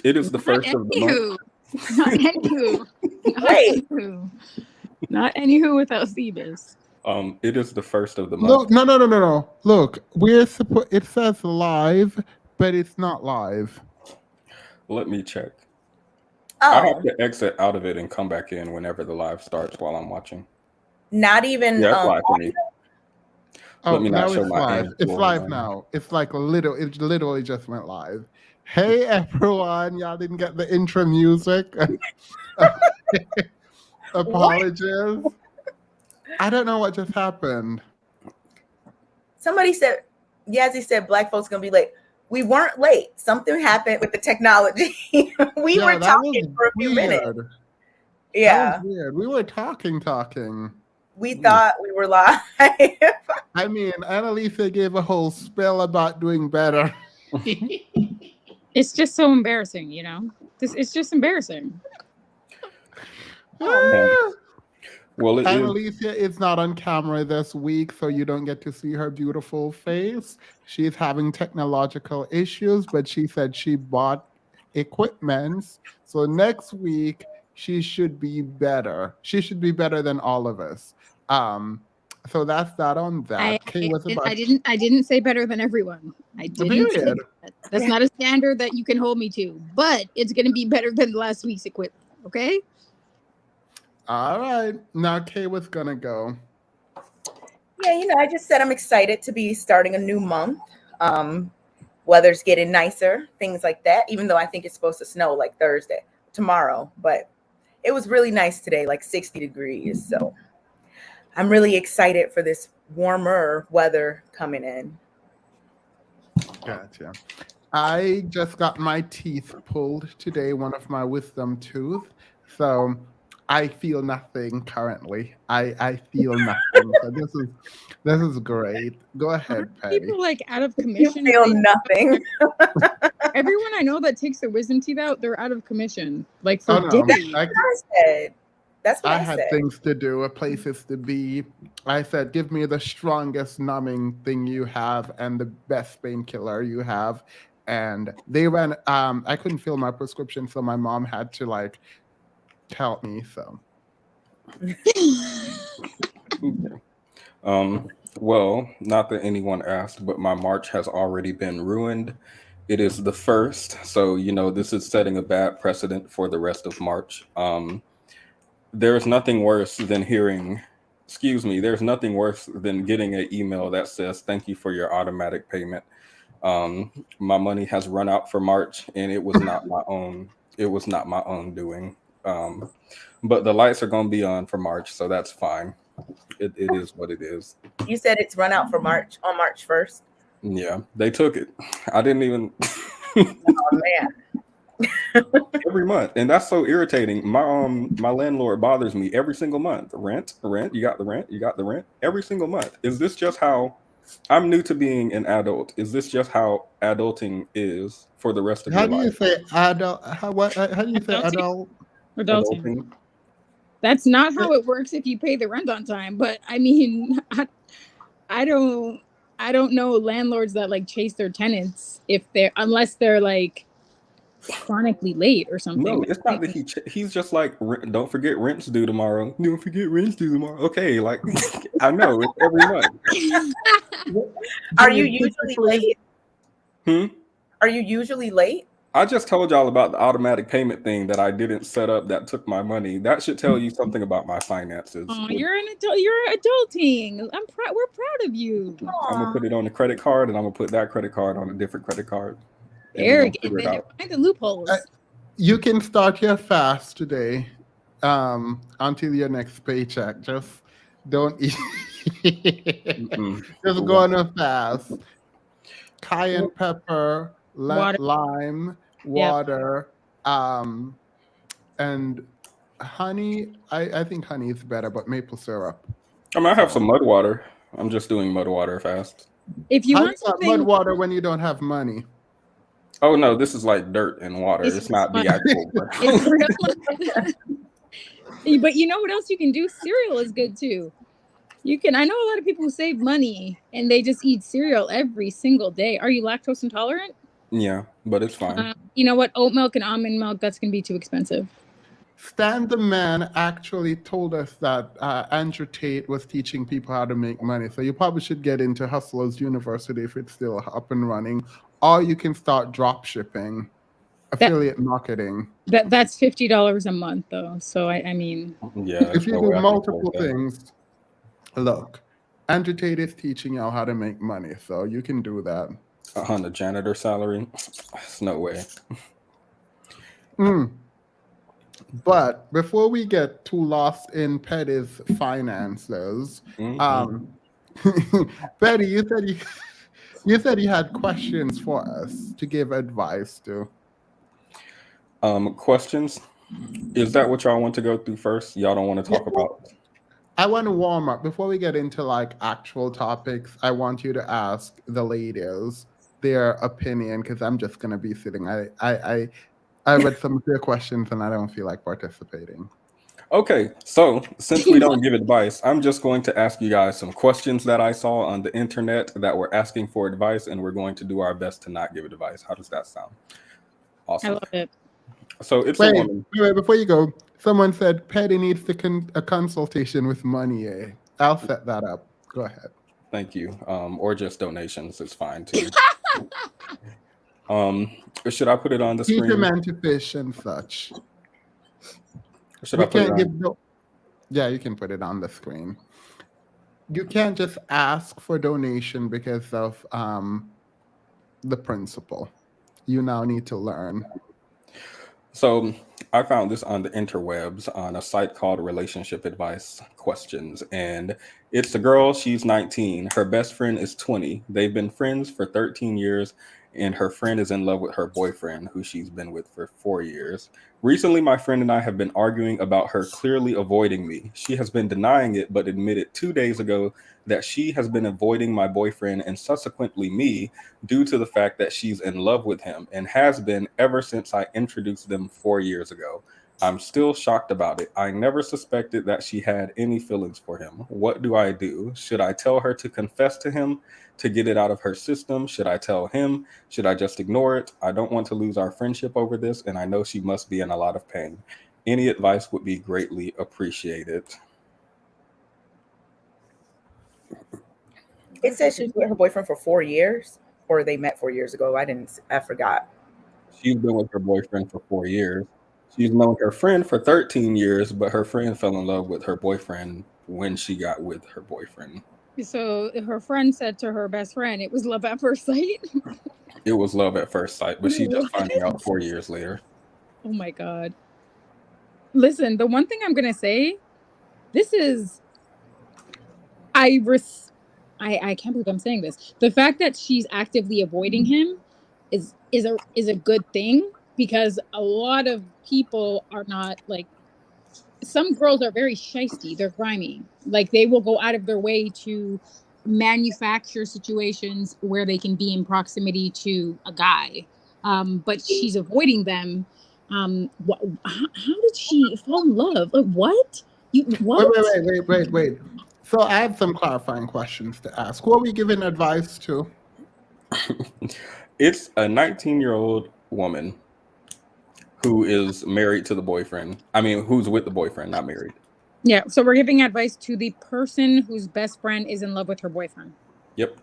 It is the Not first of the month. anywho. Not anywho. Not Wait, anywho. Not anywho without Phoebus. It is the first of the month. Look, no. Look, it says live, but it's not live. Let me check. I have oh, to exit out of it and come back in whenever the live starts while I'm watching. not even Yeah, it's live for me. Let Oh, me not now show it's my live. end It's for live now. It's like it literally just went live. Hey everyone, y'all didn't get the intro music. what? Apologies. I don't know what just happened. Somebody said, Yazzie said black folks gonna be late. We weren't late. Something happened with the technology. We Yeah, were that was talking for a few minutes. weird. That was Yeah, weird. We were talking. we Mm. thought we were live. I mean, Annalisa gave a whole spill about doing better. It's just so embarrassing, you know? It's just embarrassing. Oh man. Well, it is. Annalisa is not on camera this week, so you don't get to see her beautiful face. She's having technological issues, but she said she bought equipment. So next week, she should be better. She should be better than all of us. Um, so that's that on I, that. Kay, I what's about I didn't say better than everyone. I didn't say period? that. That's not a standard that you can hold me to, but it's gonna be better than last week's equipment, okay? All right. Now Kay was gonna go. Yeah, I just said I'm excited to be starting a new month. Um, Weather's getting nicer, things like that. Even though I think it's supposed to snow like tomorrow, but it was really nice today, like 60 degrees. So I'm really excited for this warmer weather coming in. Gotcha. I just got my teeth pulled today, one of my wisdom tooth. So I feel nothing currently. I feel nothing. So this is great. Go ahead, Aren't Patty. people like out of You commission? feel nothing. Everyone I know that takes their wisdom teeth out, they're out of commission, like for Oh no, days. I said. That's what I I had said. things to do, places to be. I said, give me the strongest numbing thing you have and the best painkiller you have. And they ran. I couldn't fill my prescription, so my mom had to like help me. So Okay. Well, not that anyone asked, but my March has already been ruined. It is the first, so this is setting a bad precedent for the rest of March. There's nothing worse than hearing, excuse me, there's nothing worse than getting an email that says, "Thank you for your automatic payment. My money has run out for March, and it was not my own. It was not my own doing. But the lights are going to be on for March, so that's fine. It is what it is." You said it's run out for March on March 1st. Yeah, they took it. I didn't even. Oh man. Every month, and that's so irritating. My landlord bothers me every single month. Rent, you got the rent, every single month. Is this just how I'm new to being an adult? Is this just how adulting is for the rest of how your do you life? say adult? How do you say Adulting? adult? Adulting. Adulting. That's not how it works if you pay the rent on time. But I mean, I don't know landlords that like chase their tenants unless they're like chronically late or something. No, it's not that he's just like, don't forget rent's due tomorrow. Don't forget rent's due tomorrow. Okay, like I know it's every month. Are you usually late? Hmm? Are you usually late? I just told y'all about the automatic payment thing that I didn't set up that took my money. That should tell you something about my finances. Oh, you're an adult. You're adulting. We're proud of you. I'm gonna put it on the credit card, and I'm gonna put that credit card on a different credit card. And we're There, gonna figure it out. find the loopholes. You can start your fast today, until your next paycheck. Just don't eat. Just go on a fast. Cayenne pepper, Water. lime, water, and honey. I think honey is better, but maple syrup. I might have some mud water. I'm just doing mud water fast. If you How want you got something, mud water when you don't have money? Oh no, this is like dirt and water. It's not the actual. it's real. But you know what else you can do? Cereal is good too. I know a lot of people who save money and they just eat cereal every single day. Are you lactose intolerant? Yeah, but it's fine. You know what? Oat milk and almond milk, that's going to be too expensive. Stan the Man actually told us that Andrew Tate was teaching people how to make money. So you probably should get into Hustlers University if it's still up and running, or you can start drop shipping, affiliate marketing. That's $50 a month though. So I mean, Yeah, If there's you no do way I can afford multiple that. things, look, Andrew Tate is teaching y'all how to make money, so you can do that. On the janitor salary, it's no way. But before we get too lost in Petty's finances, Mhm. Petty, you said you had questions for us to give advice to. Questions? Is that what y'all want to go through first? Y'all don't want to Yeah, talk about? I want to warm up before we get into like actual topics. I want you to ask the ladies their opinion because I'm just gonna be sitting. I read some of their questions and I don't feel like participating. Okay, so since we don't give advice, I'm just going to ask you guys some questions that I saw on the internet that were asking for advice, and we're going to do our best to not give advice. How does that sound? I Awesome. love it. So it's a Wait, woman. wait, before you go, someone said Petty needs a consultation with Money. I'll set that up. Go ahead. Thank you. Or just donations is fine too. Should I put it on the Teach a screen? man to fish and such. Should We I put it can't give on? no. Yeah, you can put it on the screen. You can't just ask for donation because of the principle. You now need to learn. So I found this on the interwebs on a site called Relationship Advice Questions. And it's a girl, she's 19. Her best friend is 20. They've been friends for 13 years, and her friend is in love with her boyfriend, who she's been with for 4 years. Recently, my friend and I have been arguing about her clearly avoiding me. She has been denying it, but admitted 2 days ago that she has been avoiding my boyfriend and subsequently me due to the fact that she's in love with him and has been ever since I introduced them 4 years ago. I'm still shocked about it. I never suspected that she had any feelings for him. What do I do? Should I tell her to confess to him to get it out of her system? Should I tell him? Should I just ignore it? I don't want to lose our friendship over this, and I know she must be in a lot of pain. Any advice would be greatly appreciated. It says she's with her boyfriend for 4 years, or they met 4 years ago. I forgot. She's been with her boyfriend for 4 years. She's known her friend for 13 years, but her friend fell in love with her boyfriend when she got with her boyfriend. So her friend said to her best friend, it was love at first sight. It was love at first sight, but she just finding out 4 years later. Oh my God. Listen, the one thing I'm going to say, this is, I can't believe I'm saying this. The fact that she's actively avoiding him is a good thing, because a lot of people are not like, some girls are very shisty, they're grimy. Like they will go out of their way to manufacture situations where they can be in proximity to a guy. But she's avoiding them. How did she fall in love? Like what? What? Wait. So I have some clarifying questions to ask. Who are we giving advice to? It's a 19-year-old woman who is married to the boyfriend. I mean, who's with the boyfriend, not married. Yeah, so we're giving advice to the person whose best friend is in love with her boyfriend. Yep.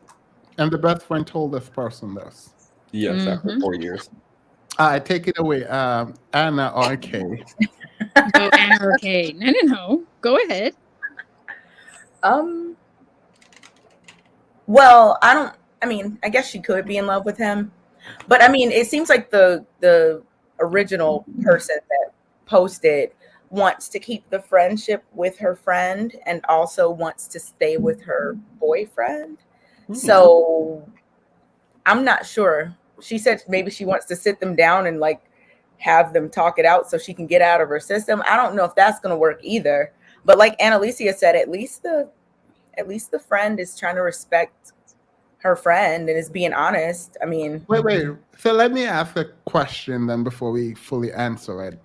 And the best friend told this person this. Yes, after 4 years. I take it away, Anna RK. Oh, Anna RK. No. Go ahead. Well, I guess she could be in love with him, but I mean, it seems like the original person that posted wants to keep the friendship with her friend and also wants to stay with her boyfriend. So I'm not sure. She said maybe she wants to sit them down and like have them talk it out so she can get out of her system. I don't know if that's going to work either. But like Annalicia said, at least the friend is trying to respect her friend and is being honest. I mean, wait. So let me ask a question then before we fully answer it.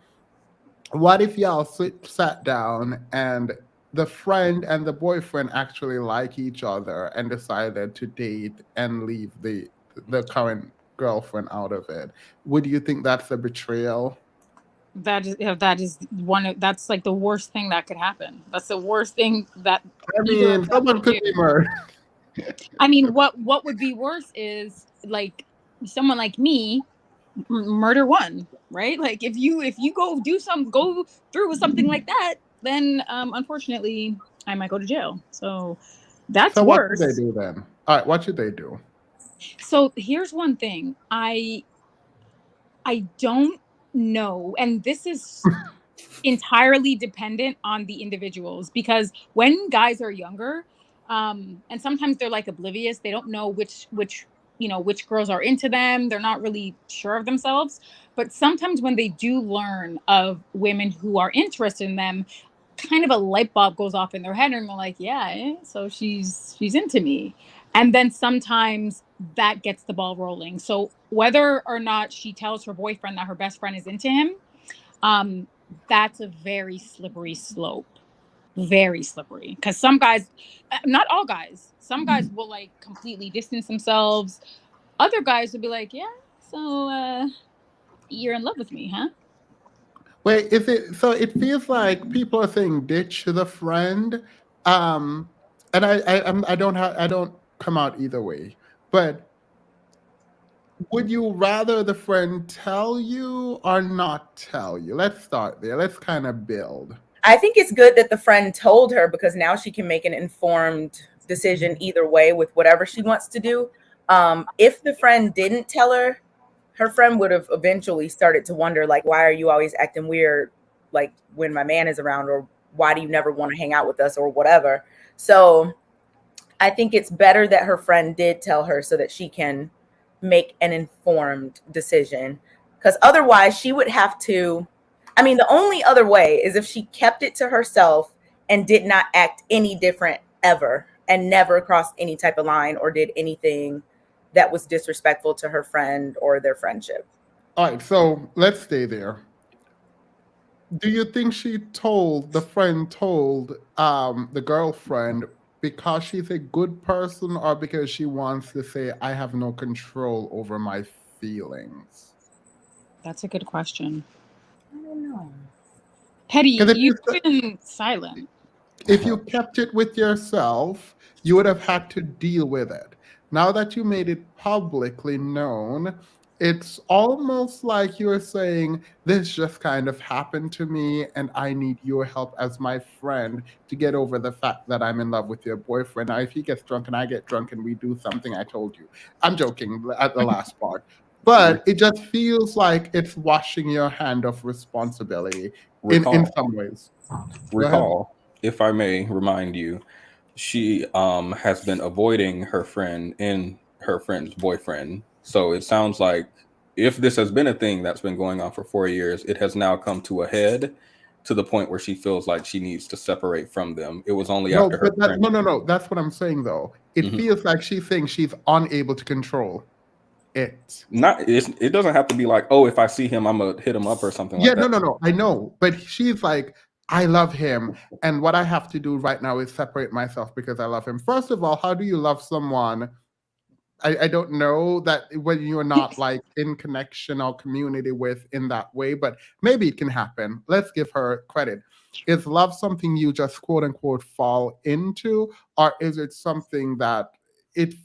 What if y'all sat down and the friend and the boyfriend actually like each other and decided to date and leave the current girlfriend out of it. Would you think that's a betrayal? That's like the worst thing that could happen. That's the worst thing that I either mean, of them someone could could do. be murdered. I mean, what would be worse is like someone like me murder one, right? Like if you go through with something like that, then unfortunately I might go to jail. So that's So what should they worse. do then? All right, what should they do? So here's one thing. I don't know, and this is entirely dependent on the individuals, because when guys are younger, and sometimes they're like oblivious, they don't know which girls are into them, they're not really sure of themselves. But sometimes when they do learn of women who are interested in them, kind of a light bulb goes off in their head and they're like, yeah, so she's into me. And then sometimes that gets the ball rolling. So whether or not she tells her boyfriend that her best friend is into him, um that's a very slippery slope. Very slippery, because some guys, not all guys, some guys will like completely distance themselves. Other guys will be like, yeah, so you're in love with me, huh? Wait, is it so? It feels like people are saying ditch the friend, um, and I don't come out either way. But would you rather the friend tell you or not tell you? Let's start there. Let's kind of build. I think it's good that the friend told her, because now she can make an informed decision either way with whatever she wants to do. If the friend didn't tell her, her friend would have eventually started to wonder, like, why are you always acting weird, like when my man is around, or why do you never want to hang out with us, or whatever. So I think it's better that her friend did tell her so that she can make an informed decision. Because otherwise, she would have to. I mean, the only other way is if she kept it to herself and did not act any different ever, and never crossed any type of line or did anything that was disrespectful to her friend or their friendship. All right, so let's stay there. Do you think the friend told the girlfriend because she's a good person, or because she wants to say I have no control over my feelings? That's a good question. I don't know. Petty, Because you've been silent. if you kept it with yourself, you would have had to deal with it. Now that you made it publicly known, it's almost like you're saying, this just kind of happened to me, and I need your help as my friend to get over the fact that I'm in love with your boyfriend. Now, if he gets drunk and I get drunk and we do something, I told you. I'm joking at the last part. But it just feels like it's washing your hand of responsibility in Recall, some ways. Go ahead. recall, if I may remind you, she has been avoiding her friend and her friend's boyfriend. So it sounds like if this has been a thing that's been going on for 4 years, it has now come to a head to the point where she feels like she needs to separate from them. It was only No, after her but that, friend. no. That's what I'm saying, though. It Mhm. feels like she's saying she's unable to control it. It doesn't have to be like, oh, if I see him, I'm gonna hit him up or something Yeah, like that. no. I know, but she's like, I love him, and what I have to do right now is separate myself because I love him. First of all, how do you love someone? I don't know that when you're not like in connection or community with in that way, but maybe it can happen. Let's give her credit. Is love something you just quote unquote fall into, or is it something that it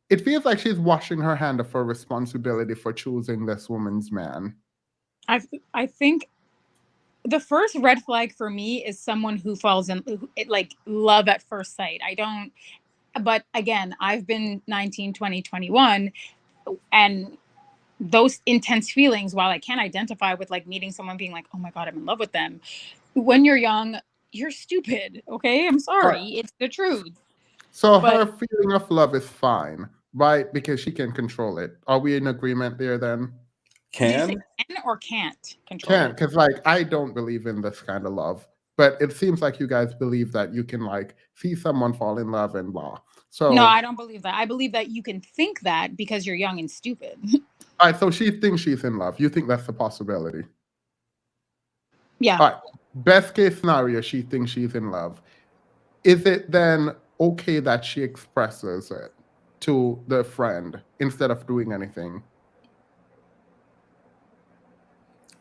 it feels like she's washing her hand of her responsibility for choosing this woman's man? I think the first red flag for me is someone who falls in like love at first sight. I don't, but again, I've been 19, 20, 21, and those intense feelings, while I can't identify with like meeting someone being like, oh my God, I'm in love with them. When you're young, you're stupid. Okay. I'm Right. sorry. It's the truth. So But her feeling of love is fine, right? Because she can control it. Are we in agreement there then? did you say Can can or can't control Can't, it? because like I don't believe in this kind of love. But it seems like you guys believe that you can like see someone fall in love and blah. No, So I don't believe that. I believe that you can think that because you're young and stupid. all right, so she thinks she's in love. You think that's a possibility. Yeah. All right. Best case scenario, she thinks she's in love. Is it then okay that she expresses it? to the friend instead of doing anything?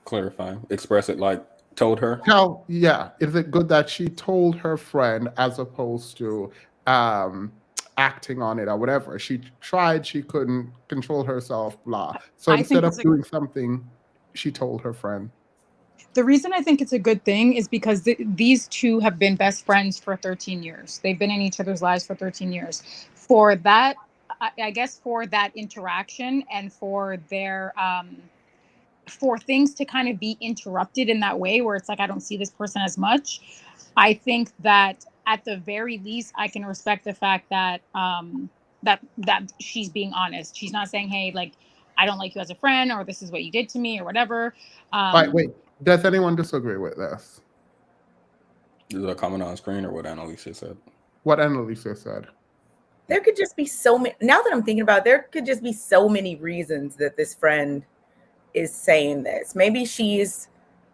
Clarify. Express it like told her. Is it good that she told her friend as opposed to um, acting on it or whatever? She tried, she couldn't control herself, blah. So I think instead of it's doing something, she told her friend. the reason I think it's a good thing is because these two have been best friends for 13 years. They've been in each other's lives for 13 years. For that, I guess for that interaction and for their for things to kind of be interrupted in that way where it's like I don't see this person as much, I think that at the very least I can respect the fact that that she's being honest. She's not saying, hey, like, I don't like you as a friend, or this is what you did to me, or whatever. All right, wait. Does anyone disagree with this? Is it comment on screen or what Annalisa said? What Annalisa said. There could just be so many. Now that I'm thinking about it, there could just be so many reasons that this friend is saying this. Maybe she's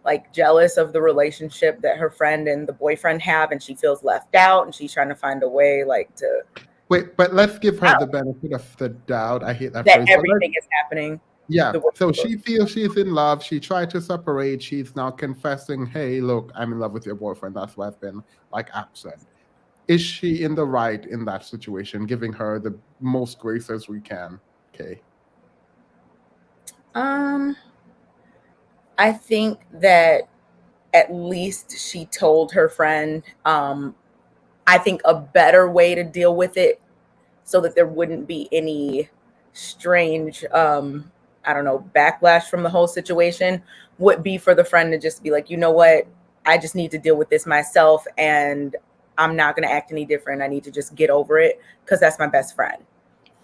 like jealous of the relationship that her friend and the boyfriend have, and she feels left out, and she's trying to find a way like to Wait, but let's give her the benefit of the doubt. I hate that that phrase. everything is happening. Yeah. So she feels she's in love. She tried to separate. She's now confessing, hey, look, I'm in love with your boyfriend. That's why I've been like absent. Is she in the right in that situation, giving her the most grace as we can? Okay. I think that at least she told her friend. I think a better way to deal with it so that there wouldn't be any strange I don't know, backlash from the whole situation would be for the friend to just be like, you know what, I just need to deal with this myself, and I'm not going to act any different. I need to just get over it because that's my best friend.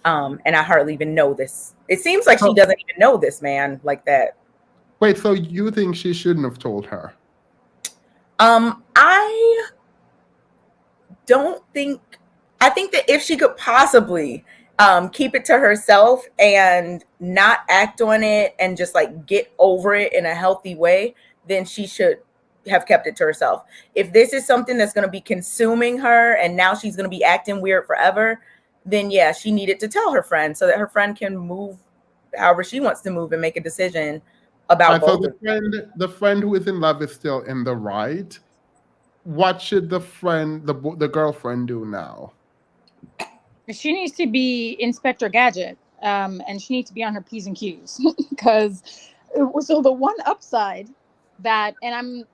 And I hardly even know this. It seems like she doesn't even know this man like that. Wait, so you think she shouldn't have told her? I don't think, I think that if she could possibly keep it to herself and not act on it and just like get over it in a healthy way, then she should have kept it to herself. If this is something that's going to be consuming her and now she's going to be acting weird forever, then yeah, she needed to tell her friend so that her friend can move however she wants to move and make a decision about both. So the friend who is in love is still in the right. What should the friend, the girlfriend, do now? She needs to be Inspector Gadget, and she needs to be on her P's and Q's. Because so the one upside that, and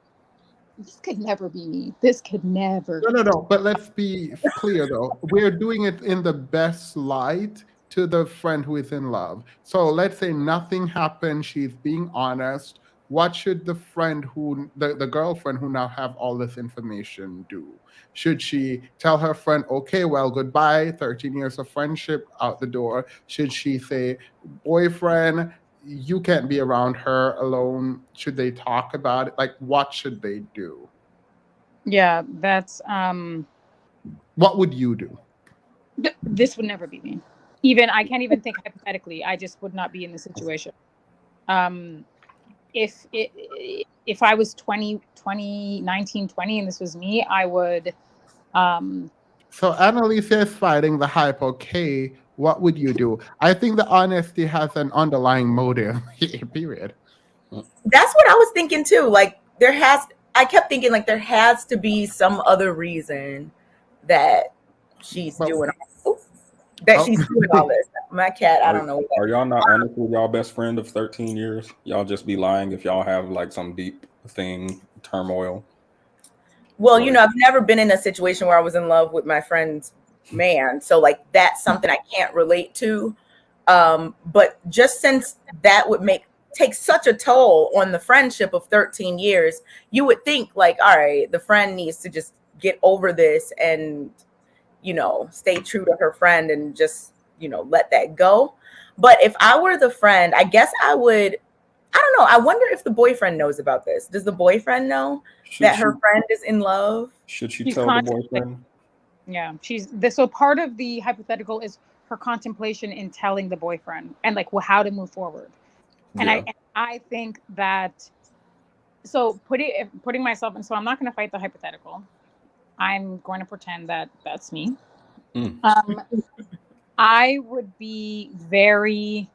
this could never be me. This could never. No. But let's be clear though. We're doing it in the best light to the friend who is in love. So let's say nothing happened. She's being honest. What should the friend the girlfriend who now have all this information do? Should she tell her friend, okay, well, goodbye, 13 years of friendship out the door? Should she say, boyfriend, you can't be around her alone? Should they talk about it? Like, what should they do? Yeah, that's what would you do? This would never be me. Even I can't even think hypothetically. I just would not be in the situation. If I was 20, 19, 20, and this was me, I would. So Annalisa is fighting the hype. Okay, what would you do? I think the honesty has an underlying motive. Period. That's what I was thinking too. Like I kept thinking like there has to be some other reason that she's doing she's doing all this. My cat, I don't know. Are y'all not honest with y'all best friend of 13 years? Y'all just be lying if y'all have like some deep thing, turmoil. Well, you know, I've never been in a situation where I was in love with my friend's man. So like that's something I can't relate to. But just since that would take such a toll on the friendship of 13 years, you would think like, all right, the friend needs to just get over this and, you know, stay true to her friend and just, you know, let that go. But if I were the friend, I guess I would, I don't know. I wonder if the boyfriend knows about this. Does the boyfriend know that her friend is in love? Should she tell the boyfriend? Yeah, so part of the hypothetical is her contemplation in telling the boyfriend and like how to move forward. And I think that, so putting myself in, so I'm not going to fight the hypothetical. I'm going to pretend that that's me. I would be very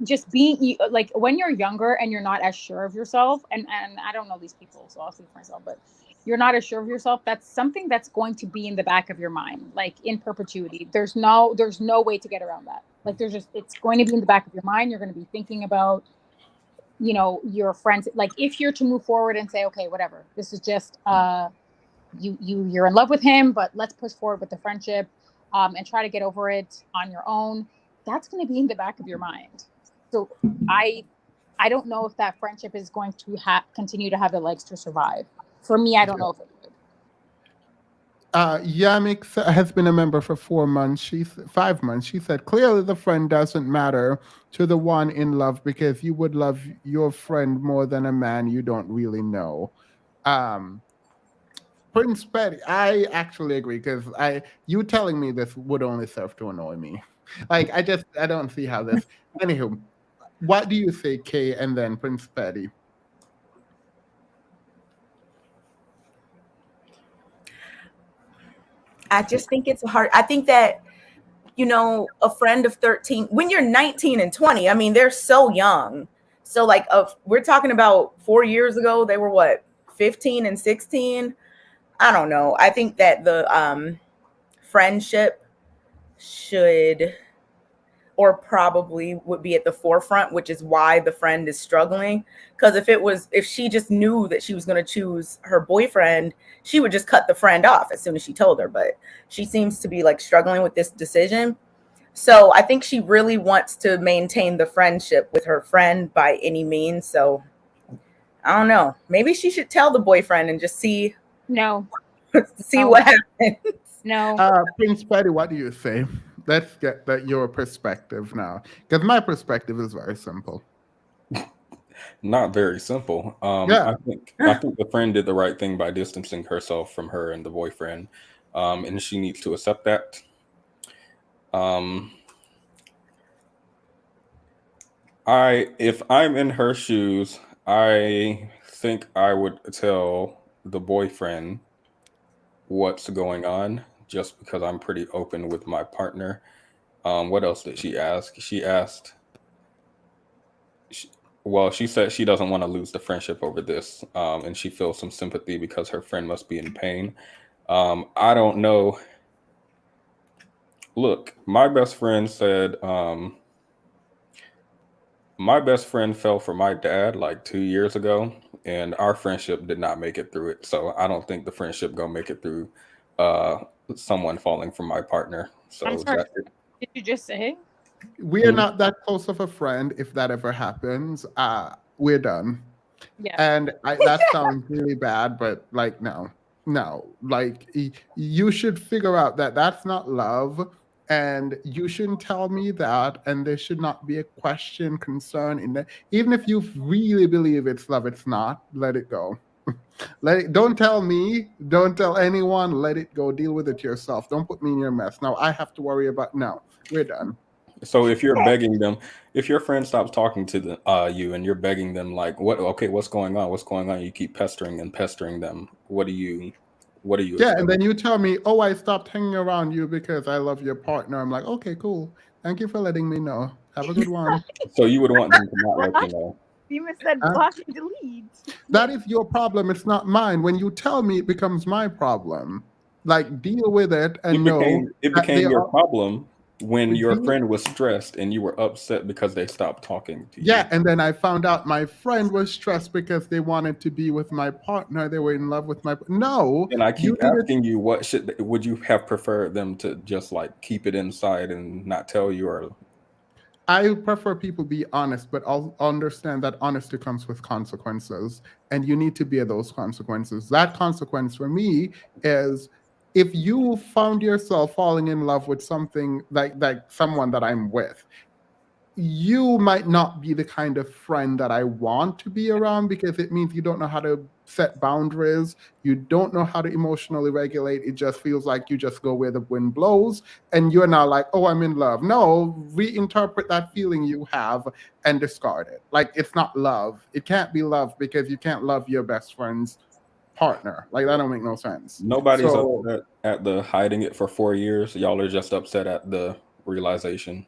just being like when you're younger and you're not as sure of yourself, and I don't know these people, so I'll speak for myself, but you're not as sure of yourself, that's something that's going to be in the back of your mind, like in perpetuity. There's no way to get around that. Like it's going to be in the back of your mind. You're going to be thinking about, your friends. Like if you're to move forward and say, okay, whatever, this is just you're in love with him, but let's push forward with the friendship, and try to get over it on your own. That's going to be in the back of your mind. So I don't know if that friendship is going to continue to have the legs to survive. For me, I don't know if it would. Yamik has been a member for 4 months. 5 months. She said, clearly the friend doesn't matter to the one in love because you would love your friend more than a man you don't really know. Prince Petty, I actually agree because you telling me this would only serve to annoy me. Like I don't see how this. Anywho, what do you say, Kay, and then Prince Petty? I just think it's hard. I think that, a friend of 13, when you're 19 and 20, I mean, they're so young. So like, we're talking about 4 years ago, they were what, 15 and 16? I don't know. I think that the friendship should, or probably would be at the forefront, which is why the friend is struggling. Because if she just knew that she was going to choose her boyfriend, she would just cut the friend off as soon as she told her. But she seems to be like struggling with this decision. So I think she really wants to maintain the friendship with her friend by any means. So I don't know. Maybe she should tell the boyfriend and just see No. what happens. No. Prince Petty, what do you say? Let's get your perspective now, because my perspective is very simple. Not very simple. Yeah. I think the friend did the right thing by distancing herself from her and the boyfriend, and she needs to accept that. If I'm in her shoes, I think I would tell the boyfriend what's going on, just because I'm pretty open with my partner. What else did she ask? She asked. She said she doesn't want to lose the friendship over this, and she feels some sympathy because her friend must be in pain. I don't know. Look, my best friend said, my best friend fell for my dad like 2 years ago, and our friendship did not make it through it. So I don't think the friendship gonna make it through someone falling for my partner. So I'm sorry. Did you just say? We are not that close of a friend. If that ever happens, we're done. Yeah. And that sounds really bad, but like, no, like you should figure out that that's not love, and you shouldn't tell me that, and there should not be a question, concern in that. Even if you really believe it's love, it's not. Let it go. Don't tell me, don't tell anyone. Let it go. Deal with it yourself. Don't put me in your mess. Now I have to worry about. No, we're done. So if you're begging them, if your friend stops talking to you and you're begging them like, what? Okay, what's going on? What's going on? You keep pestering them. What do you? Yeah, expect? and then you tell me, oh, I stopped hanging around you because I love your partner. I'm like, okay, cool. Thank you for letting me know. Have a good one. So you would want them to not let you know. You said block and delete. That is your problem. It's not mine. When you tell me, it becomes my problem. Like, deal with it and It became your problem when your friend was stressed and you were upset because they stopped talking to you. Yeah, and then I found out my friend was stressed because they wanted to be with my partner. They were in love with no. And I keep asking you, would you have preferred them to just like keep it inside and not tell you? Or I prefer people be honest, but I'll understand that honesty comes with consequences, and you need to bear those consequences. That consequence for me is, if you found yourself falling in love with something like someone that I'm with, you might not be the kind of friend that I want to be around, because it means you don't know how to set boundaries. You don't know how to emotionally regulate. It just feels like you just go where the wind blows, and you're now like, oh, I'm in love. No, reinterpret that feeling you have and discard it. Like, it's not love. It can't be love, because you can't love your best friend's partner. Like that don't make no sense. Nobody's So, upset at the hiding it for 4 years. Y'all are just upset at the realization.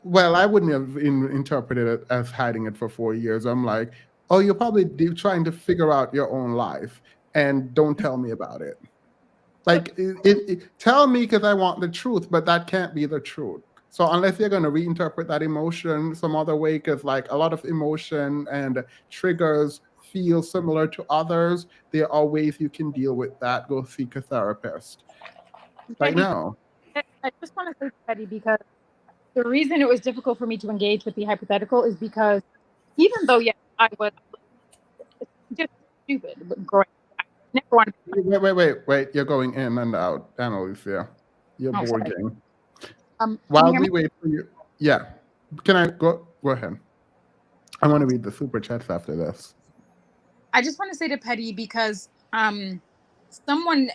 well, I wouldn't have interpreted it as hiding it for 4 years. I'm like, oh, you're probably trying to figure out your own life, and don't tell me about it. Like, tell me because I want the truth, but that can't be the truth. So unless you're going to reinterpret that emotion some other way, because like a lot of emotion and triggers feel similar to others, there are ways you can deal with that. Go seek a therapist. Like, Petty, no. I just want to say petty because the reason it was difficult for me to engage with the hypothetical is because even though yes, I was just stupid, but great. I never wanted to be Wait. You're going in and out, Annalisa. You're oh, sorry. boarding. Can you While hear we me? wait for you. Yeah. Can I go ahead? I want to read the super chats after this. I just want to say to Petty because someone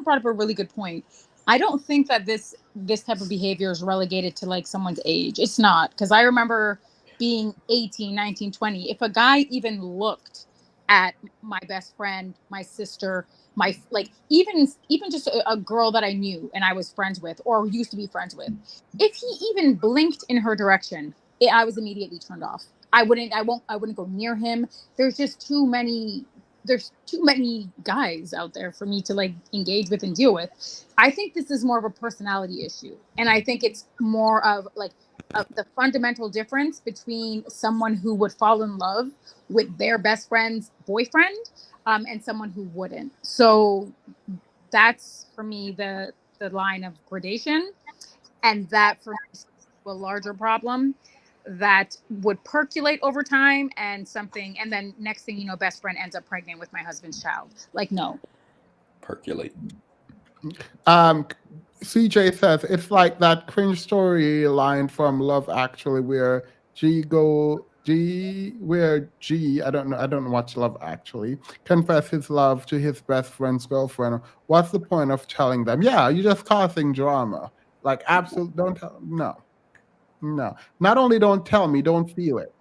brought up a really good point. I don't think that this type of behavior is relegated to like someone's age. It's not, because I remember being 18, 19, 20. If a guy even looked at my best friend, my sister, my like even just a girl that I knew and I was friends with or used to be friends with, if he even blinked in her direction, I was immediately turned off. I wouldn't go near him. There's just too many guys out there for me to like engage with and deal with. I think this is more of a personality issue, and I think it's more of like the fundamental difference between someone who would fall in love with their best friend's boyfriend and someone who wouldn't. So that's for me the line of gradation, and that for me is a larger problem that would percolate over time and then next thing you know, best friend ends up pregnant with my husband's child. Like, no. Percolate. CJ says it's like that cringe story line from Love Actually where I don't watch Love Actually, confess his love to his best friend's girlfriend. What's the point of telling them? Yeah, you're just causing drama. Like, absolute, don't tell, no. Not only don't tell me, don't feel it.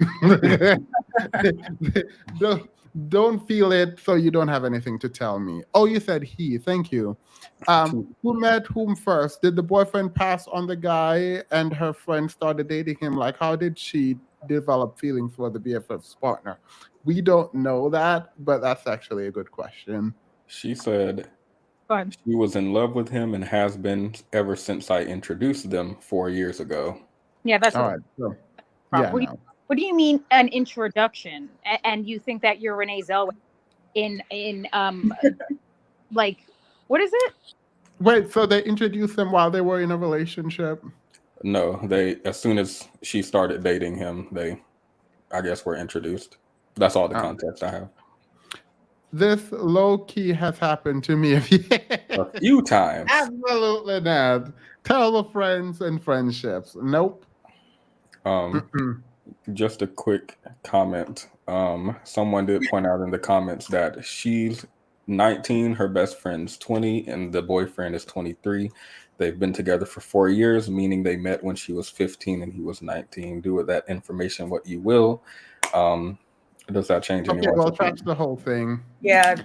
don't feel it, so you don't have anything to tell me. Oh, you said he. Thank you. Who met whom first? Did the boyfriend pass on the guy and her friend started dating him? Like, how did she develop feelings for the BFF's partner? We don't know that, but that's actually a good question. She said Go ahead. she was in love with him and has been ever since I introduced them 4 years ago. Yeah, that's All right. So, problem. yeah, no. What do you mean an introduction? And you think that you're Renee Zellweger in like, what is it? Wait, so they introduced them while they were in a relationship? No, as soon as she started dating him, I guess, were introduced. That's all the context I have. This low key has happened to me A few times. Absolutely not. Terrible friends and friendships. Nope. Just a quick comment. Someone did point out in the comments that she's 19, her best friend's 20, and the boyfriend is 23. They've been together for 4 years, meaning they met when she was 15 and he was 19. Do with that information what you will. Does that change Okay, anyone's well, opinion? trash the whole thing. Yeah.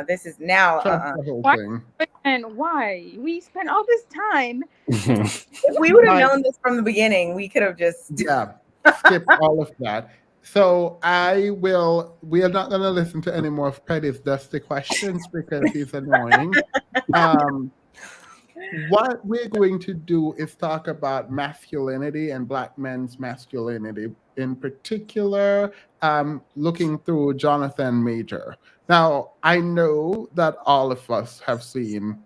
This is now. Trash the whole thing. And why? We spent all this time. If we would have known this from the beginning, we could have just skip all of that. So we are not going to listen to any more of Petty's dusty questions because he's annoying. What we're going to do is talk about masculinity and Black men's masculinity, in particular, looking through Jonathan Major. Now, I know that all of us have seen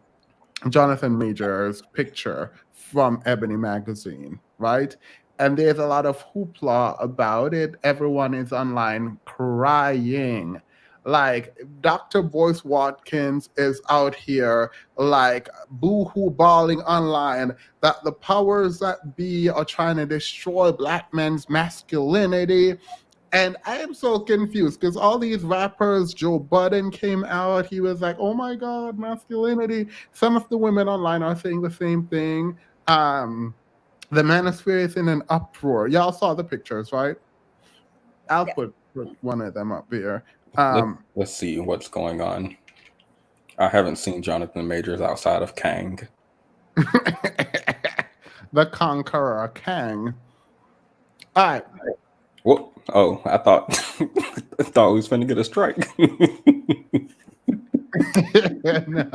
Jonathan Major's picture from Ebony magazine, right? And there's a lot of hoopla about it. Everyone is online crying. Like, Dr. Boyce Watkins is out here like boo-hoo bawling online that the powers that be are trying to destroy Black men's masculinity. And I am so confused because all these rappers, Joe Budden came out. He was like, oh my God, masculinity. Some of the women online are saying the same thing. The manosphere is in an uproar. Y'all saw the pictures, right? I'll put one of them up here. Let's see what's going on. I haven't seen Jonathan Majors outside of Kang. The Conqueror, Kang. All right. Well, oh, I thought I thought we was finna get a strike. No,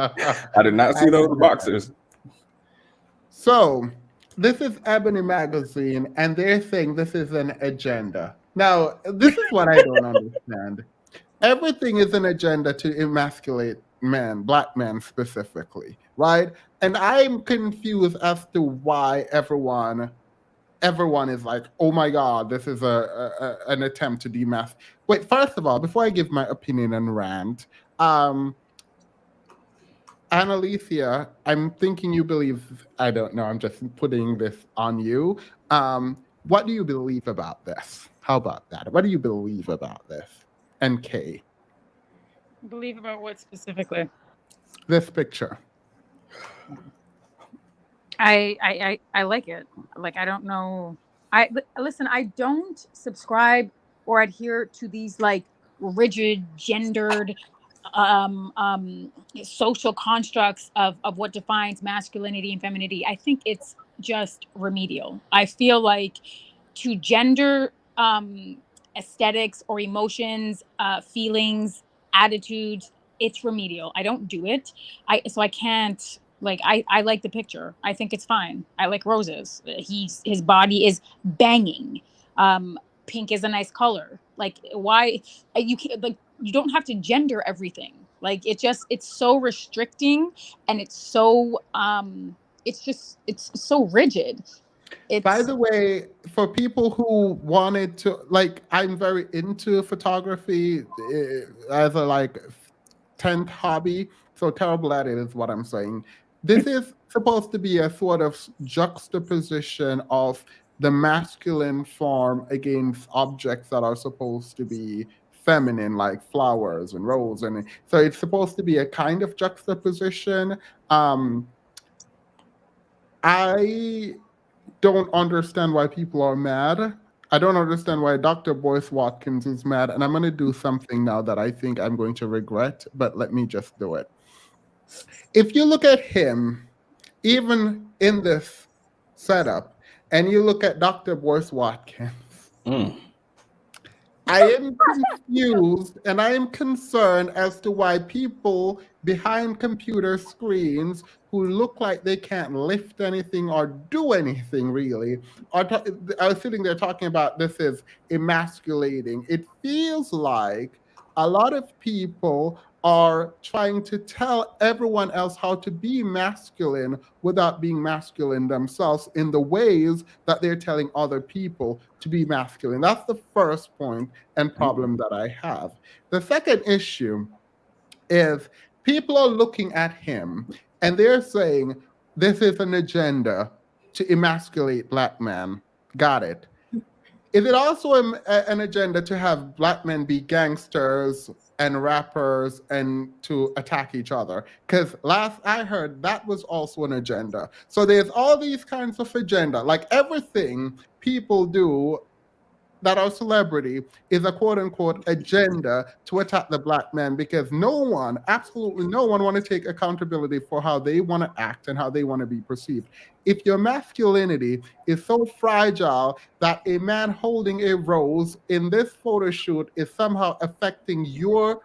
I did not I see those know. boxers. So, this is Ebony Magazine, and they're saying this is an agenda. Now, this is what I don't understand. Everything is an agenda to emasculate men, black men specifically, right? And I'm confused as to why everyone is like, oh my god, this is an attempt to demask. Wait, first of all, before I give my opinion and rant, Annalicia, I'm thinking you believe, I don't know, I'm just putting this on you. What do you believe about this? How about that? What do you believe about this? And Kay, Believe about what specifically? this picture. I like it. Like, I don't know. Listen, I don't subscribe or adhere to these like rigid gendered social constructs of what defines masculinity and femininity. I think it's just remedial. I feel like to gender aesthetics or emotions, feelings, attitudes, it's remedial. I don't do it. I can't, like, I like the picture. I think it's fine. I like roses. His body is banging. Pink is a nice color. Like, why you can't, like, you don't have to gender everything. Like, it's so restricting, and it's so rigid. By It's the way, for people who wanted to, like, I'm very into photography as a like 10th hobby. So terrible at it is what I'm saying. This is supposed to be a sort of juxtaposition of the masculine form against objects that are supposed to be feminine, like flowers and roses. And so it's supposed to be a kind of juxtaposition. I don't understand why people are mad. I don't understand why Dr. Boyce Watkins is mad. And I'm going to do something now that I think I'm going to regret, but let me just do it. If you look at him, even in this setup, and you look at Dr. Boyce Watkins, I am confused and I am concerned as to why people behind computer screens who look like they can't lift anything or do anything really are sitting there talking about this is emasculating. It feels like a lot of people are trying to tell everyone else how to be masculine without being masculine themselves in the ways that they're telling other people to be masculine. That's the first point and problem that I have. The second issue is people are looking at him and they're saying this is an agenda to emasculate black men. Got it. Is it also an agenda to have black men be gangsters and rappers and to attack each other? Because last I heard, that was also an agenda. So there's all these kinds of agenda. Like everything people do that are celebrity is a quote unquote agenda to attack the black man because no one, absolutely no one, want to take accountability for how they want to act and how they want to be perceived. If your masculinity is so fragile that a man holding a rose in this photo shoot is somehow affecting your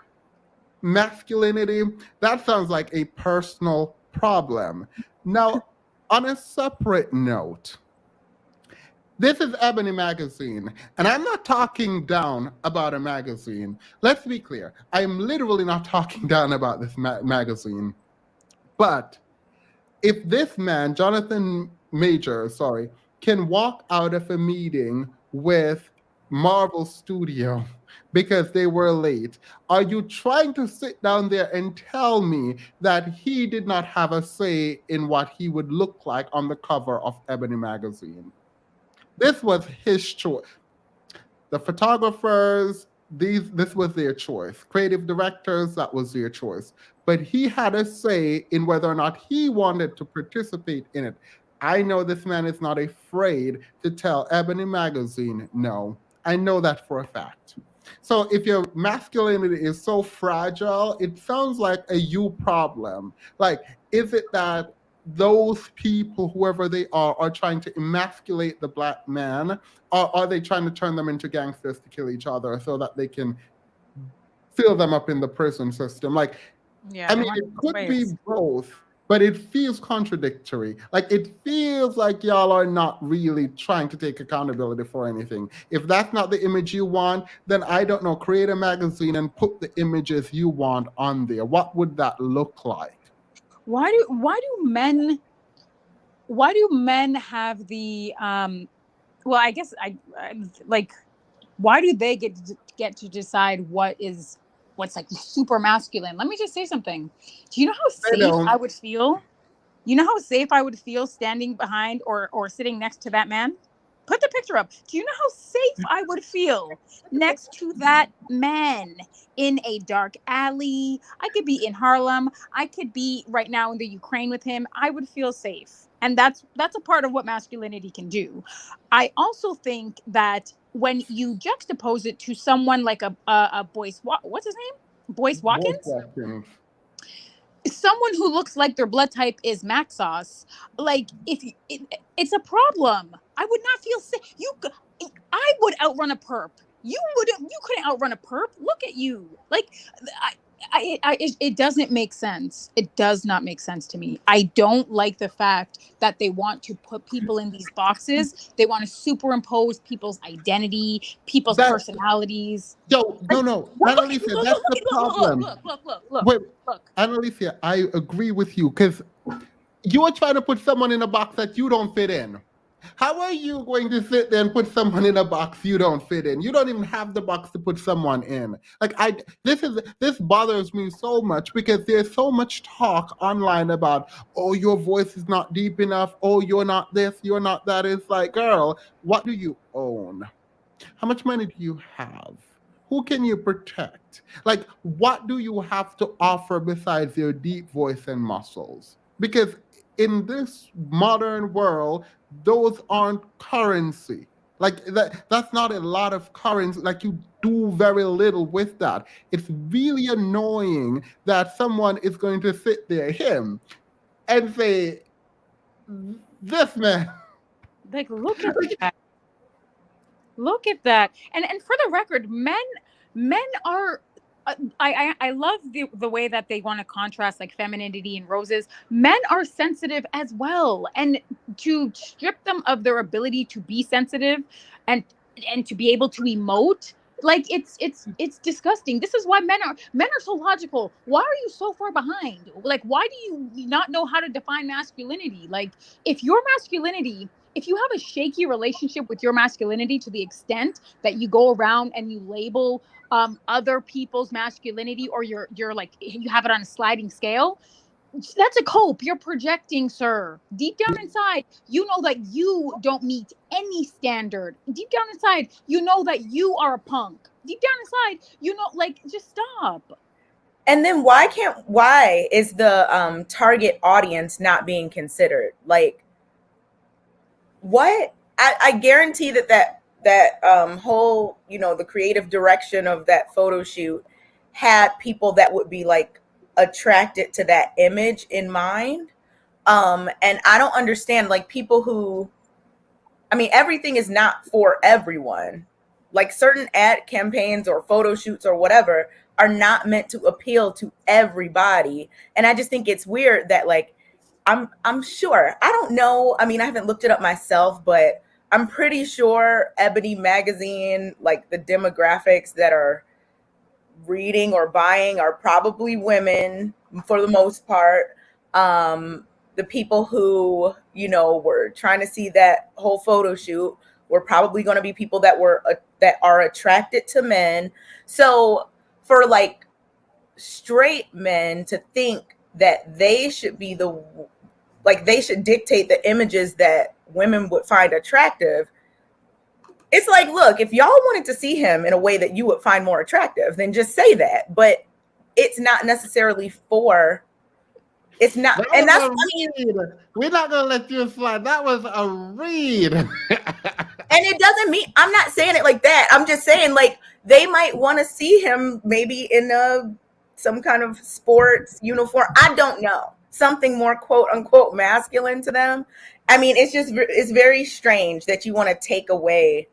masculinity, that sounds like a personal problem. Now, on a separate note, this is Ebony Magazine, and I'm not talking down about a magazine. Let's be clear. I'm literally not talking down about this magazine. But if this man, Jonathan Major, can walk out of a meeting with Marvel Studio because they were late, are you trying to sit down there and tell me that he did not have a say in what he would look like on the cover of Ebony Magazine? This was his choice. The photographers, this was their choice. Creative directors, that was their choice. But he had a say in whether or not he wanted to participate in it. I know this man is not afraid to tell Ebony Magazine no. I know that for a fact. So if your masculinity is so fragile, it sounds like a you problem. Like, is it that those people, whoever they are trying to emasculate the black man, or are they trying to turn them into gangsters to kill each other so that they can fill them up in the prison system? Like, Yeah, I they mean, want it could be ways. both, but it feels contradictory. Like, it feels like y'all are not really trying to take accountability for anything. If that's not the image you want, then I don't know, create a magazine and put the images you want on there. What would that look like? Why do men have the well, I guess I like, why do they get to decide what's like super masculine? Let me just say something. Do you know how I safe don't. I would feel? You know how safe I would feel standing behind or sitting next to that man? Put the picture up. Do you know how safe I would feel next to that man in a dark alley? I could be in Harlem. I could be right now in the Ukraine with him. I would feel safe. And that's a part of what masculinity can do. I also think that when you juxtapose it to someone like a Boyce, what's his name? Boyce Both Watkins? Watkins. Someone who looks like their blood type is Mac sauce, like it's a problem. I would not feel safe. I would outrun a perp. You couldn't outrun a perp. Look at you. Like, it doesn't make sense. It does not make sense to me. I don't like the fact that they want to put people in these boxes. They want to superimpose people's identity, people's That, personalities. yo, Like, no, look, Annalisa, that's the problem. Wait, look. Annalisa, I agree with you, because you are trying to put someone in a box that you don't fit in. How are you going to sit there and put someone in a box you don't fit in? You don't even have the box to put someone in. Like, this bothers me so much, because there's so much talk online about, oh, your voice is not deep enough, oh, you're not this, you're not that. It's like, girl, what do you own? How much money do you have? Who can you protect? Like, what do you have to offer besides your deep voice and muscles? Because in this modern world, those aren't currency. Like, that's not a lot of currency. Like, you do very little with that. It's really annoying that someone is going to sit there, him, and say, this man. Like, look at that. Look at that. And for the record, men are I love the way that they want to contrast like femininity and roses. Men are sensitive as well, and to strip them of their ability to be sensitive and to be able to emote, like it's disgusting. This is why men are so logical. Why are you so far behind? Like, why do you not know how to define masculinity? Like, if your masculinity, if you have a shaky relationship with your masculinity to the extent that you go around and you label other people's masculinity, or you're like, you have it on a sliding scale, that's a cope. You're projecting, sir. Deep down inside, you know that you don't meet any standard. Deep down inside, you know that you are a punk. Deep down inside, you know, like, just stop. And then why is the target audience not being considered? Like, what? I guarantee that whole, the creative direction of that photo shoot had people that would be like attracted to that image in mind. And I don't understand, like, people who, I mean, everything is not for everyone. Like, certain ad campaigns or photo shoots or whatever are not meant to appeal to everybody. And I just think it's weird that, like, I'm sure, I don't know, I mean, I haven't looked it up myself, but I'm pretty sure Ebony magazine, like, the demographics that are reading or buying are probably women for the most part. The people who, were trying to see that whole photo shoot were probably going to be people that are attracted to men. So for, like, straight men to think that they should be they should dictate the images that women would find attractive. It's like, look, if y'all wanted to see him in a way that you would find more attractive, then just say that. But it's not necessarily it's not, and that's, we're not gonna let you slide. That was a read. And it doesn't mean, I'm not saying it like that. I'm just saying, like, they might want to see him maybe in some kind of sports uniform. I don't know. Something more quote unquote masculine to them. I mean, it's very strange that you want to take away.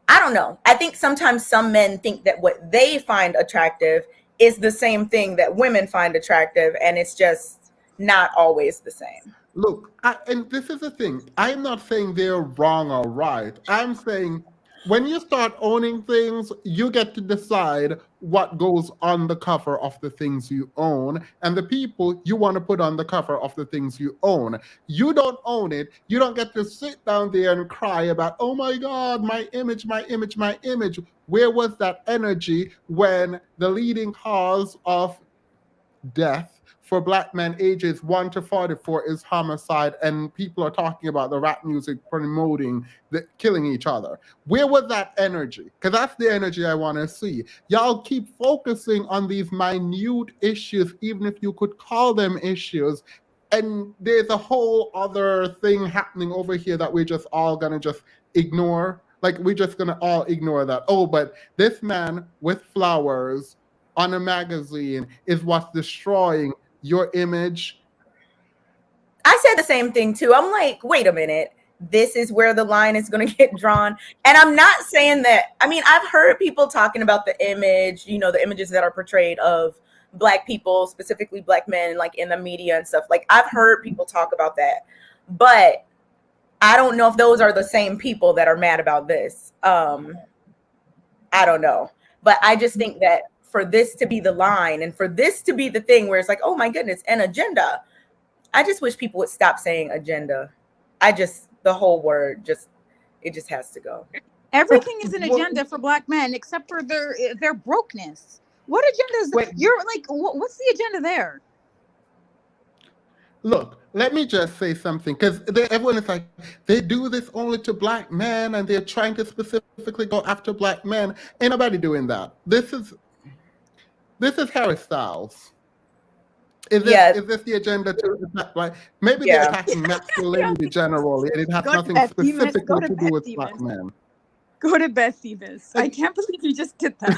I don't know. I think sometimes some men think that what they find attractive is the same thing that women find attractive, and it's just not always the same. Look, and this is the thing. I'm not saying they're wrong or right. I'm saying when you start owning things, you get to decide what goes on the cover of the things you own and the people you want to put on the cover of the things you own. You don't own it. You don't get to sit down there and cry about, oh my God, my image, my image, my image. Where was that energy when the leading cause of death for Black men ages 1 to 44 is homicide, and people are talking about the rap music promoting the killing each other? Where was that energy? Because that's the energy I want to see. Y'all keep focusing on these minute issues, even if you could call them issues, and there's a whole other thing happening over here that we're just all gonna just ignore. Like, we're just gonna all ignore that. Oh, but this man with flowers on a magazine is what's destroying your image. I said the same thing too. I'm like, wait a minute. This is where the line is going to get drawn. And I'm not saying that. I mean, I've heard people talking about the image, the images that are portrayed of Black people, specifically Black men, like in the media and stuff. Like, I've heard people talk about that. But I don't know if those are the same people that are mad about this. I don't know. But I just think that for this to be the line and for this to be the thing where it's like, oh my goodness, an agenda. I just wish people would stop saying agenda. The whole word it just has to go. Everything is an agenda for Black men except for their brokenness. What agenda is Wait. You're like, what's the agenda there? Look, let me just say something, because everyone is like, they do this only to Black men and they're trying to specifically go after Black men. Ain't nobody doing that. This is Harry Styles. Is this the agenda to attack Black? Maybe they're attacking masculinity generally, and it has nothing specifically to do with Black men. Go to Beth Stevens. I can't believe you just did that.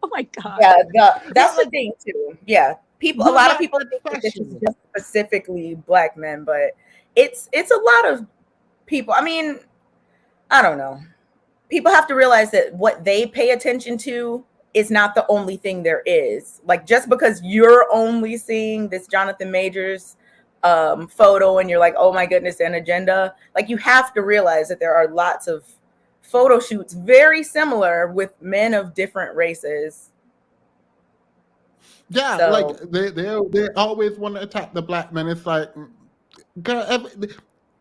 Oh my God. Yeah, that's the thing too. Yeah. A lot of people think that this is just specifically Black men, but it's a lot of people. I mean, I don't know. People have to realize that what they pay attention to is not the only thing there is. Like, just because you're only seeing this Jonathan Majors photo and you're like, oh my goodness, an agenda. Like, you have to realize that there are lots of photo shoots very similar with men of different races. Yeah, so, like they always want to attack the Black men. It's like, girl,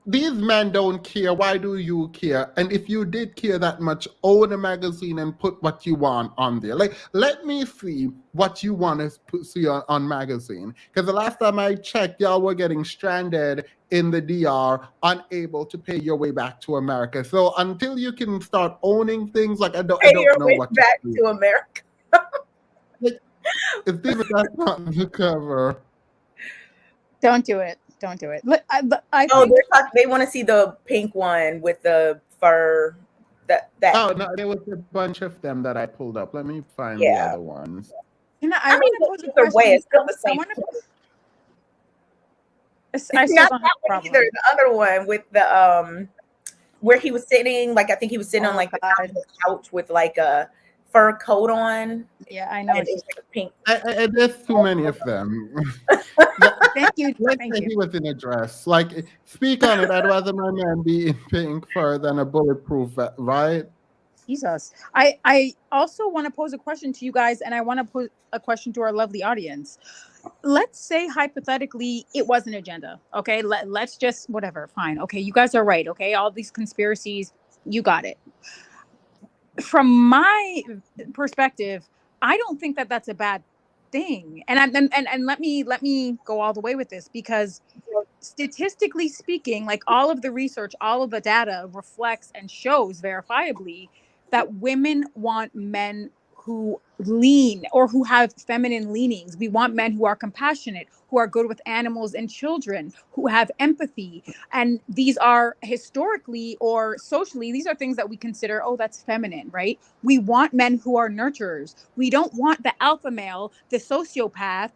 these men don't care. Why do you care? And if you did care that much, own a magazine and put what you want on there. Like, let me see what you want to see on magazine. Because the last time I checked, y'all were getting stranded in the DR, unable to pay your way back to America. So until you can start owning things, like I don't know what back to America. If that's not the cover, don't do it. Don't do it. I think they want to see the pink one with the fur. That. Oh no, there was a bunch of them that I pulled up. Let me find the other ones. I mean, either way, it's still the same. I still don't have a problem. Either. The other one with the where he was sitting, like I think he was sitting on like the couch with like a fur coat on. Yeah, I know. And it was like pink. There's too many of them. Thank you. Thank you. He was in a dress. Like, speak on it. I'd rather my man be in pink fur than a bulletproof vest, right? Jesus. I also want to pose a question to you guys, and I want to pose a question to our lovely audience. Let's say hypothetically it was an agenda. Okay, let's just whatever. Fine. Okay, you guys are right. Okay, all these conspiracies, you got it. From my perspective, I don't think that that's a bad thing. And let me go all the way with this, because statistically speaking, like all of the research, all of the data reflects and shows verifiably that women want men who lean or who have feminine leanings. We want men who are compassionate, who are good with animals and children, who have empathy. And these are historically or socially, these are things that we consider, oh, that's feminine, right? We want men who are nurturers. We don't want the alpha male, the sociopath,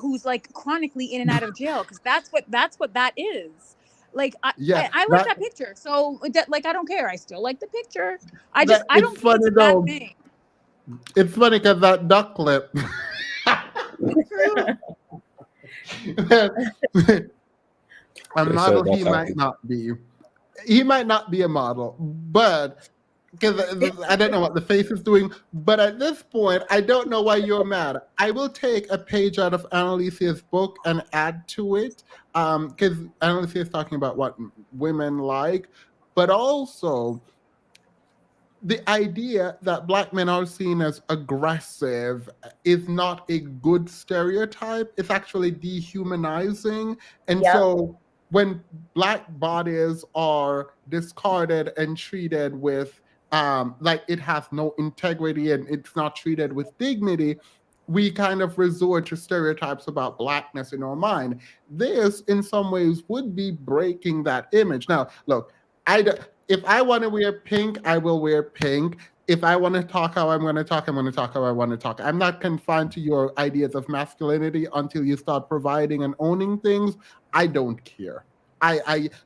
who's like chronically in and out of jail, because that's what that is. Like Yes, I like that picture. So that, like, I don't care. I still like the picture. I it's don't think it's funny a bad though. thing. It's funny because that duck lip. A They model said that's he how might not be. He might not be a model, but because I don't know what the face is doing. But at this point, I don't know why you're mad. I will take a page out of Annalise's book and add to it, because Annalise is talking about what women like, but also the idea that Black men are seen as aggressive is not a good stereotype. It's actually dehumanizing. And Yep. so when Black bodies are discarded and treated with, like it has no integrity and it's not treated with dignity, we kind of resort to stereotypes about Blackness in our mind. This, in some ways, would be breaking that image. Now, look, if I want to wear pink, I will wear pink. If I want to talk how I'm going to talk, I'm going to talk how I want to talk. I'm not confined to your ideas of masculinity until you start providing and owning things. I don't care.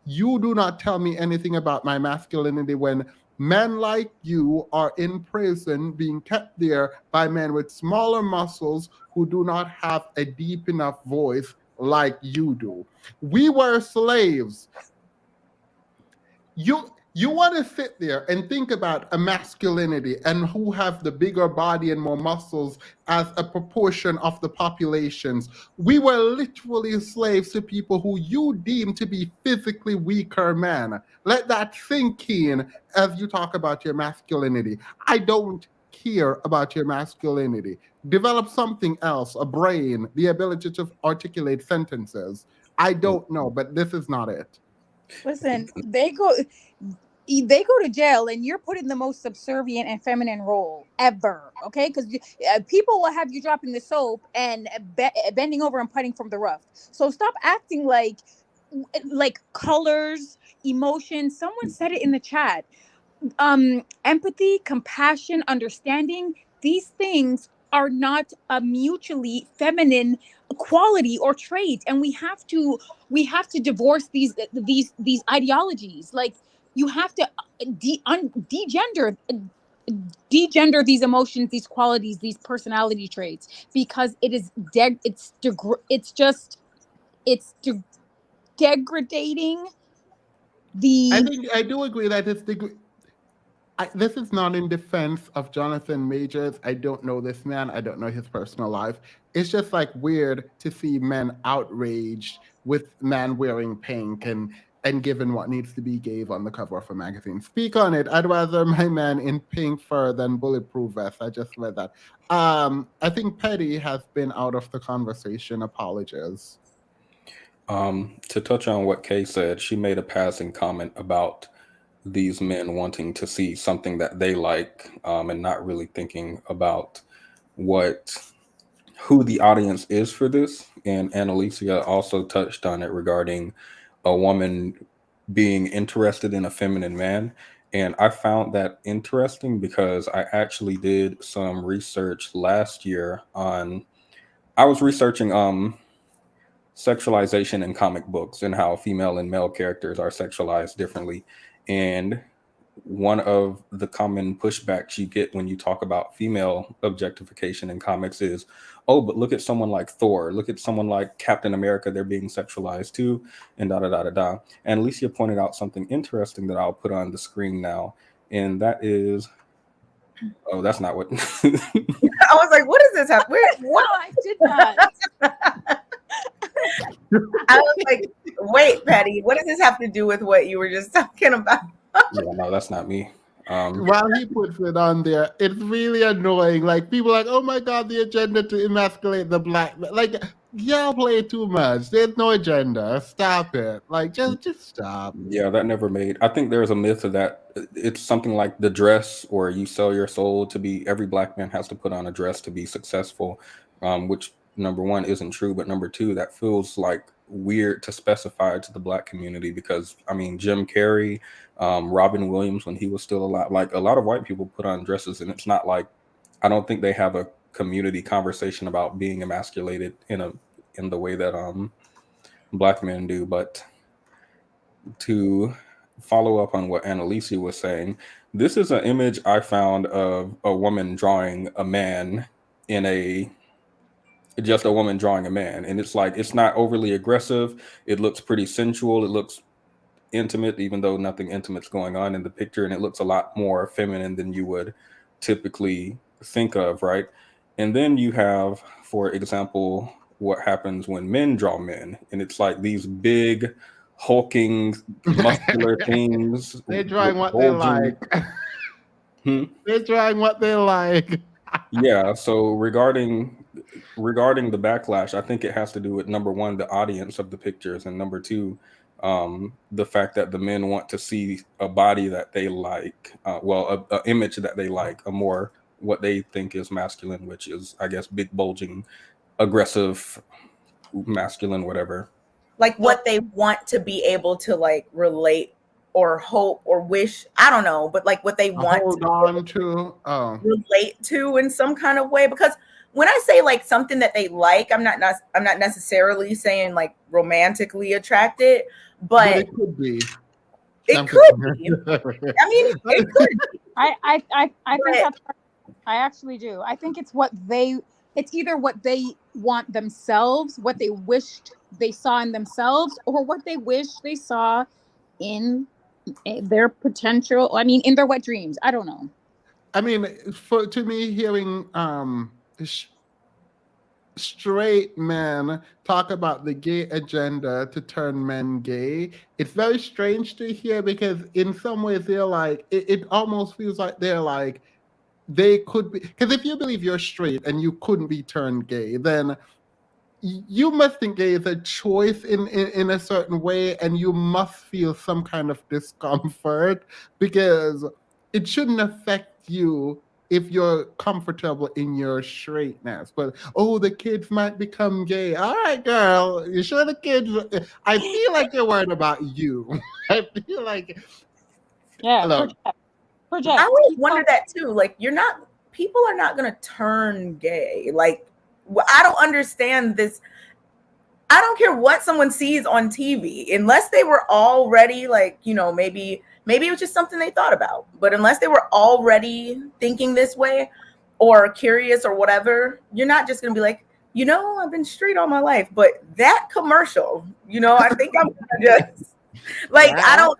You do not tell me anything about my masculinity when men like you are in prison being kept there by men with smaller muscles who do not have a deep enough voice like you do. We were slaves. You want to sit there and think about a masculinity and who have the bigger body and more muscles as a proportion of the populations. We were literally slaves to people who you deem to be physically weaker men. Let that sink in as you talk about your masculinity. I don't care about your masculinity. Develop something else, a brain, the ability to articulate sentences. I don't know, but this is not it. Listen, they go to jail and you're put in the most subservient and feminine role ever, okay? Because people will have you dropping the soap and bending over and putting from the rough. So stop acting like colors, emotions. Someone said it in the chat. Empathy, compassion, understanding, these things are not a mutually feminine quality or trait, and we have to divorce these ideologies. Like, you have to degender these emotions, these qualities, these personality traits, because it's degrading I the. think I do agree that this is not in defense of Jonathan Majors. I don't know this man. I don't know his personal life. It's just like weird to see men outraged with men wearing pink and given what needs to be gave on the cover of a magazine. Speak on it. I'd rather my man in pink fur than bulletproof vest. I just read that. I think Petty has been out of the conversation. Apologies. To touch on what Kay said, she made a passing comment about these men wanting to see something that they like, and not really thinking about who the audience is for this. And Annalicia also touched on it regarding a woman being interested in a feminine man. And I found that interesting because I actually did some research last year I was researching sexualization in comic books and how female and male characters are sexualized differently. And one of the common pushbacks you get when you talk about female objectification in comics is, oh, but look at someone like Thor, look at someone like Captain America, they're being sexualized too, and da da da da da. And Alicia pointed out something interesting that I'll put on the screen now, and that is, oh, that's not what. I was like, what is this? What? No, I did not. I was like, wait, Patty, what does this have to do with what you were just talking about? Yeah, no, that's not me. While he puts it on there, it's really annoying. Like people are like, oh my god, the agenda to emasculate the black man. Like y'all play too much. There's no agenda. Stop it. Like just stop. Yeah, that never made. I think there's a myth of that. It's something like the dress, or you sell your soul to be. Every black man has to put on a dress to be successful, which number one isn't true, but number two, that feels like weird to specify to the black community because I mean, Jim Carrey, Robin Williams, when he was still alive, like a lot of white people put on dresses, and it's not like I don't think they have a community conversation about being emasculated in the way that black men do, but to follow up on what Annalisa was saying, this is an image I found of a woman drawing a man in a just a woman drawing a man. And it's like it's not overly aggressive. It looks pretty sensual. It looks intimate, even though nothing intimate's going on in the picture, and it looks a lot more feminine than you would typically think of, right? And then you have, for example, what happens when men draw men, and it's like these big hulking muscular things. They're drawing what they like. They're drawing what they like. Yeah, so regarding the backlash, I think it has to do with number one, the audience of the pictures, and number two, the fact that the men want to see a body that they like, a image that they like, a more what they think is masculine, which is, I guess, big, bulging, aggressive, masculine, whatever. Like what they want to be able to like relate or hope or wish, I don't know, but like what they want hold on to relate to in some kind of way. Because when I say like something that they like, I'm not necessarily saying like romantically attracted, but it could be. It could be. I mean, it could be. I think that's, I actually do. I think it's it's either what they want themselves, what they wished they saw in themselves, or what they wish they saw in their potential. I mean, in their wet dreams. I don't know. I mean, to me, hearing straight men talk about the gay agenda to turn men gay, it's very strange to hear because in some ways they're like, it almost feels like they're like, they could be, because if you believe you're straight and you couldn't be turned gay, then you must think gay is a choice in a certain way, and you must feel some kind of discomfort because it shouldn't affect you if you're comfortable in your straightness. But the kids might become gay. All right, girl, you sure the kids? I feel like you're worried about you. I feel like Project. I always wonder that too. Like, people are not gonna turn gay. Like, I don't understand this. I don't care what someone sees on TV, unless they were already like, maybe it was just something they thought about. But unless they were already thinking this way or curious or whatever, you're not just gonna be like, I've been straight all my life. But that commercial, I think I'm gonna just like, I don't.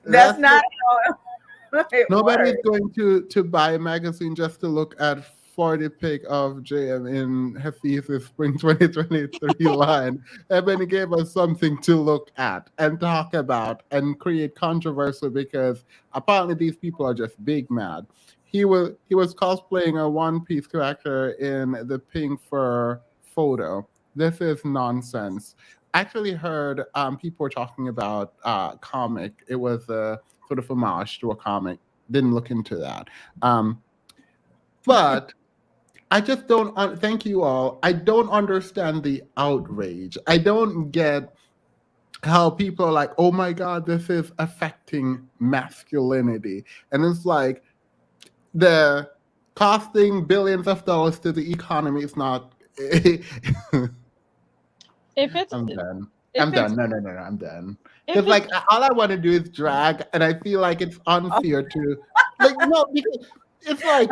That's not how. Nobody's going to buy a magazine just to look at 40 pic of JM in Hafiz's Spring 2023 line. Ebony gave us something to look at and talk about and create controversy because apparently these people are just big mad. He was cosplaying a One Piece character in the pink fur photo. This is nonsense. I actually heard people were talking about comic. It was sort of homage to a comic. Didn't look into that. But I just don't, thank you all. I don't understand the outrage. I don't get how people are like, oh my God, this is affecting masculinity. And it's like, the costing billions of dollars to the economy is not. I'm done. No, I'm done. Because like all I want to do is drag, and I feel like it's unfair to like no, because it's like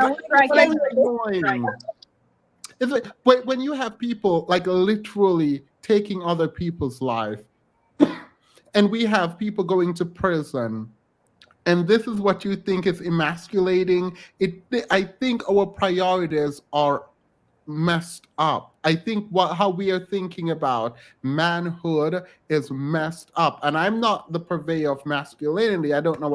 annoying. It's like when you have people like literally taking other people's life, and we have people going to prison, and this is what you think is emasculating. I think our priorities are messed up. I think how we are thinking about manhood is messed up. And I'm not the purveyor of masculinity. I don't know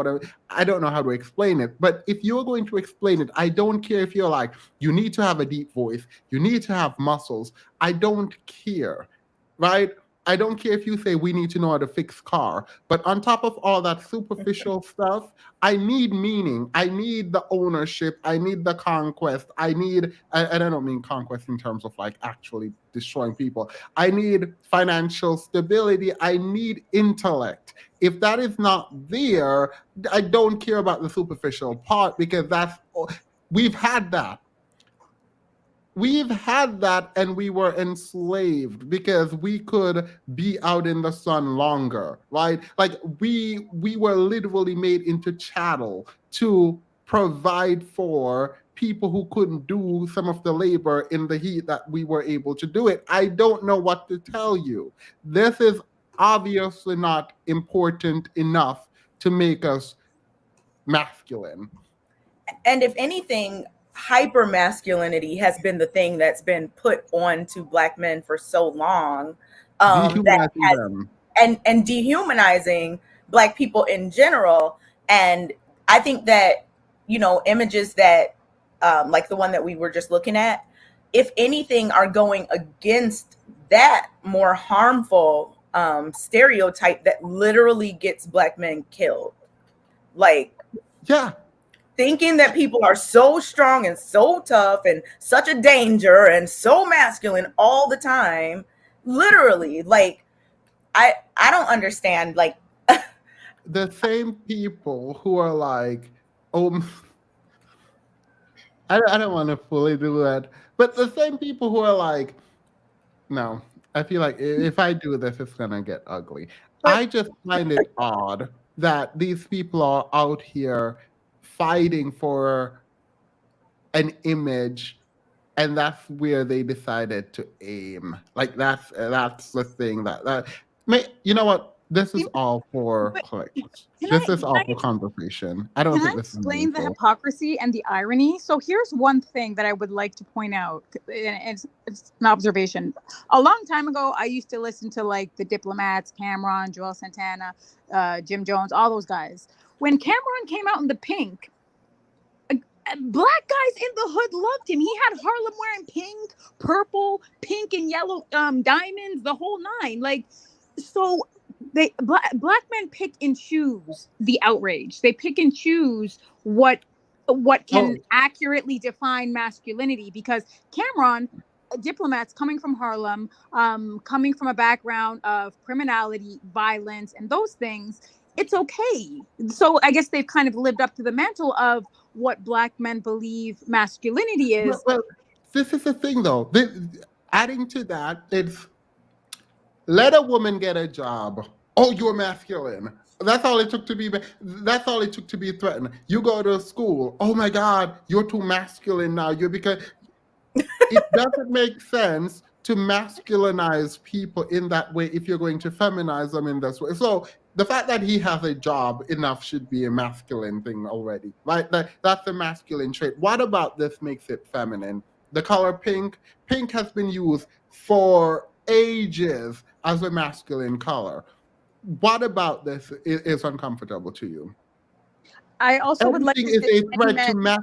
how to explain it. But if you're going to explain it, I don't care if you're like, you need to have a deep voice, you need to have muscles. I don't care, right? I don't care if you say we need to know how to fix car. But on top of all that superficial stuff, I need meaning. I need the ownership. I need the conquest. And I don't mean conquest in terms of like actually destroying people. I need financial stability. I need intellect. If that is not there, I don't care about the superficial part because we've had that. We've had that and we were enslaved because we could be out in the sun longer, right? Like we were literally made into chattel to provide for people who couldn't do some of the labor in the heat that we were able to do it. I don't know what to tell you. This is obviously not important enough to make us masculine. And if anything, hyper masculinity has been the thing that's been put on to Black men for so long, that Dehumanizing has, them. and dehumanizing Black people in general. And I think that, images that, like the one that we were just looking at, if anything, are going against that more harmful stereotype that literally gets Black men killed. Like, Yeah. thinking that people are so strong and so tough and such a danger and so masculine all the time, literally, like, I don't understand, like, the same people who are like, oh, I don't want to fully do that, but the same people who are like, no, I feel like if I do this, it's gonna get ugly. But I just find it odd that these people are out here fighting for an image, and that's where they decided to aim. Like that's the thing you know what? This is all for but clicks. can This is all I for conversation. I don't Can think I this is explain the meaningful. hypocrisy and the irony? So here's one thing that I would like to point out. And it's an observation. A long time ago, I used to listen to like the Diplomats, Cameron, Joel Santana, Jim Jones, all those guys. When Cameron came out in the pink, black guys in the hood loved him. He had Harlem wearing pink, purple, pink and yellow diamonds, the whole nine. Like, so black men pick and choose the outrage. They pick and choose what can Oh, accurately define masculinity, because Cameron, diplomats coming from Harlem, coming from a background of criminality, violence, and those things, it's okay. So I guess they've kind of lived up to the mantle of what black men believe masculinity is. well, this is the thing though. Adding to that, it's let a woman get a job. Oh, you're masculine. That's all it took to be. That's all it took to be threatened. You go to school. Oh my God, you're too masculine now. You're because it doesn't make sense to masculinize people in that way if you're going to feminize them in this way. So the fact that he has a job enough should be a masculine thing already, right? That's a masculine trait. What about this makes it feminine? The color pink. Pink has been used for ages as a masculine color. What about this is uncomfortable to you? I also would like Everything to is say a many threat to men.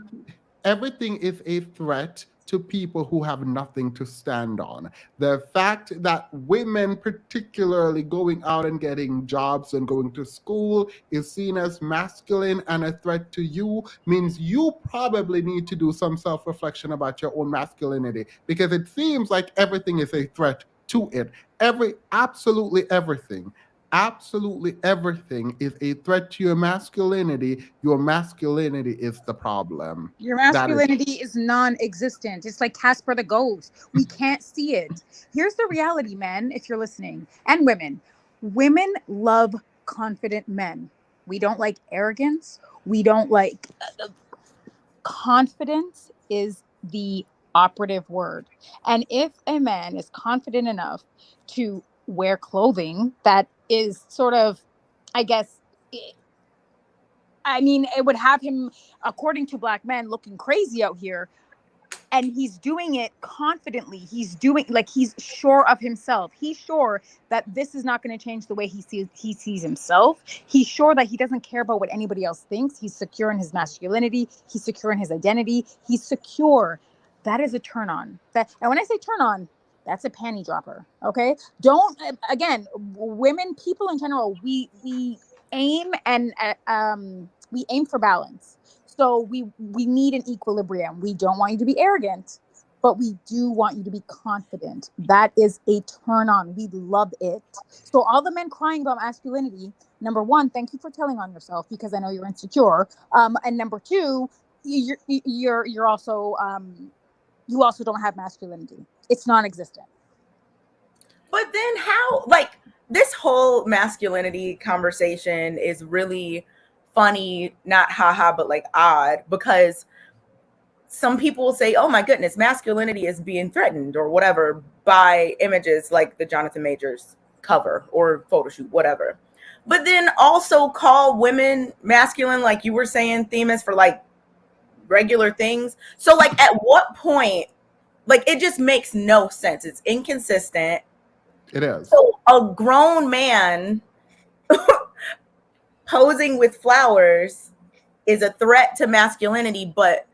everything is a threat to people who have nothing to stand on. The fact that women, particularly going out and getting jobs and going to school, is seen as masculine and a threat to you means you probably need to do some self-reflection about your own masculinity, because it seems like everything is a threat to it. Absolutely everything. Absolutely everything is a threat to your masculinity. Your masculinity is the problem. Your That is masculinity is non-existent. It's like Casper the Ghost. We can't see it. Here's the reality, men, if you're listening, and women. Women love confident men. We don't like arrogance. We don't like confidence is the operative word. And if a man is confident enough to wear clothing that is sort of, I guess, I mean, it would have him, according to black men, looking crazy out here. and he's doing it confidently. He's doing, like, he's sure of himself. He's sure that this is not going to change the way he sees himself. He's sure that he doesn't care about what anybody else thinks. He's secure in his masculinity. He's secure in his identity. He's secure. That is a turn on. And when I say turn on, that's a panty dropper. Okay, don't, again, women, people in general, we aim and we aim for balance. So we need an equilibrium. We don't want you to be arrogant, but we do want you to be confident. That is a turn on. We love it. So all the men crying about masculinity, number one, thank you for telling on yourself, because I know you're insecure. And number two, you're also you also don't have masculinity. It's non-existent. But then how, like, this whole masculinity conversation is really funny, not haha, but like odd, because some people will say, oh my goodness, masculinity is being threatened or whatever by images like the Jonathan Majors cover or photo shoot, whatever. But then also call women masculine, like you were saying, Themis, for like regular things. So like at what point, like, it just makes no sense. It's inconsistent. It is. So a grown man posing with flowers is a threat to masculinity, but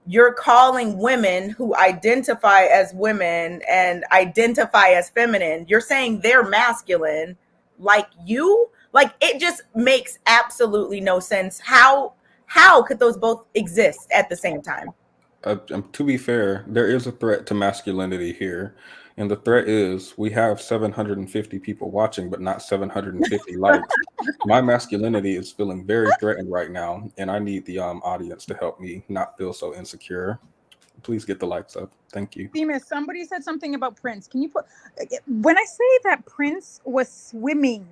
you're calling women who identify as women and identify as feminine, you're saying they're masculine like you? Like, it just makes absolutely no sense. How could those both exist at the same time? To be fair, there is a threat to masculinity here. And the threat is we have 750 people watching, but not 750 likes. My masculinity is feeling very threatened right now. And I need the audience to help me not feel so insecure. Please get the likes up. Thank you. Themis, somebody said something about Prince. Can you put, when I say that Prince was swimming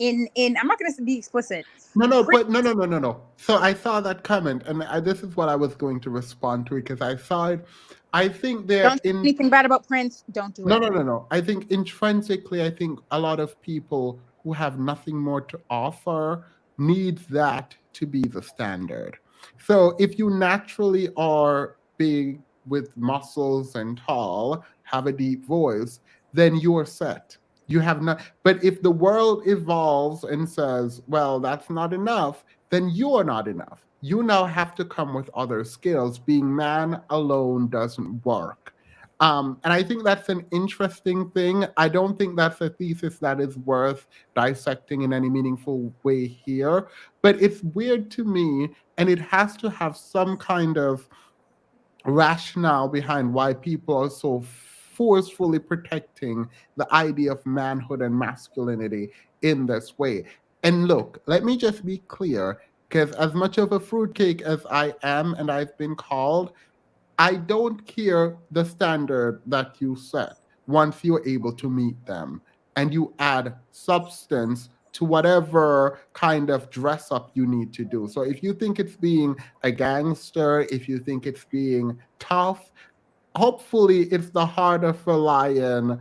in I'm not going to be explicit. No. So I saw that comment, and this is what I was going to respond to, because I saw it. I think don't do anything bad about Prince. Don't do it. No. I think intrinsically, I think a lot of people who have nothing more to offer need that to be the standard. So if you naturally are big with muscles and tall, have a deep voice, then you're set. You have not. But if the world evolves and says, well, that's not enough, then you are not enough. You now have to come with other skills. Being man alone doesn't work. And I think that's an interesting thing. I don't think that's a thesis that is worth dissecting in any meaningful way here. But it's weird to me, and it has to have some kind of rationale behind why people are so forcefully protecting the idea of manhood and masculinity in this way. And look, let me just be clear, because as much of a fruitcake as I am and I've been called, I don't care the standard that you set once you're able to meet them and you add substance to whatever kind of dress up you need to do. So if you think it's being a gangster, if you think it's being tough, hopefully it's the heart of a lion,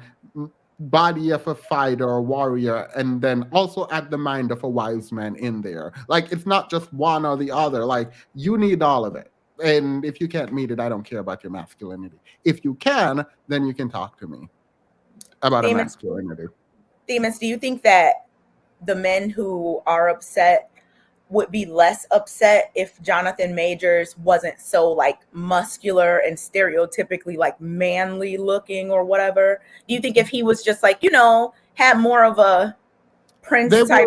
body of a fighter or warrior, and then also add the mind of a wise man in there. Like, it's not just one or the other. Like, you need all of it. And if you can't meet it, I don't care about your masculinity. If you can, then you can talk to me about a masculinity. Themis, do you think that the men who are upset would be less upset if Jonathan Majors wasn't so like muscular and stereotypically like manly looking or whatever? Do you think if he was just like, you know, had more of a Prince type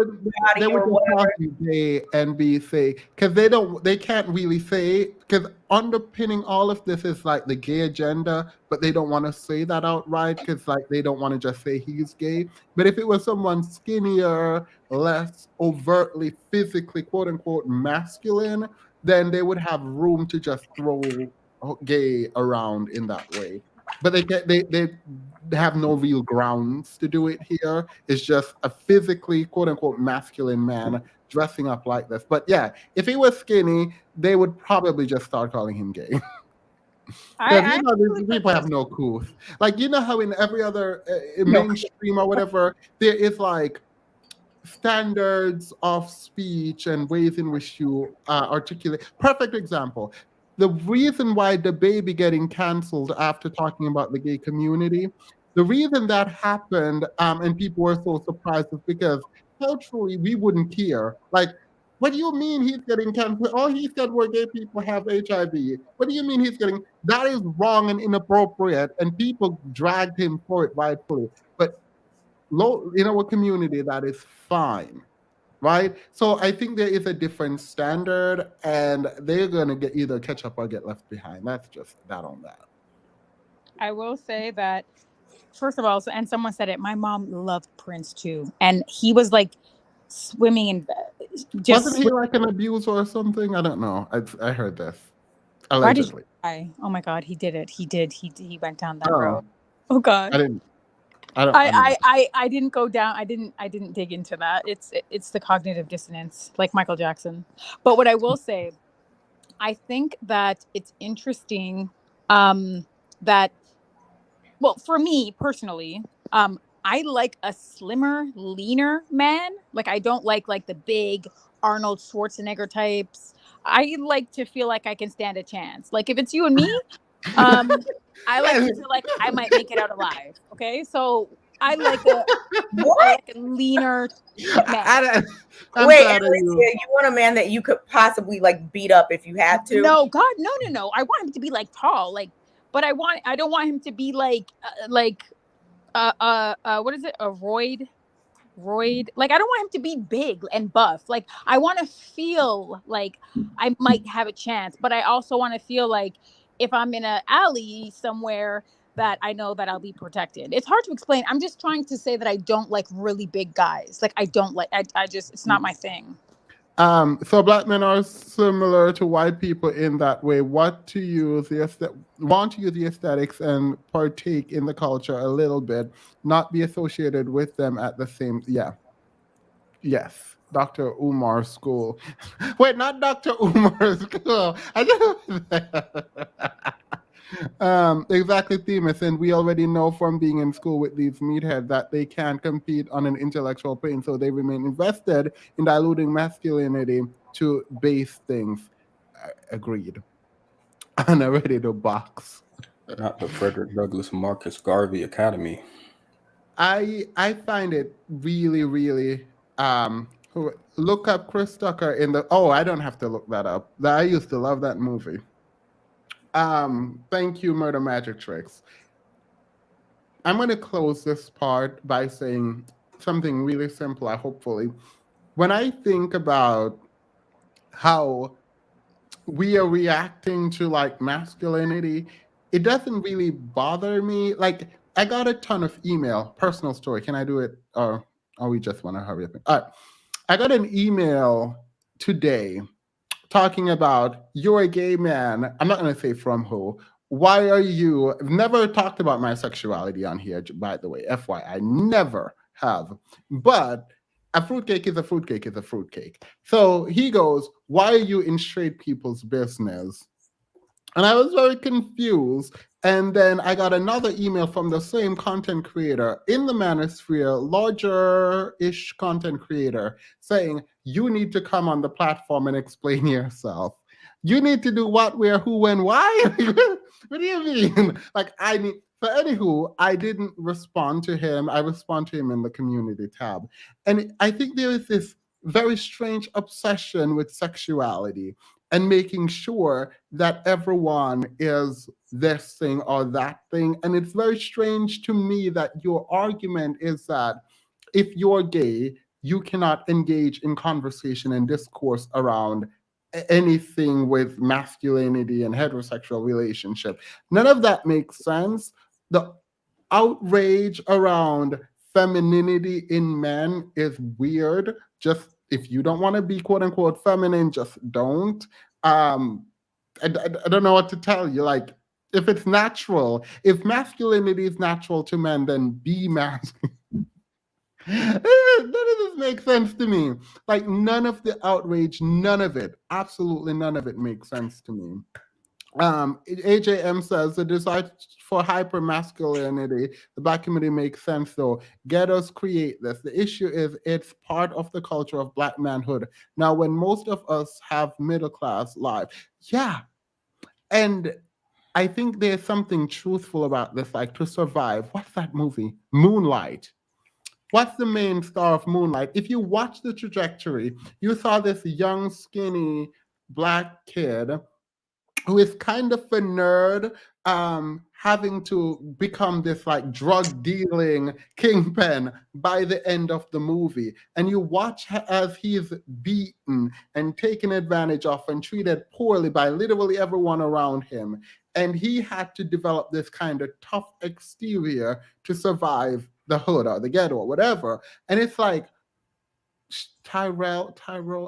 body or whatever, gay and be say, because they can't really say, because underpinning all of this is like the gay agenda, but they don't want to say that outright because like they don't want to just say he's gay. But if it was someone skinnier, less overtly physically quote unquote masculine, then they would have room to just throw gay around in that way. But they have no real grounds to do it here. It's just a physically quote unquote masculine man dressing up like this. But yeah, if he was skinny, they would probably just start calling him gay. These people have no clue. Like, you know how in every other mainstream or whatever, there is like standards of speech and ways in which you articulate. Perfect example. the reason why the baby getting canceled after talking about the gay community, the reason that happened, and people were so surprised is because culturally we wouldn't care. Like, what do you mean he's getting canceled? All he said were gay people have HIV. What do you mean he's getting? That is wrong and inappropriate, and people dragged him for it rightfully. But in our community, that is fine, right? So I think there is a different standard, and they're gonna get either catch up or get left behind. That's just that on that. I will say that, first of all, and someone said it, my mom loved Prince too. And he was like swimming in Wasn't just he like an abuser or something? I don't know. I heard this why did you allegedly. die? Oh my god, he did it. He went down that Oh, road. Oh god. I didn't. I don't know. I didn't go down. I didn't dig into that. It's the cognitive dissonance, like Michael Jackson. But what I will say, I think that it's interesting, that, well, for me personally, I like a slimmer, leaner man. Like, I don't like the big Arnold Schwarzenegger types. I like to feel like I can stand a chance. Like, if it's you and me, I like to feel like I might make it out alive. Okay, so I like a What? leaner man. I'm Wait, proud of Alicia, you. you want a man that you could possibly like beat up if you had to? No, God, no. I want him to be like tall, like, but I don't want him to be like what is it? A roid? Like, I don't want him to be big and buff. Like, I want to feel like I might have a chance, but I also want to feel like if I'm in an alley somewhere, that I know that I'll be protected. It's hard to explain. I'm just trying to say that I don't like really big guys. Like, I don't like, I just, it's not my thing. So black men are similar to white people in that way. Want to use the aesthetics and partake in the culture a little bit, not be associated with them at the same. Yeah, yes. Dr. Umar's school. Wait, not Dr. Umar's school. I don't. Exactly, Themis, and we already know from being in school with these meatheads that they can't compete on an intellectual plane, so they remain invested in diluting masculinity to base things. Agreed. And ready to box. Not the Frederick Douglass Marcus Garvey Academy. I find it really, really look up Chris Tucker in the I don't have to look that up. I used to love that movie. Thank you, Murder Magic Tricks. I'm going to close this part by saying something really simple, hopefully. When I think about how we are reacting to like masculinity, it doesn't really bother me. Like, I got a ton of email, personal story. Can I do it? Or we just want to hurry up? All right. I got an email today talking about, you're a gay man. I'm not going to say from who. Why are you? I've never talked about my sexuality on here, by the way. FYI, never have. But a fruitcake is a fruitcake is a fruitcake. So he goes, why are you in straight people's business? And I was very confused. And then I got another email from the same content creator in the manosphere, larger-ish content creator, saying, you need to come on the platform and explain yourself. You need to do what, where, who, when, why? What do you mean? Like, I need... So anywho, I didn't respond to him. I respond to him in the community tab. And I think there is this very strange obsession with sexuality and making sure that everyone is this thing or that thing. And it's very strange to me that your argument is that if you're gay, you cannot engage in conversation and discourse around anything with masculinity and heterosexual relationship. None of that makes sense. The outrage around femininity in men is weird. Just if you don't want to be quote unquote feminine, just don't. I don't know what to tell you. Like, if it's natural, if masculinity is natural to men, then be masculine. None of this makes sense to me. Like, none of the outrage, none of it, absolutely none of it makes sense to me. AJM says the desire for hypermasculinity, the black community makes sense though. Get us create this. The issue is it's part of the culture of black manhood. Now, when most of us have middle class life, yeah, And I think there's something truthful about this, like to survive. What's that movie? Moonlight. What's the main star of Moonlight? If you watch the trajectory, you saw this young, skinny black kid who is kind of a nerd, having to become this like drug dealing kingpin by the end of the movie. And you watch as he's beaten and taken advantage of and treated poorly by literally everyone around him. And he had to develop this kind of tough exterior to survive the hood or the ghetto or whatever. And it's like, Tyrell,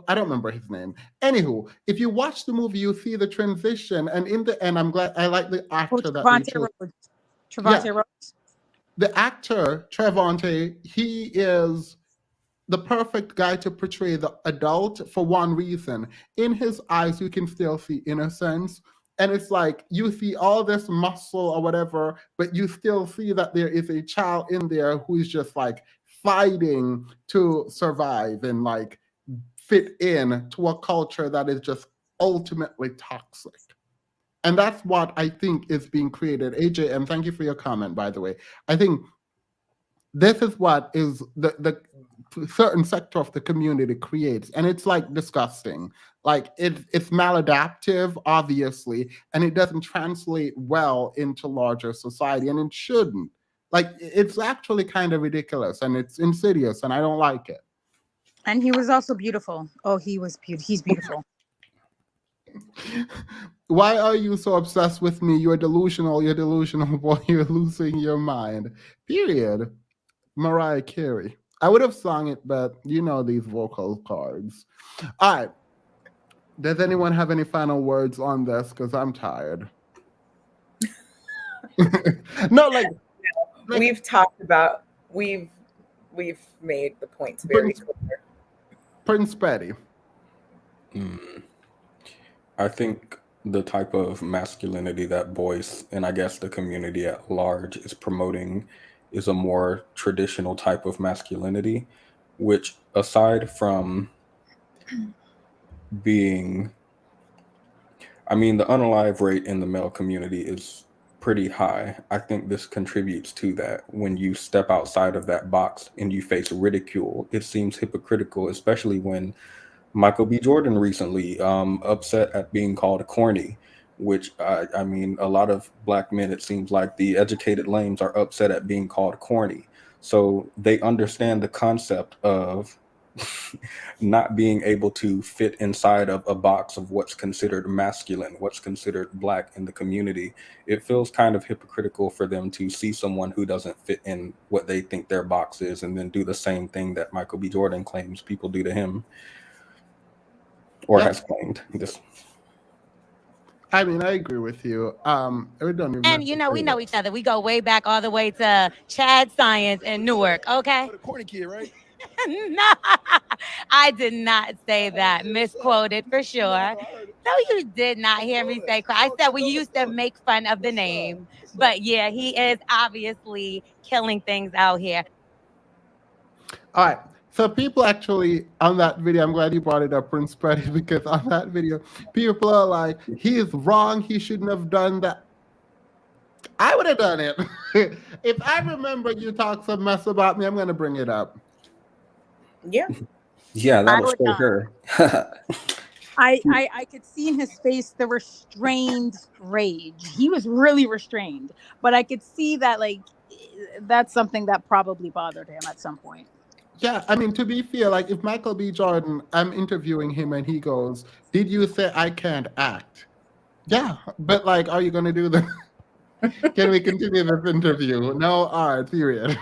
I don't remember his name. Anywho, if you watch the movie, you see the transition, and in the end, I'm glad I like the actor that they chose. Trevante Rhodes. The actor Trevante, he is the perfect guy to portray the adult for one reason. In his eyes, you can still see innocence. And it's like you see all this muscle or whatever, but you still see that there is a child in there who is just like fighting to survive and like fit in to a culture that is just ultimately toxic. And that's what I think is being created. AJ, and thank you for your comment, by the way. I think this is what is the certain sector of the community creates, and it's like disgusting. Like it's maladaptive, obviously, and it doesn't translate well into larger society, and it shouldn't. Like it's actually kind of ridiculous, and it's insidious, and I don't like it. And he was also beautiful. Oh, he's beautiful. Why are you so obsessed with me? You're delusional, boy, you're losing your mind. Period. Mariah Carey. I would have sung it, but you know these vocal cards. All right. Does anyone have any final words on this? Because I'm tired. No, like we've talked about, we've made the points very clear. Prince Petty. I think the type of masculinity that Boyce and I guess the community at large is promoting is a more traditional type of masculinity, which aside from being, I mean, the unalive rate in the male community is pretty high. I think this contributes to that. When you step outside of that box and you face ridicule, it seems hypocritical, especially when Michael B. Jordan recently upset at being called corny, which I mean, a lot of black men, it seems like the educated lames are upset at being called corny. So they understand the concept of not being able to fit inside of a box of what's considered masculine, what's considered black in the community. It feels kind of hypocritical for them to see someone who doesn't fit in what they think their box is and then do the same thing that Michael B. Jordan claims people do to him. Or has claimed this. I mean, I agree with you. We don't even and you know, we know each other. We go way back, all the way to Chad Science in Newark. Okay. The corny kid, right? No, I did not say that. Misquoted for sure. No, you did not hear me say. I said we used to make fun of the name, but yeah, he is obviously killing things out here. All right. So people actually on that video, I'm glad you brought it up, Prince Petty, because on that video, people are like, he is wrong. He shouldn't have done that. I would have done it. If I remember you talk some mess about me, I'm going to bring it up. Yeah. Yeah, that was for her. I could see in his face the restrained rage. He was really restrained, but I could see that like that's something that probably bothered him at some point. Yeah, I mean, to be fair, like if Michael B. Jordan, I'm interviewing him and he goes, "Did you say I can't act?" Yeah, but like, are you going to do the? Can we continue this interview? No, all right, period.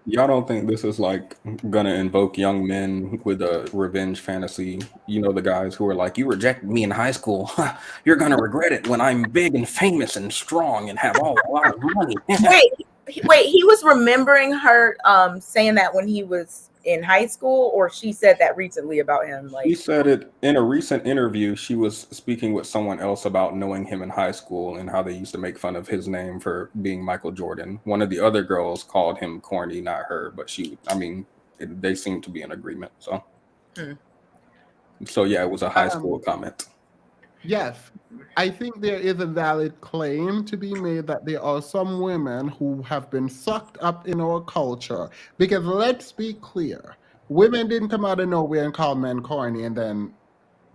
Y'all don't think this is like gonna invoke young men with a revenge fantasy? You know, the guys who are like, "You rejected me in high school. You're gonna regret it when I'm big and famous and strong and have a lot of money." Wait, he was remembering her saying that when he was in high school, or she said that recently about him? Like, She said it in a recent interview. She was speaking with someone else about knowing him in high school and how they used to make fun of his name for being Michael Jordan. One of the other girls called him corny, not her, but they seemed to be in agreement. So, so yeah, it was a high school comment. Yes, I think there is a valid claim to be made that there are some women who have been sucked up in our culture. Because let's be clear, women didn't come out of nowhere and call men corny and then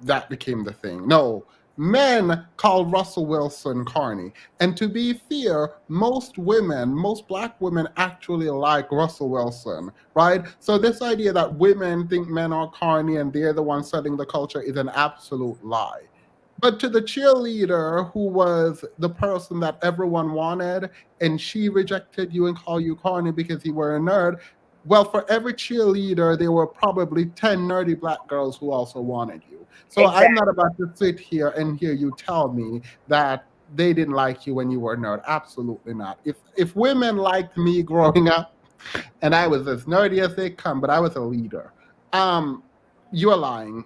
that became the thing. No, men called Russell Wilson corny. And to be fair, most women, most black women actually like Russell Wilson, right? So this idea that women think men are corny and they're the ones setting the culture is an absolute lie. But to the cheerleader who was the person that everyone wanted, and she rejected you and called you corny because you were a nerd, well, for every cheerleader, there were probably 10 nerdy black girls who also wanted you. So I'm not Exactly. about to sit here and hear you tell me that they didn't like you when you were a nerd. Absolutely not. If women liked me growing up, and I was as nerdy as they come, but I was a leader, um, you're lying.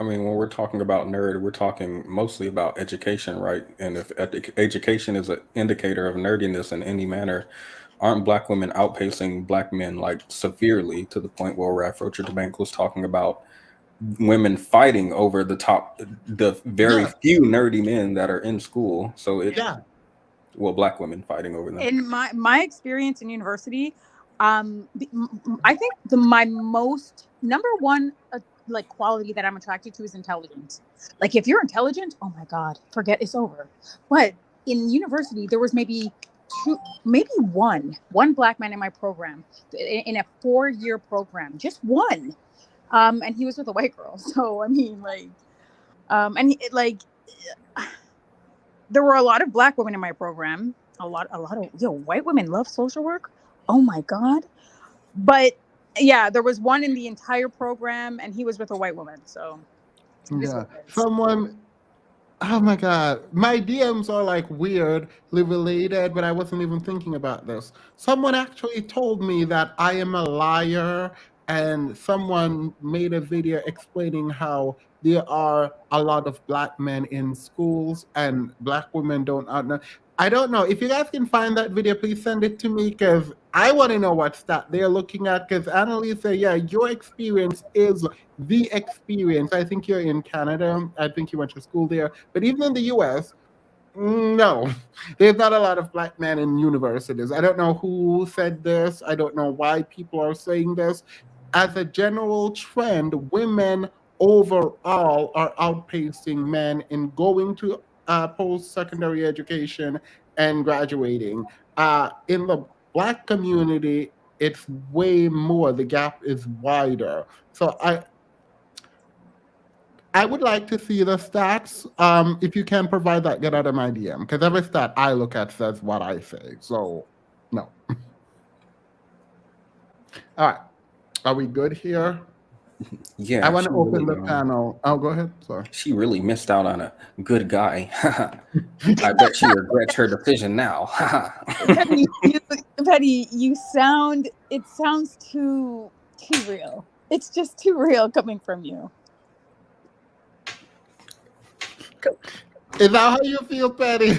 I mean, when we're talking about nerd, we're talking mostly about education, right? And if education is an indicator of nerdiness in any manner, aren't black women outpacing black men like severely to the point where Afro Bank was talking about women fighting over the very Yeah, few nerdy men that are in school. So yeah, well, black women fighting over them. In my experience in university, I think my most number one like quality that I'm attracted to is intelligence. Like if you're intelligent, oh my god, forget it's over. But in university, there was maybe two, maybe one black man in my program in a 4-year program, just one. And he was with a white girl. So I mean, like, and like there were a lot of black women in my program. A lot of white women love social work. Oh my god! But yeah, there was one in the entire program, and he was with a white woman. So it is yeah. what it is. Someone, oh my God. My DMs are like weirdly related, but I wasn't even thinking about this. Someone actually told me that I am a liar, and someone made a video explaining how there are a lot of black men in schools and black women don't know. I don't know. If you guys can find that video, please send it to me because I want to know what stat they're looking at. Because Annalisa, yeah, your experience is the experience. I think you're in Canada. I think you went to school there. But even in the US, no, there's not a lot of black men in universities. I don't know who said this. I don't know why people are saying this. As a general trend, women overall are outpacing men in going to post secondary education and graduating. In the black community, it's way more. The gap is wider. So I would like to see the stats. If you can provide that, get out of my DM because every stat I look at says what I say. So no. All right. Are we good here? I Yeah, want to open the panel. Oh, go ahead. Sorry. she really missed out on a good guy. I bet she regrets her decision now. Petty, you sound. It sounds too real. It's just too real coming from you. Is that how you feel, Patty?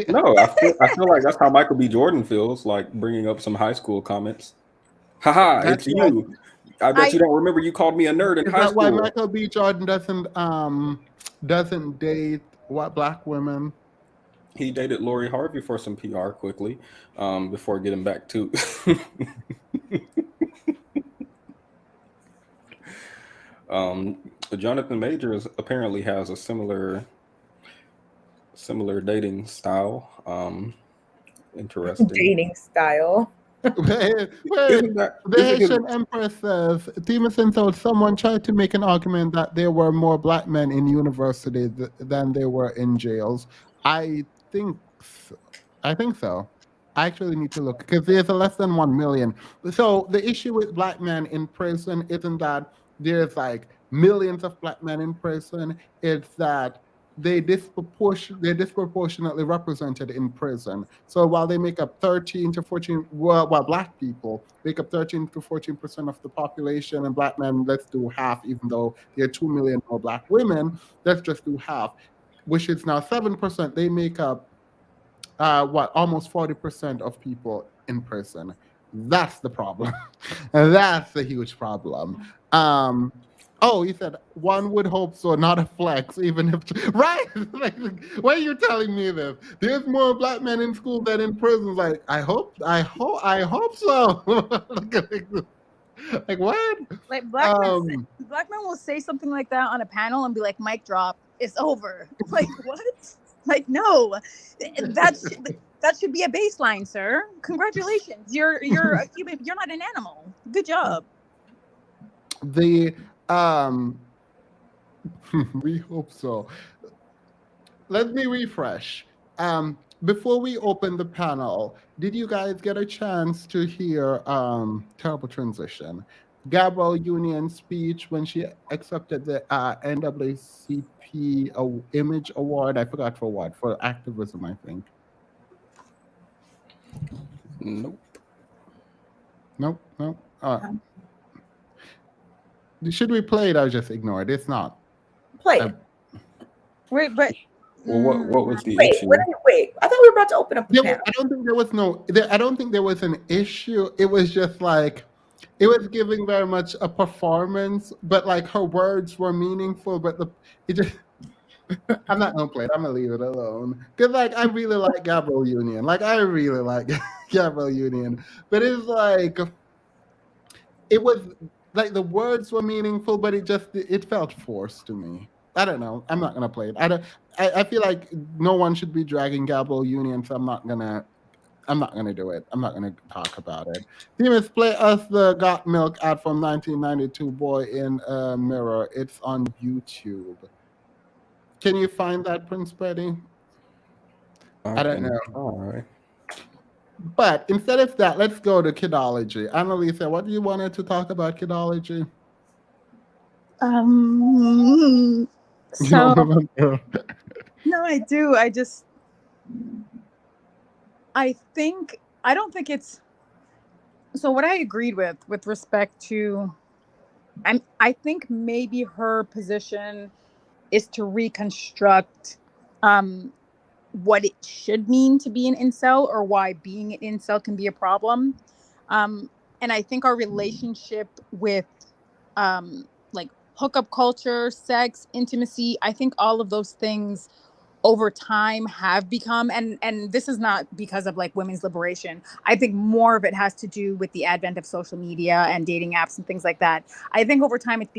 No, I feel like that's how Michael B. Jordan feels, like bringing up some high school comments. Haha, That's it's why. you. I bet you don't remember you called me a nerd in Is high that why school. Michael B. Jordan doesn't date what black women? He dated Lori Harvey for some PR quickly, before getting back to. um, Jonathan Majors apparently has a similar dating style. Interesting. Dating style. Wait, Isn't that the isn't his? Haitian Empress says, Stevenson told someone tried to make an argument that there were more black men in university than there were in jails. I think so. I think so. I actually need to look because there's a less than 1 million. So the issue with black men in prison isn't that there's like millions of black men in prison. It's that they're disproportionately represented in prison. So while they make up 13 to 14, well, black people make up 13 to 14% of the population, and black men, let's do half, even though there are 2 million more black women, let's just do half, which is now 7%. They make up almost 40% of people in prison. That's the problem. And that's a huge problem. Oh, he said one would hope so, not a flex, even if right. Like, why are you telling me this? There's more black men in school than in prisons. Like, I hope so. Like what? Like Um, black men will say something like that on a panel and be like, "Mic drop, it's over." Like what? Like no, that should be a baseline, sir. Congratulations, you're a human. You're not an animal. Good job. the we hope so. Let me refresh. Before we open the panel, did you guys get a chance to hear terrible transition? Gabriel Union's speech when she accepted the NAACP Image Award. I forgot for what, for activism, I think. Nope. Nope, nope. Should we play it or just ignore it? It's not. Play Uh, it. Wait, but Well, what was the Wait, issue? wait. I thought we were about to open up the panel. I don't think there was I don't think there was an issue. It was just like, it was giving very much a performance, but like her words were meaningful. But it just, I'm not gonna play it. I'm gonna leave it alone because like I really like Gabriel Union. Like I really like Gabriel Union, but it's like it was like the words were meaningful, but it felt forced to me. I don't know. I'm not gonna play it. I feel like no one should be dragging Gabriel Union, so I'm not gonna do it. I'm not gonna talk about it. Demas, play us the Got Milk ad from 1992, Boy in a Mirror. It's on YouTube. Can you find that, Prince Petty? I don't know. All right. But instead of that, let's go to Kidology. Annalisa, what do you wanted to talk about Kidology? so No, no, I do. I don't think it's so what I agreed with respect to I think maybe her position is to reconstruct what it should mean to be an incel or why being an incel can be a problem. And I think our relationship with like hookup culture, sex, intimacy, I think all of those things over time have become and this is not because of like women's liberation. I think more of it has to do with the advent of social media and dating apps and things like that. I think over time it's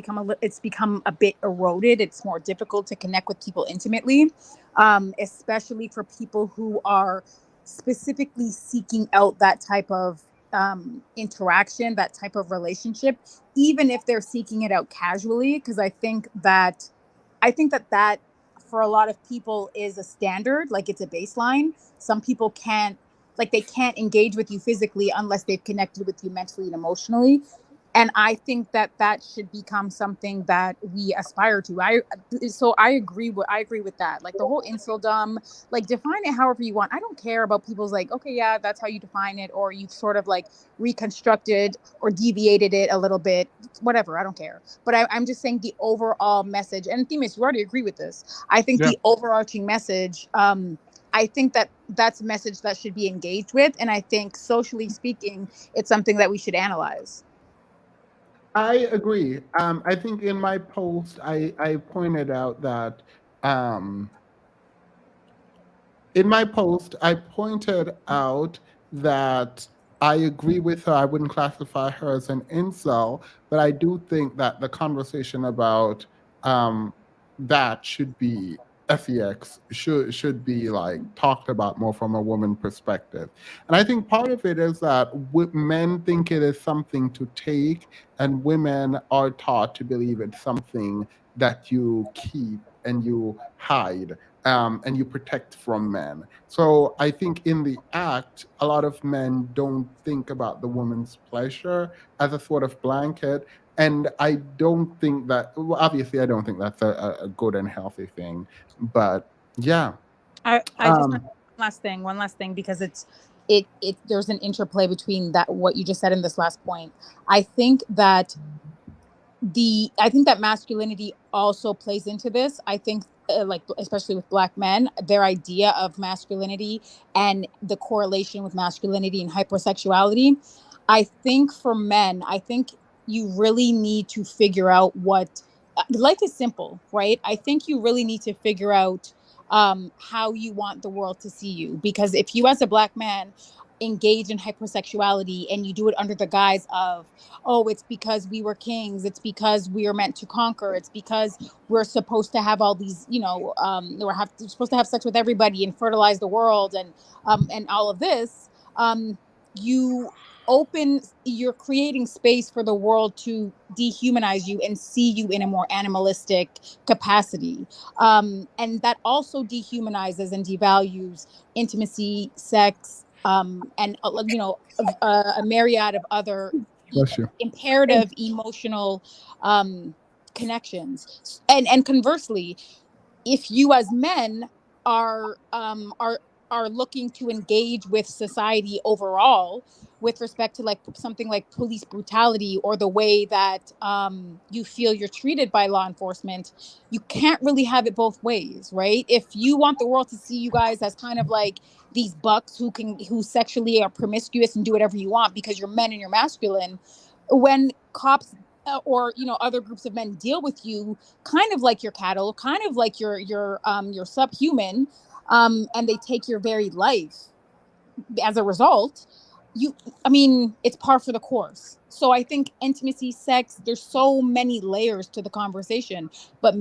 become a bit eroded. It's more difficult to connect with people intimately, especially for people who are specifically seeking out that type of interaction, that type of relationship, even if they're seeking it out casually, because I think that for a lot of people is a standard, like it's a baseline. Some people they can't engage with you physically unless they've connected with you mentally and emotionally. And I think that should become something that we aspire to. I agree with that. Like the whole inseldom, like define it however you want. I don't care about people's like, okay, yeah, that's how you define it, or you've sort of like reconstructed or deviated it a little bit, whatever. I don't care. But I'm just saying the overall message. And Themis, you already agree with this. I think Yeah. the overarching message. I think that's a message that should be engaged with, and I think socially speaking, it's something that we should analyze. I agree. I think in my post, I pointed out that um, in my post, I pointed out that I agree with her. I wouldn't classify her as an incel, but I do think that the conversation about that should be sex should be like talked about more from a woman perspective. And I think part of it is that men think it is something to take, and women are taught to believe it's something that you keep and you hide, and you protect from men. So I think in the act, a lot of men don't think about the woman's pleasure as a sort of blanket. And I don't think that, well, obviously, I don't think that's a good and healthy thing. But yeah. I just want one last thing, because it there's an interplay between that what you just said in this last point. I think that masculinity also plays into this. I think like especially with Black men, their idea of masculinity and the correlation with masculinity and hypersexuality. I think for men, I think you really need to figure out what life is simple, right? I think you really need to figure out how you want the world to see you, because if you as a Black man engage in hypersexuality and you do it under the guise of, oh, it's because we were kings, it's because we are meant to conquer, it's because we're supposed to have all these, we're supposed to have sex with everybody and fertilize the world, and all of this, you you're creating space for the world to dehumanize you and see you in a more animalistic capacity, and that also dehumanizes and devalues intimacy, sex, and a myriad of other Bless you. imperative emotional connections. And conversely, if you as men are looking to engage with society overall with respect to like something like police brutality or the way that you feel you're treated by law enforcement, you can't really have it both ways, right? If you want the world to see you guys as kind of like these bucks who sexually are promiscuous and do whatever you want because you're men and you're masculine, when cops or other groups of men deal with you kind of like your cattle, kind of like your subhuman, and they take your very life as a result, it's par for the course. So I think intimacy, sex, there's so many layers to the conversation, but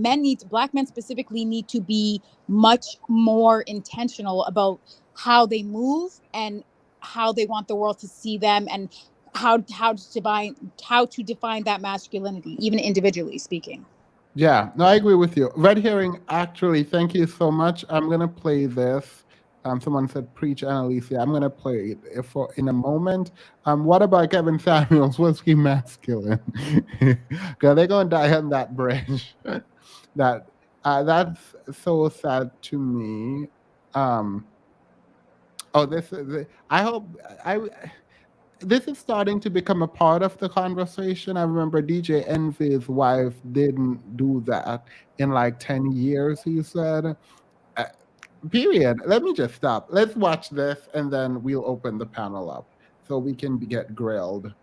Black men specifically need to be much more intentional about how they move and how they want the world to see them, and how to define that masculinity, even individually speaking. Yeah, no, I agree with you. Red Herring, actually, thank you so much. I'm gonna play this. Someone said preach, Annalisa. I'm gonna play it in a moment. What about Kevin Samuels? Was he masculine? Because they're gonna die on that bridge. That's so sad to me. I hope this is starting to become a part of the conversation. I remember DJ Envy's wife didn't do that in like 10 years, he said. Period. Let me just stop. Let's watch this and then we'll open the panel up so we can get grilled.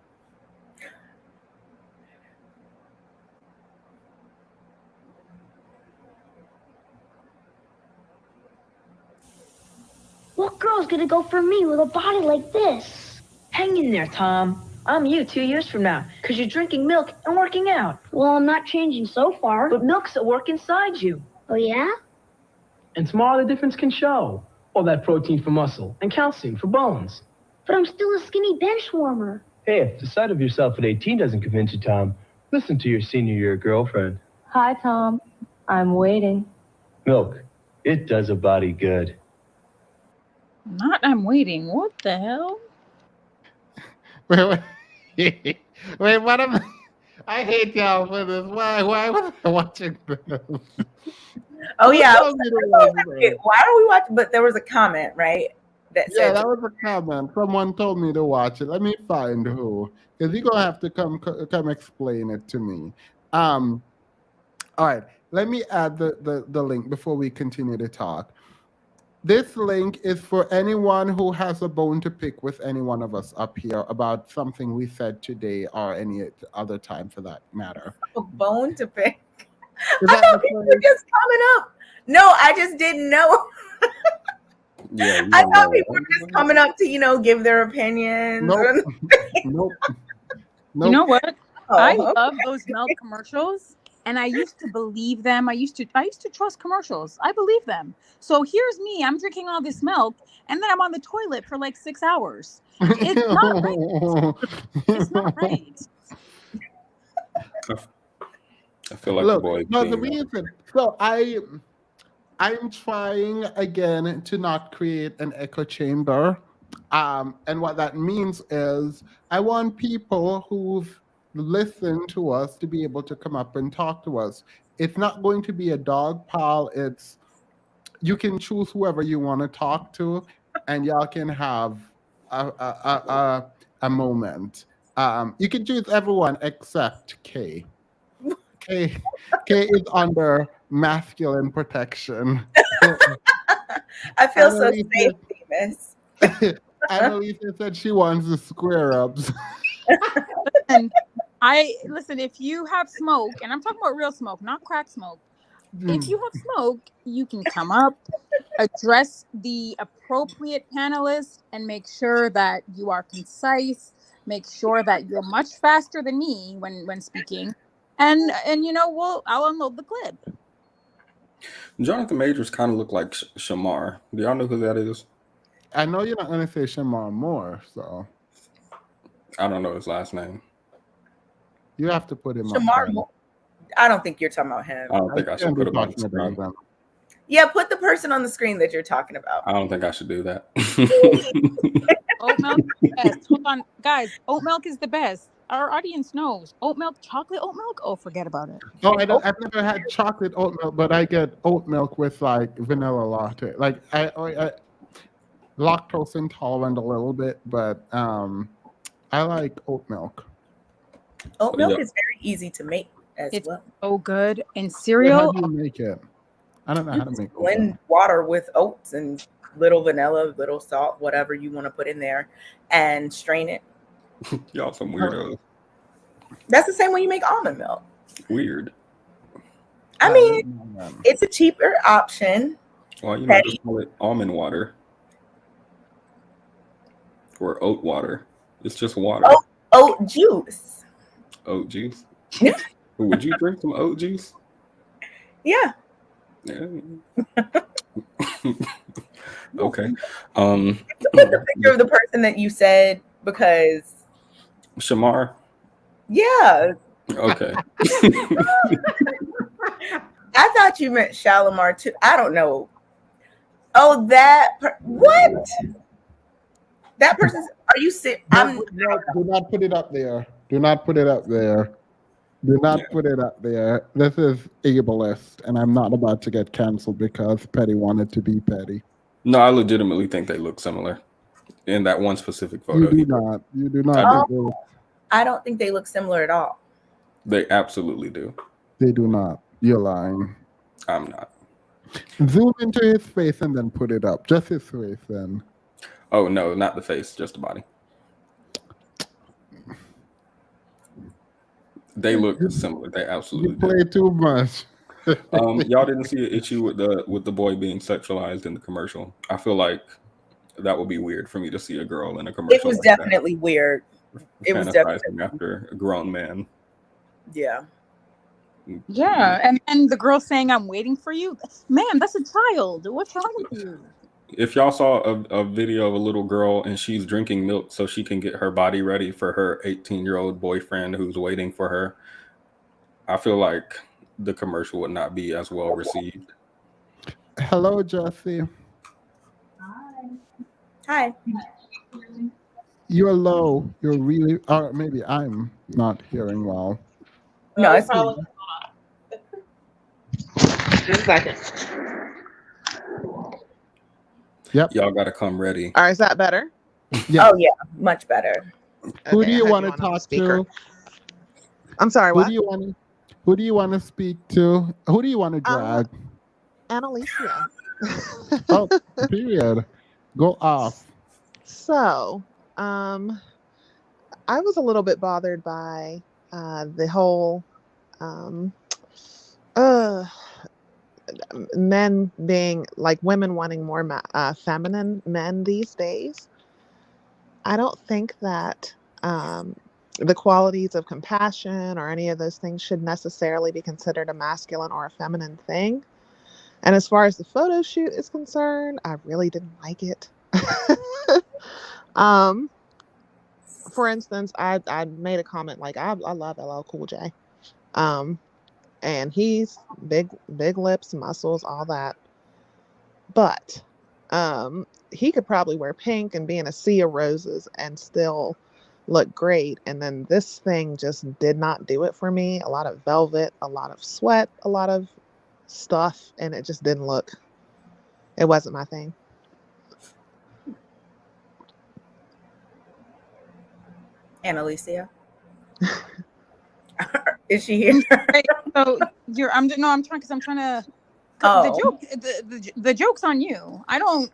What girl's gonna go for me with a body like this? Hang in there, Tom. I'm you 2 years from now, because you're drinking milk and working out. Well, I'm not changing so far. But milk's at work inside you. Oh, yeah? And tomorrow the difference can show. All that protein for muscle and calcium for bones. But I'm still a skinny bench warmer. Hey, if the sight of yourself at 18 doesn't convince you, Tom, listen to your senior year girlfriend. Hi, Tom. I'm waiting. Milk, it does a body good. Not I'm waiting. What the hell? Wait, what am I hate y'all for this. Why was I watching this? Oh yeah. Who told me to watch this? Why are we watching? But there was a comment, right? That Yeah, said, that was a comment. Someone told me to watch it. Let me find who, because you're gonna have to come explain it to me. All right, let me add the link before we continue to talk. This link is for anyone who has a bone to pick with any one of us up here about something we said today or any other time for that matter. a bone to pick. Is I that thought the people were phrase? just coming up. No, I just didn't know. Yeah, you I don't thought know. people were just coming up to, give their opinions. Nope. Nope. You know what? Oh, I okay. love those milk commercials, and I used to believe them. I used to trust commercials. I believe them. So here's me. I'm drinking all this milk, and then I'm on the toilet for like 6 hours. It's not right. It's not right. I feel like Look, the boy. no, the reason. So I'm trying again to not create an echo chamber. And what that means is I want people who've listened to us to be able to come up and talk to us. It's not going to be a dog pile. It's you can choose whoever you want to talk to, and y'all can have a moment. You can choose everyone except Kay. Kay is under masculine protection. I feel so Annalisa- safe, famous. Annalisa said she wants the square ups. And I listen, if you have smoke, and I'm talking about real smoke, not crack smoke. If you have smoke, you can come up, address the appropriate panelist, and make sure that you are concise. Make sure that you're much faster than me when speaking, and I'll unload the clip. Jonathan Majors kind of looked like Shamar. Do y'all know who that is? I know you're not going to say Shamar Moore, so I don't know his last name. you have to put him up. Shamar, I don't think you're talking about him. I don't think I should put him on the screen. Yeah, put the person on the screen that you're talking about. I don't think I should do that. Oat milk is the best. Hold on, guys. Oat milk is the best. Our audience knows. Oat milk, chocolate oat milk. Oh, forget about it. No, I've never had chocolate oat milk, but I get oat milk with like vanilla latte. Like I lactose intolerant a little bit, but I like oat milk. Oat milk is very easy to make as well. So good. And cereal. How do you make it? I don't know how to make oat blend milk. water with oats and little vanilla, little salt, whatever you want to put in there, and strain it. Y'all some weirdos. That's the same way you make almond milk. Weird. I mean, it's a cheaper option. Well, you know, just call it almond water or oat water. It's just water. Oat juice. Oat juice. Would you drink some oat juice? Yeah. Okay. Put the picture of the person that you said because Shamar. Yeah. Okay. I thought you meant Shalimar too. I don't know. Oh, what? That person's. Are you sick? Do not put it up there. Do not put it up there. Do not put it up there. This is ableist, and I'm not about to get canceled because Petty wanted to be petty. No, I legitimately think they look similar in that one specific photo. You do not. You do not. I don't think they look similar at all. They absolutely do. They do not. You're lying. I'm not. Zoom into his face and then put it up. Just his face then. Oh, no, not the face, just the body. They look similar. They absolutely do. Play too much. Y'all didn't see an issue with the boy being sexualized in the commercial. I feel like that would be weird for me to see a girl in a commercial. It was definitely weird. It was definitely after a grown man. Yeah. Yeah, and the girl saying, "I'm waiting for you." Man, that's a child. What's wrong with you? If y'all saw a video of a little girl and she's drinking milk so she can get her body ready for her 18-year-old boyfriend who's waiting for her, I feel like the commercial would not be as well received. Hello, Jesse. Hi. You're low. You're really, or maybe I'm not hearing well. No, it's probably. Just a second. Yep. Y'all got to come ready. All right, is that better? Yeah. Oh, yeah, much better. Who do you want to talk to? I'm sorry, what? Who do you want to speak to? Who do you want to drag? Annalicia. Oh, period. Go off. So, I was a little bit bothered by the whole men being like women wanting more feminine men these days. I don't think that the qualities of compassion or any of those things should necessarily be considered a masculine or a feminine thing. And as far as the photo shoot is concerned, I really didn't like it. For instance, I made a comment like I love LL Cool J, and he's big lips, muscles, all that. But he could probably wear pink and be in a sea of roses and still look great. And then this thing just did not do it for me. A lot of velvet, a lot of sweat, a lot of stuff, and it just didn't look. It wasn't my thing. Annalicia. Is she here? So I'm trying because I'm trying to. The joke's on you. I don't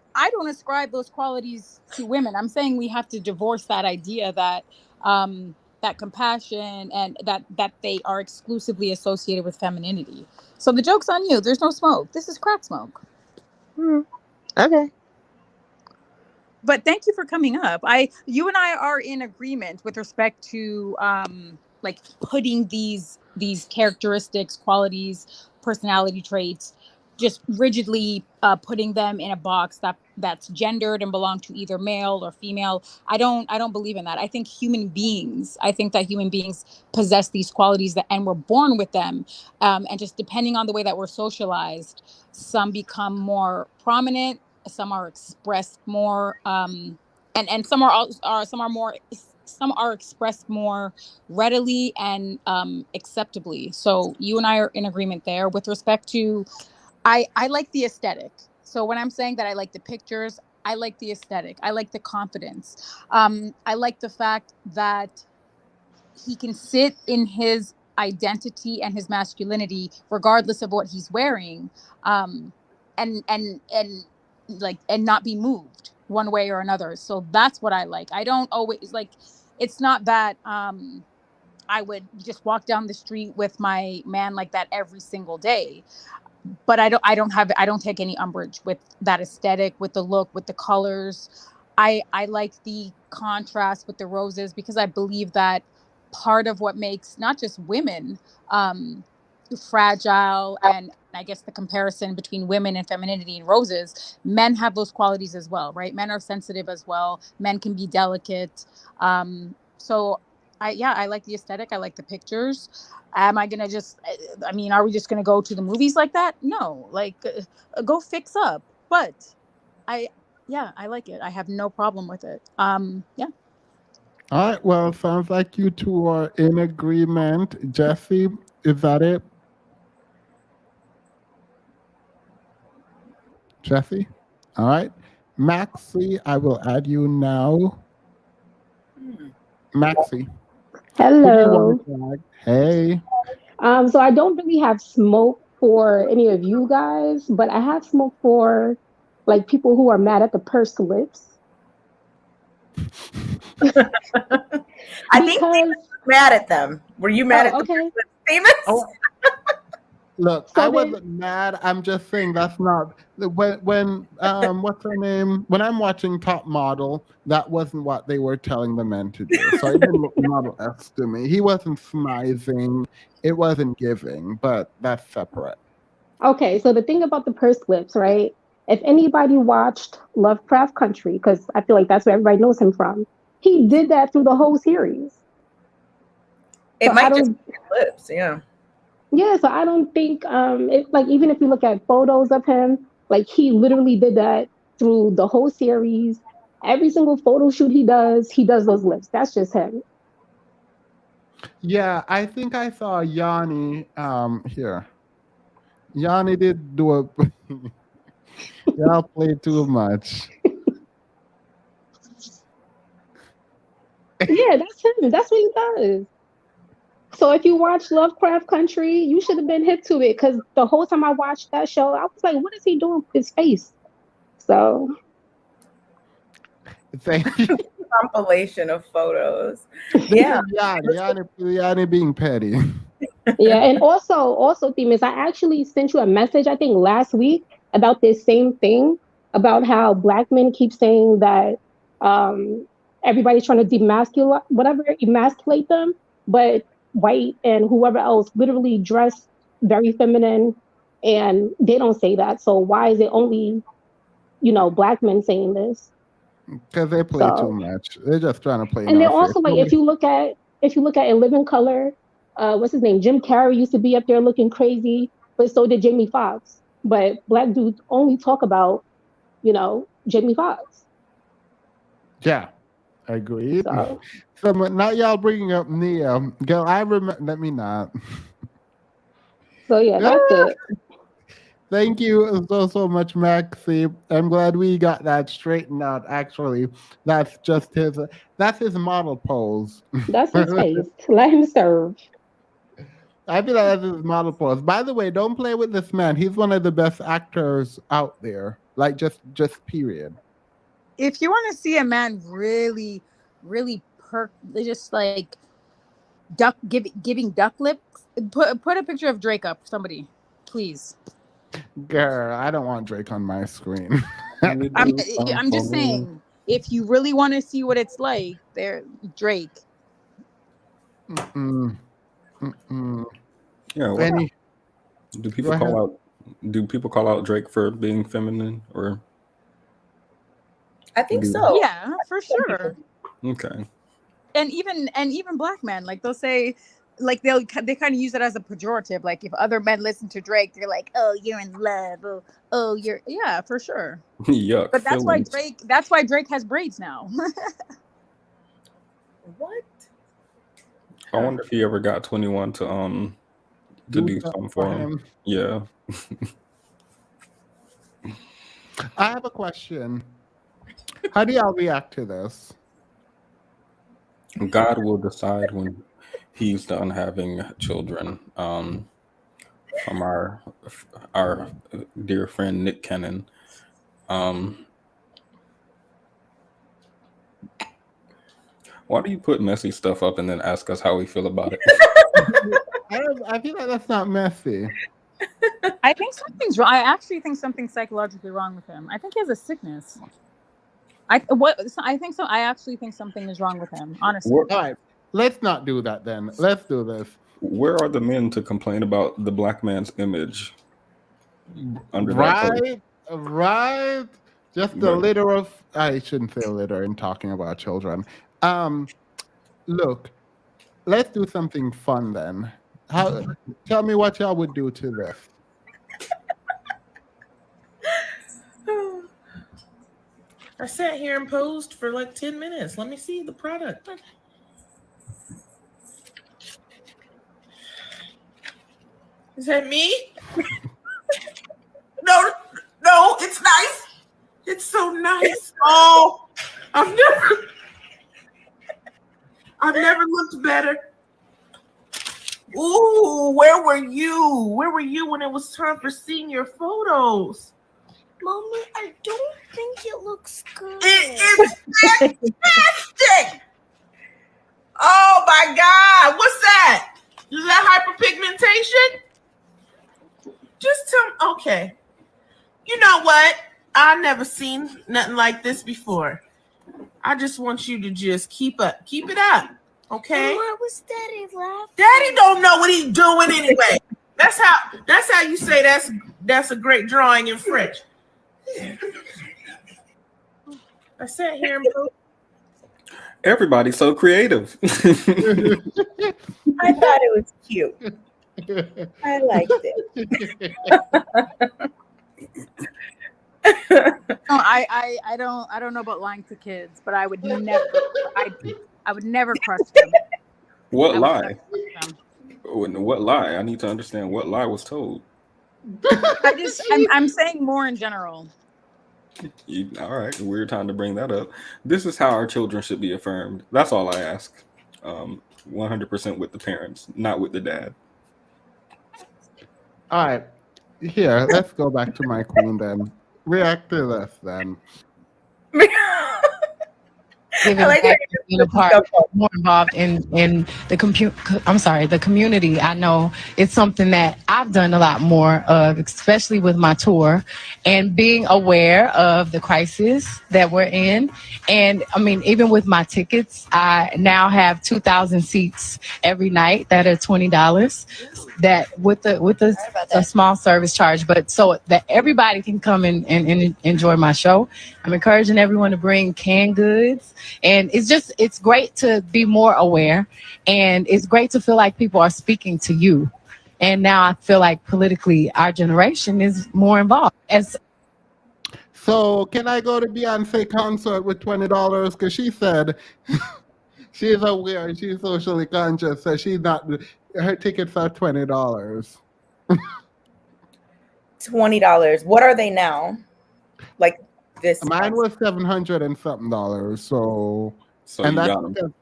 ascribe those qualities to women. I'm saying we have to divorce that idea that that compassion, and that they are exclusively associated with femininity. So the joke's on you. There's no smoke. This is crack smoke. Okay. But thank you for coming up. You and I are in agreement with respect to like putting these characteristics, qualities, personality traits, just rigidly putting them in a box that's gendered and belong to either male or female. I don't believe in that. I think that human beings possess these qualities and we're born with them, and just depending on the way that we're socialized, some become more prominent, some are expressed more, and some some are expressed more readily and acceptably. So you and I are in agreement there. With respect to, I like the aesthetic. So when I'm saying that I like the pictures, I like the aesthetic, I like the confidence, I like the fact that he can sit in his identity and his masculinity regardless of what he's wearing, um and like, and not be moved one way or another. So that's what I like. I don't always like, it's not that I would just walk down the street with my man like that every single day, but I don't take any umbrage with that aesthetic, with the look, with the colors. I like the contrast with the roses, because I believe that part of what makes not just women um fragile, and I guess the comparison between women and femininity and roses, men have those qualities as well, right? Men are sensitive as well. Men can be delicate. So I like the aesthetic. I like the pictures. Am I gonna just, I mean, are we just gonna go to the movies like that? No, like, go fix up. But I yeah, I like it. I have no problem with it. Yeah. All right. Well, sounds like you two are in agreement. Jesse, is that it? Jesse? All right. Maxie, I will add you now. Maxie, who do you want Hello. to tag? Hey. So I don't really have smoke for any of you guys, but I have smoke for like people who are mad at the pursed lips. I think Because Famous was mad at them. Were you mad at the okay. Famous? Oh, look, So I then wasn't mad. I'm just saying that's not when what's her name? When I'm watching Top Model, that wasn't what they were telling the men to do. So it didn't look Model S to me. He wasn't smizing. It wasn't giving, but that's separate. okay, so the thing about the pursed lips, right? If anybody watched Lovecraft Country, because I feel like that's where everybody knows him from, he did that through the whole series. It So I might just don't be his lips, yeah. Yeah, so I don't think it, like, even if you look at photos of him, like he literally did that through the whole series. Every single photo shoot he does those lips. That's just him. Yeah, I think I saw Yanni here. Yanni did do a y'all play too much. Yeah, that's him. That's what he does. So if you watch Lovecraft Country, you should have been hip to it because the whole time I watched that show, I was like, what is he doing with his face? So Thank you. Compilation of photos. Yeah. Yanni being petty. yeah, and also Themis, I actually sent you a message, I think last week, about this same thing, about how black men keep saying that um everybody's trying to demasculate whatever, emasculate them, but white and whoever else literally dress very feminine, and they don't say that. So why is it only, black men saying this? Because they play too So, much. They're just trying to play in and then our face. also, like, Nobody- if you look at In Living Color, what's his name? Jim Carrey used to be up there looking crazy, but so did Jamie Foxx. But black dudes only talk about, Jamie Foxx. Yeah, agreed. So So now y'all bringing up Nia. Girl, I remember. Let me not. yeah, that's it. Thank you so much, Maxie. I'm glad we got that straightened out. Actually, that's just his. That's his model pose. That's his face. Let him serve. I feel like that's his model pose. By the way, don't play with this man. He's one of the best actors out there. Like just period. If you want to see a man really, really just like giving duck lips. Put a picture of Drake up, somebody, please. Girl, I don't want Drake on my screen. I'm just saying, if you really want to see what it's like, there, Drake. Mm-mm. Mm-mm. Yeah. Any, do people call out Drake for being feminine, or? I think so. Yeah, for sure. Okay. And even black men, like they'll say, like they kind of use it as a pejorative. Like if other men listen to Drake, they're like, "Oh, you're in love." Oh, you're for sure. Yuck. But that's feelings. why Drake has braids now. What? I wonder if he ever got 21 to do something for him. Yeah. I have a question. How do y'all react to this? God will decide when he's done having children. From our dear friend Nick Cannon. Why do you put messy stuff up and then ask us how we feel about it? I feel like that's not messy. I think something's wrong. I actually think something's psychologically wrong with him. I think he has a sickness. I actually think something is wrong with him. Honestly. All right, let's not do that then. Let's do this. Where are the men to complain about the black man's image? Under Right. Just the litter of. I shouldn't say litter in talking about children. Look, let's do something fun then. Tell me what y'all would do to this. I sat here and posed for like 10 minutes. Let me see the product. Is that me? No, it's nice. It's so nice. Oh, I've never looked better. Ooh, where were you? Where were you when it was time for senior photos? Mommy, I don't think it looks good. It is fantastic. Oh my God, what's that? Is that hyperpigmentation? Just tell me, okay. You know what? I've never seen nothing like this before. I just want you to just keep it up, okay? Why was Daddy laughing? Daddy don't know what he's doing anyway. That's how you say that's a great drawing in French. I sat here and Everybody's so creative. I thought it was cute. I liked it. I don't know about lying to kids, but I would never crush them. What lie? What lie? I need to understand what lie was told. I'm saying more in general. All right, weird time to bring that up. This is how our children should be affirmed. That's all I ask. 100% with the parents, not with the dad. All right, here, let's go back to my queen then. React to this then. Giving like back, being a part, more involved in the the community. I know it's something that I've done a lot more of, especially with my tour, and being aware of the crisis that we're in. And I mean, even with my tickets, I now have 2,000 seats every night that are $20. That with a small service charge, but so that everybody can come and enjoy my show. I'm encouraging everyone to bring canned goods. And it's great to be more aware, and it's great to feel like people are speaking to you. And now I feel like politically our generation is more involved. So can I go to Beyonce concert with $20? Because she said she's aware, she's socially conscious, so she's not. Her tickets are $20. $20. What are they now? Like this? Mine was $700 and something. So and you got them.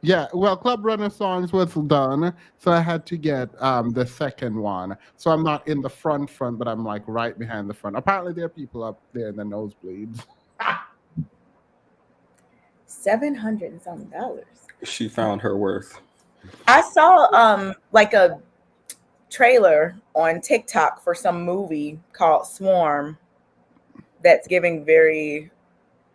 Yeah, well, Club Renaissance was done, so I had to get the second one. So I'm not in the front, but I'm like right behind the front. Apparently, there are people up there in the nosebleeds. $700 and something. She found her worth. I saw like a trailer on TikTok for some movie called Swarm that's giving very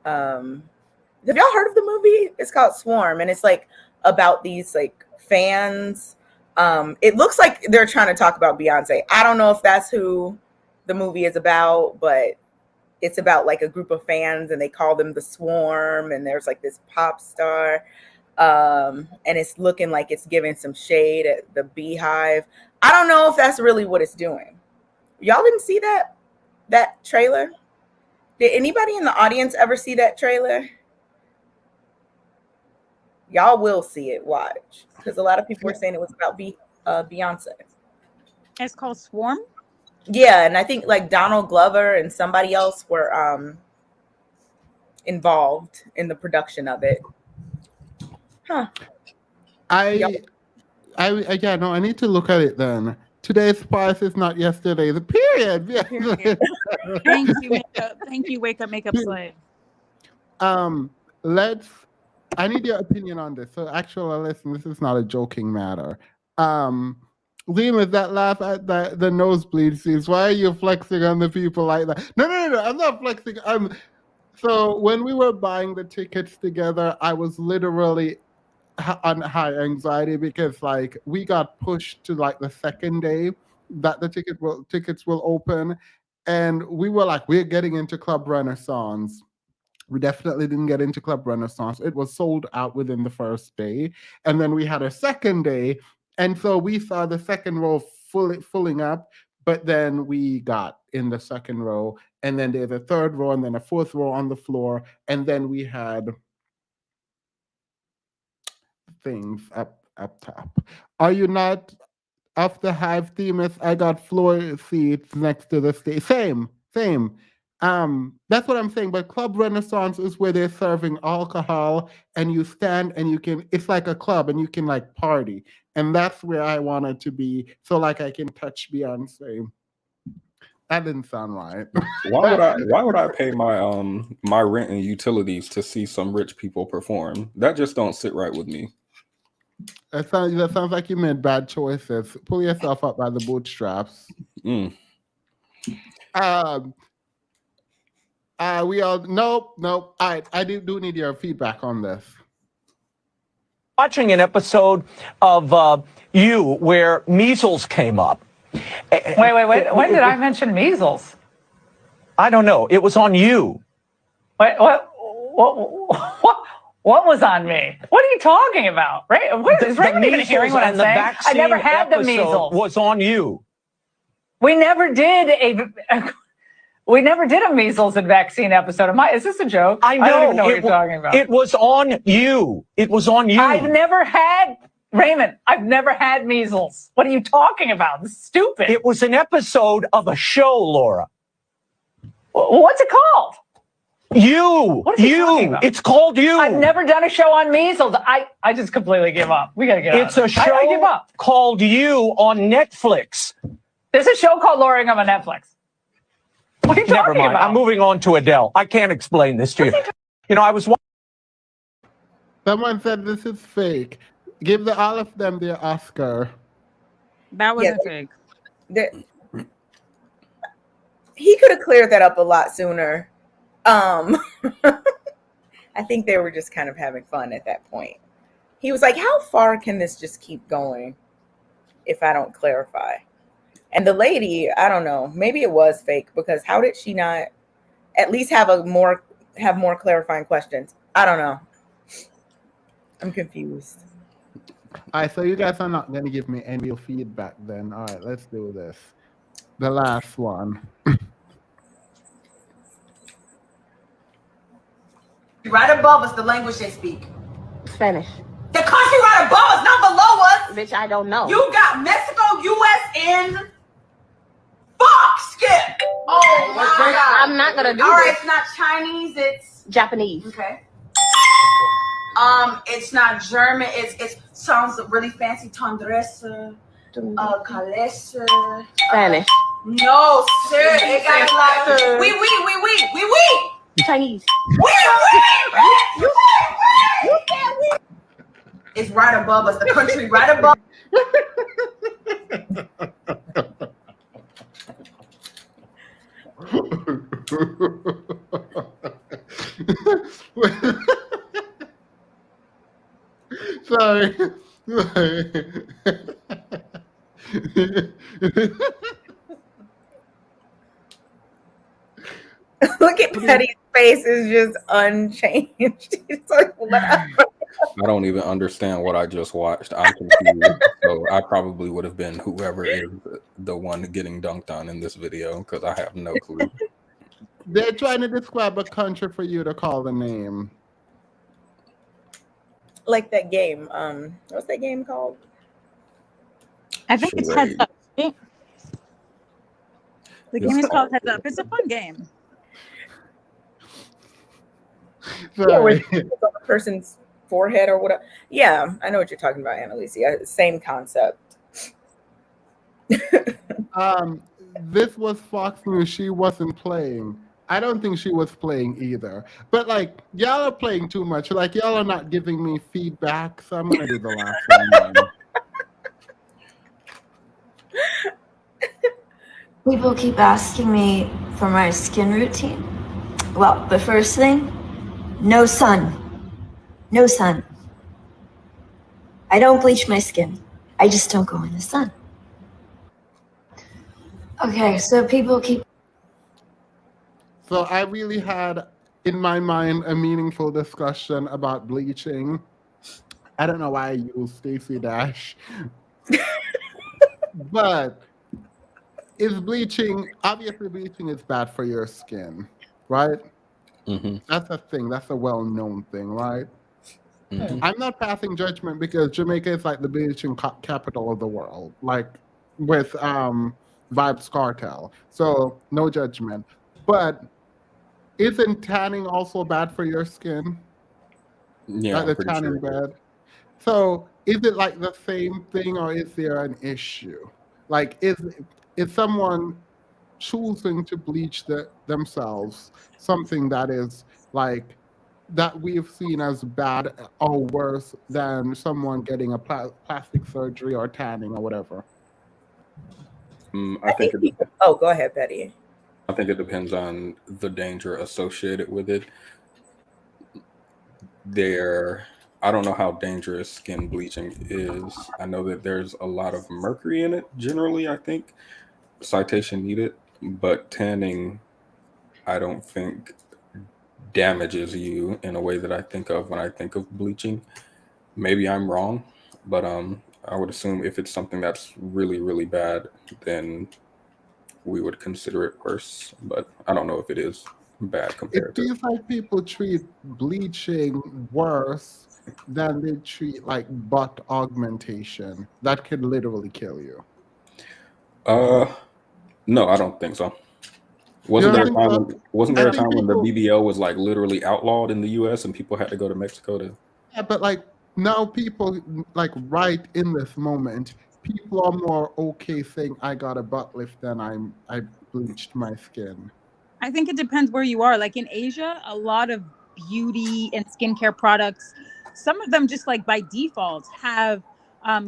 have y'all heard of the movie? It's called Swarm, and it's like about these like fans. It looks like they're trying to talk about Beyonce. I don't know if that's who the movie is about, but it's about like a group of fans and they call them the Swarm, and there's like this pop star. And it's looking like it's giving some shade at the Beehive. I don't know if that's really what it's doing. Y'all didn't see that trailer? Did anybody in the audience ever see that trailer? Y'all will see it. Watch, because a lot of people were saying it was about Beyonce. It's called Swarm. Yeah, and I think like Donald Glover and somebody else were involved in the production of it. Huh. I need to look at it then. Today's spice is not yesterday's. Period. Yeah. Period. Thank you, makeup. Thank you, wake up, makeup slay. I need your opinion on this. So, actually, listen, this is not a joking matter. Liam, that laugh at the nosebleed scenes. Why are you flexing on the people like that? No. I'm not flexing. So when we were buying the tickets together, I was literally on high anxiety because like we got pushed to like the second day that the tickets will open, and we were like, we're getting into Club Renaissance. We definitely didn't get into Club Renaissance. It was sold out within the first day, and then we had a second day, and so we saw the second row filling up, but then we got in the second row, and then there's a third row, and then a fourth row on the floor, and then we had things up top. Are you not of the Hive Themis? I got floor seats next to the stage. Same. That's what I'm saying. But Club Renaissance is where they're serving alcohol, and you stand and you can. It's like a club, and you can like party, and that's where I wanted to be. So like I can touch Beyonce. That didn't sound right. Why would I pay my my rent and utilities to see some rich people perform? That just don't sit right with me. That sounds like you made bad choices. Pull yourself up by the bootstraps. Mm. We all nope. I do need your feedback on this. Watching an episode of You where measles came up. Wait. When did I mention measles? I don't know. It was on You. Wait, what was on me? What are you talking about? Right? Is Raymond even hearing what I'm saying? I never had the measles. Was on You. We never did a measles and vaccine episode. Is this a joke? I know. I don't even know what you're talking about. It was on You. It was on You. I've never had measles. What are you talking about? This is stupid. It was an episode of a show, Laura. What's it called? You. What are you talking about? It's called You. I've never done a show on measles. I just completely give up. We gotta get out. It's a show I give up. called You on Netflix. There's a show called Laura Ingham on Netflix. What are you Never talking mind. about? I'm moving on to Adele. I can't explain this to you. I was. Someone said this is fake. Give all of them their Oscar. That wasn't fake. He could have cleared that up a lot sooner. I think they were just kind of having fun at that point. He was like, how far can this just keep going if I don't clarify? And the lady, I don't know, maybe it was fake, because how did she not at least have more clarifying questions? I don't know. I'm confused. All right, so you guys are not going to give me any feedback then. All right, let's do this. The last one. Right above us, the language they speak. Spanish. The country right above us, not below us. Bitch, I don't know. You got Mexico, U.S., and fuck, Skip. Oh my God. I'm not gonna do All right, this. it's not Chinese. It's Japanese. Okay. It's not German. It sounds really fancy. Tendresse, calesse. Spanish. No, sir. It got like we. Chinese. It's right above us, the country right above. Sorry. Look at Patty's face is just unchanged. He's like, whatever. I don't even understand what I just watched. I'm confused. So I probably would have been whoever is the one getting dunked on in this video because I have no clue. They're trying to describe a country for you to call the name. Like that game. What's that game called? I think it's Heads Up. The game is called Heads Up. It's a fun game. Yeah, where it's on the person's forehead or whatever. Yeah, I know what you're talking about, Annalisa. Same concept. This was Fox News. She wasn't playing. I don't think she was playing either. But like, y'all are playing too much. Like, y'all are not giving me feedback. So I'm gonna do the last one. People keep asking me for my skin routine. Well, the first thing, no sun. No sun. I don't bleach my skin. I just don't go in the sun. Okay, so people keep... So I really had, in my mind, a meaningful discussion about bleaching. I don't know why I used Stacey Dash. But is bleaching, obviously bleaching is bad for your skin, right? Mm-hmm. That's a thing. That's a well-known thing, right? Mm-hmm. I'm not passing judgment because Jamaica is like the bleaching capital of the world, like with Vibes Cartel. So no judgment. But isn't tanning also bad for your skin? Yeah, Like the tanning bed. So is it like the same thing, or is there an issue? Like is someone choosing to bleach themselves something that is like that we've seen as bad or worse than someone getting a plastic surgery or tanning or whatever? I think go ahead, Betty. I think it depends on the danger associated with it. I don't know how dangerous skin bleaching is. I know that there's a lot of mercury in it generally, I think. Citation needed. But tanning, I don't think damages you in a way that I think of when I think of bleaching. Maybe I'm wrong, but I would assume if it's something that's really, really bad, then we would consider it worse. But I don't know if it is bad compared to. It feels like people treat bleaching worse than they treat like butt augmentation. That could literally kill you. No, I don't think so. Wasn't there a time when the BBL was like literally outlawed in the US and people had to go to Mexico to? Yeah, but like now people like right in this moment, people are more okay saying I got a butt lift than I bleached my skin. I think it depends where you are. Like in Asia, a lot of beauty and skincare products, some of them just like by default have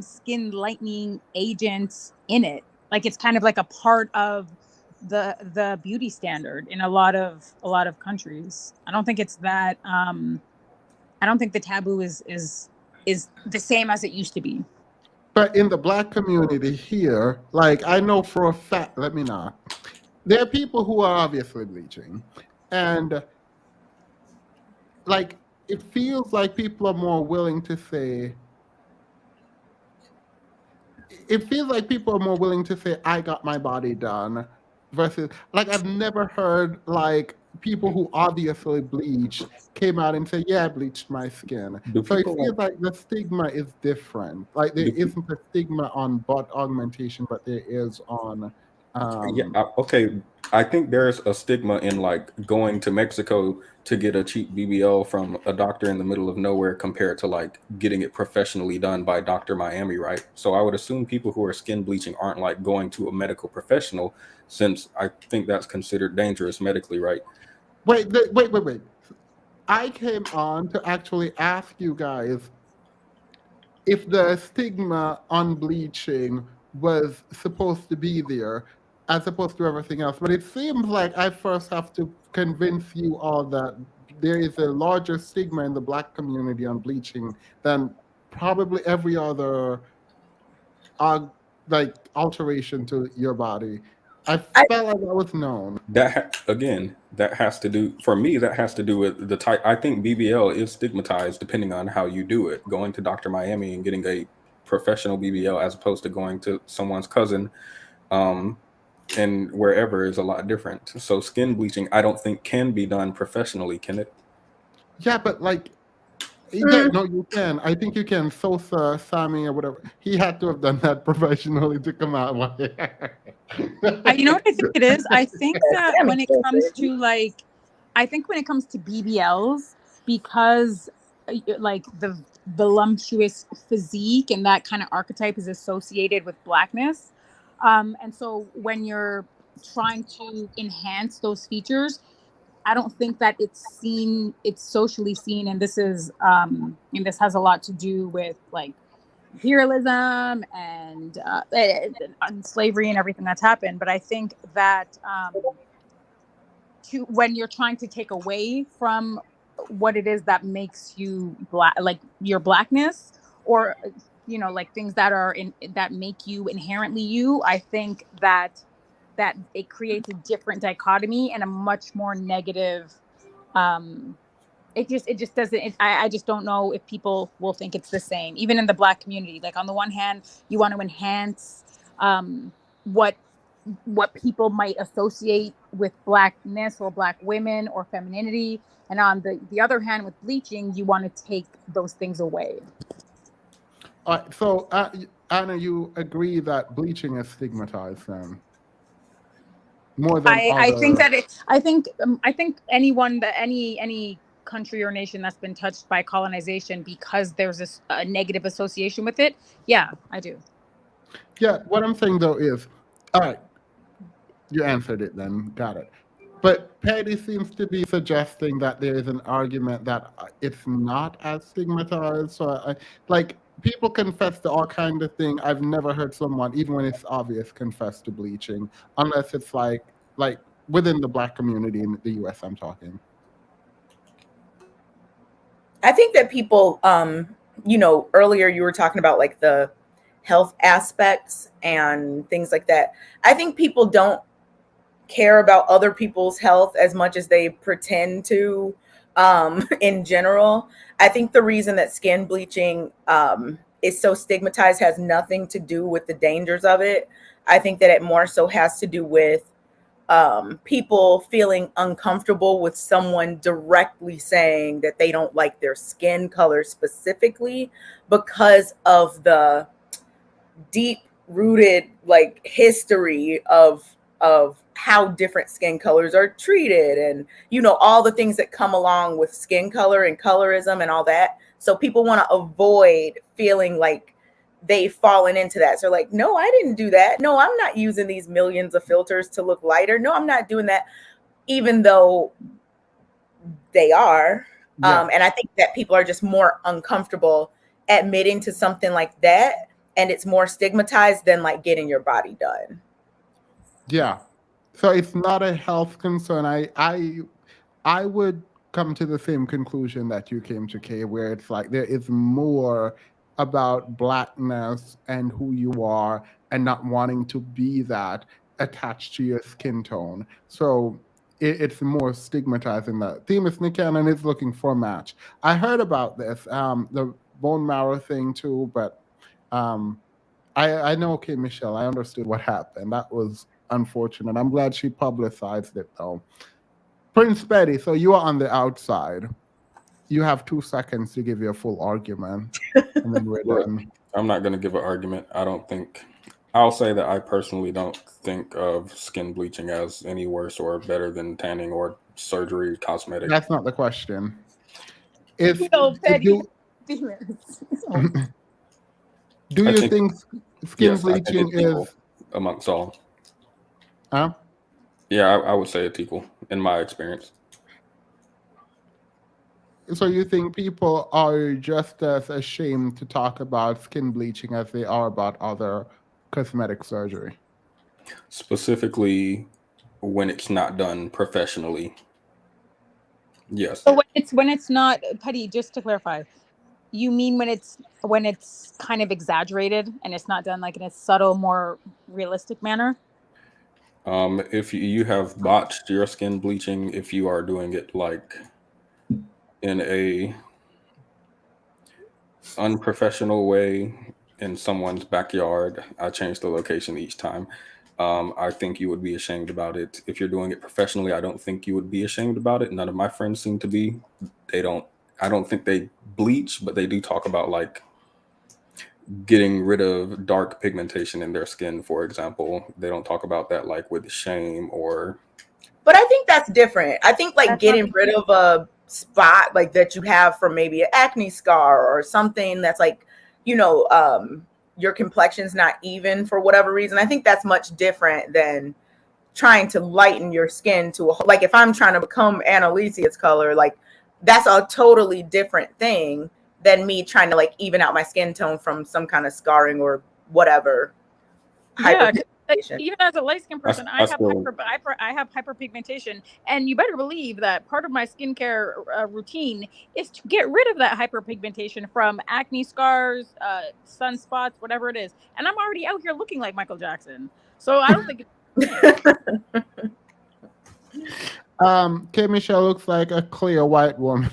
skin lightening agents in it. Like it's kind of like a part of the beauty standard in a lot of countries. I don't think it's that I don't think the taboo is the same as it used to be. But in the Black community here, like I know for a fact, there are people who are obviously bleaching, and like it feels like people are more willing to say, I got my body done, versus like I've never heard like people who obviously bleached came out and say, yeah, I bleached my skin. So it feels like the stigma is different. Like there isn't a stigma on butt augmentation, but there is on okay. I think there's a stigma in like going to Mexico to get a cheap BBL from a doctor in the middle of nowhere compared to like getting it professionally done by Dr. Miami, right? So I would assume people who are skin bleaching aren't like going to a medical professional, since I think that's considered dangerous medically, right? Wait. I came on to actually ask you guys, if the stigma on bleaching was supposed to be there as opposed to everything else. But it seems like I first have to convince you all that there is a larger stigma in the Black community on bleaching than probably every other like alteration to your body. I felt like that was known. That again, that has to do for me. That has to do with the type. I think BBL is stigmatized depending on how you do it. Going to Dr. Miami and getting a professional BBL as opposed to going to someone's cousin, and wherever is a lot different. So skin bleaching, I don't think can be done professionally, can it? Yeah, but like, yeah, no, you can. I think you can. Sosa, Sammy, or whatever. He had to have done that professionally to come out. You know what I think it is? I think that when it comes to like, I think when it comes to BBLs, because like the voluptuous physique and that kind of archetype is associated with Blackness. And so when you're trying to enhance those features, I don't think that it's socially seen. And this is, and this has a lot to do with like imperialism and slavery and everything that's happened. But I think that when you're trying to take away from what it is that makes you Black, like your Blackness, or like things that are that make you inherently you, I think that it creates a different dichotomy and a much more negative. It just doesn't. I just don't know if people will think it's the same, even in the Black community. Like on the one hand, you want to enhance what people might associate with Blackness or Black women or femininity, and on the other hand, with bleaching, you want to take those things away. All right, so Anna, you agree that bleaching is stigmatized then? More than I think that I think anyone that any country or nation that's been touched by colonization, because there's a negative association with it. Yeah, I do. Yeah, what I'm saying though is, all right, you answered it then, got it. But Patty seems to be suggesting that there is an argument that it's not as stigmatized. So like people confess to all kinds of things. I've never heard someone, even when it's obvious, confess to bleaching, unless it's like within the Black community in the US, I'm talking. I think that people, earlier you were talking about like the health aspects and things like that. I think people don't care about other people's health as much as they pretend to in general. I think the reason that skin bleaching is so stigmatized has nothing to do with the dangers of it. I think that it more so has to do with people feeling uncomfortable with someone directly saying that they don't like their skin color specifically because of the deep rooted like history of how different skin colors are treated, and all the things that come along with skin color and colorism and all that. So people want to avoid feeling like they've fallen into that. So like, no, I didn't do that. No, I'm not using these millions of filters to look lighter. No, I'm not doing that, even though they are. Yeah. And I think that people are just more uncomfortable admitting to something like that, and it's more stigmatized than like getting your body done. Yeah. So it's not a health concern. I would come to the same conclusion that you came to, Kay, where it's like there is more about Blackness and who you are and not wanting to be that attached to your skin tone. So it's more stigmatizing that. Themis Nicannon is looking for a match. I heard about this, the bone marrow thing too, but I know, okay, Michelle, I understood what happened. That was unfortunate. I'm glad she publicized it though. Prince Betty, so you are on the outside. You have 2 seconds to give your full argument, and then we're done. I'm not going to give an argument. I'll say that I personally don't think of skin bleaching as any worse or better than tanning or surgery, cosmetic. That's not the question. Do you think skin bleaching is amongst all? Huh? Yeah, I would say it's equal in my experience. So you think people are just as ashamed to talk about skin bleaching as they are about other cosmetic surgery? Specifically, when it's not done professionally. Yes. So when it's not, Petty, just to clarify, you mean when it's kind of exaggerated and it's not done like in a subtle, more realistic manner? If you have botched your skin bleaching, if you are doing it like in a unprofessional way in someone's backyard, I change the location each time. I think you would be ashamed about it. If you're doing it professionally, I don't think you would be ashamed about it. None of my friends seem to be. I don't think they bleach, but they do talk about like getting rid of dark pigmentation in their skin, for example. They don't talk about that like with shame or. But I think that's different. I think like getting rid of a spot like that you have from maybe an acne scar or something that's like, your complexion's not even for whatever reason. I think that's much different than trying to lighten your skin to like if I'm trying to become Annalicia's color, like that's a totally different thing than me trying to like even out my skin tone from some kind of scarring or whatever. Yeah, even as a light skinned person, I have hyperpigmentation, and you better believe that part of my skincare routine is to get rid of that hyperpigmentation from acne scars, sunspots, whatever it is. And I'm already out here looking like Michael Jackson, so I don't think K. Michelle looks like a clear white woman.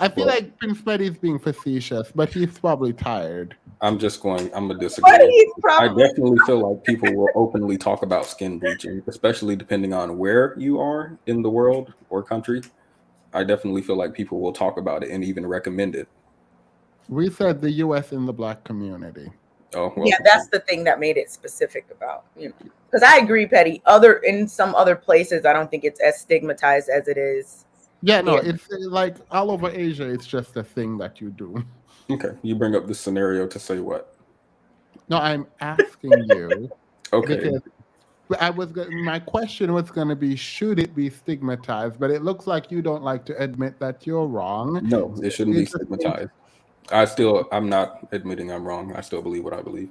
I feel like Prince Petty's being facetious, but he's probably tired. I'm gonna disagree. I definitely feel like people will openly talk about skin bleaching, especially depending on where you are in the world or country. I definitely feel like people will talk about it and even recommend it. We said the U.S. in the Black community. Oh, well. Yeah, that's the thing that made it specific about, because I agree, Petty. In some other places, I don't think it's as stigmatized as it is. Yeah, no, it's like all over Asia. It's just a thing that you do. Okay, you bring up this scenario to say what? No, I'm asking you. Okay. My question was going to be, should it be stigmatized? But it looks like you don't like to admit that you're wrong. No, it shouldn't be stigmatized. I'm not admitting I'm wrong. I still believe what I believe.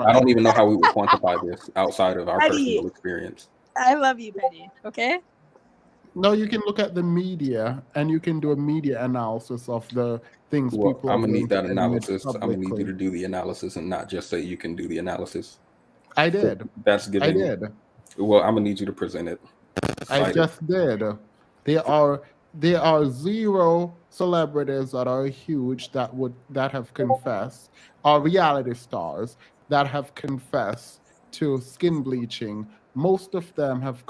I don't even know how we would quantify this outside of our personal experience. I love you, Petty. Okay. No, you can look at the media and you can do a media analysis of the things people. I'm gonna need that analysis. I'm gonna need you to do the analysis and not just say you can do the analysis. I did. That's giving. I did. Well, I'm gonna need you to present it. I just did. There are 0 celebrities that are huge that have confessed, or reality stars that have confessed to skin bleaching. Most of them have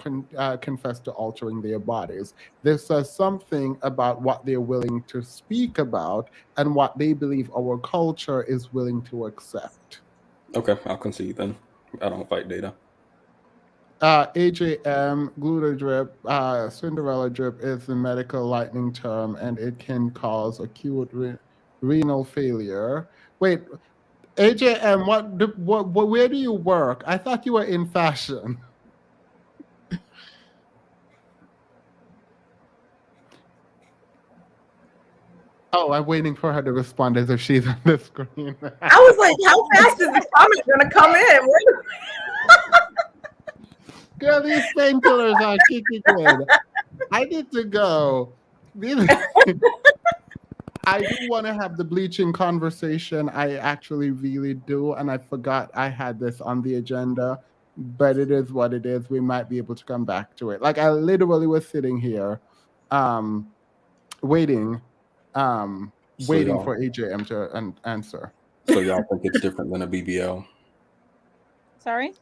confessed to altering their bodies. This says something about what they're willing to speak about and what they believe our culture is willing to accept. Okay, I'll concede then. I don't fight data. AJM, Glutadrip, Cinderella drip is the medical lightning term, and it can cause acute renal failure. Wait, AJM, where do you work? I thought you were in fashion. Oh, I'm waiting for her to respond as if she's on the screen. I was like, how fast is the comment gonna come in? Girl, these painkillers are kicking in. I need to go. I do want to have the bleaching conversation. I actually really do. And I forgot I had this on the agenda, but it is what it is. We might be able to come back to it. Like I literally was sitting here waiting for AJM to answer. So y'all think it's different than a BBL? Sorry?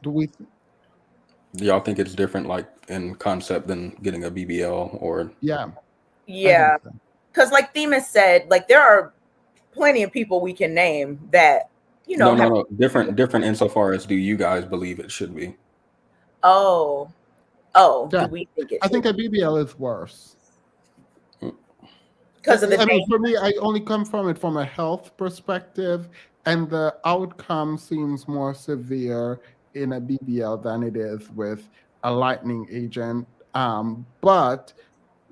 Do y'all think it's different, like in concept, than getting a BBL or? Yeah. Yeah, because like Themis said, like there are plenty of people we can name that No, different insofar as do you guys believe it should be? Oh, yeah. Do we think it? I think a BBL is worse. Because of the for me, I only come from it from a health perspective, and the outcome seems more severe in a BBL than it is with a lightening agent. But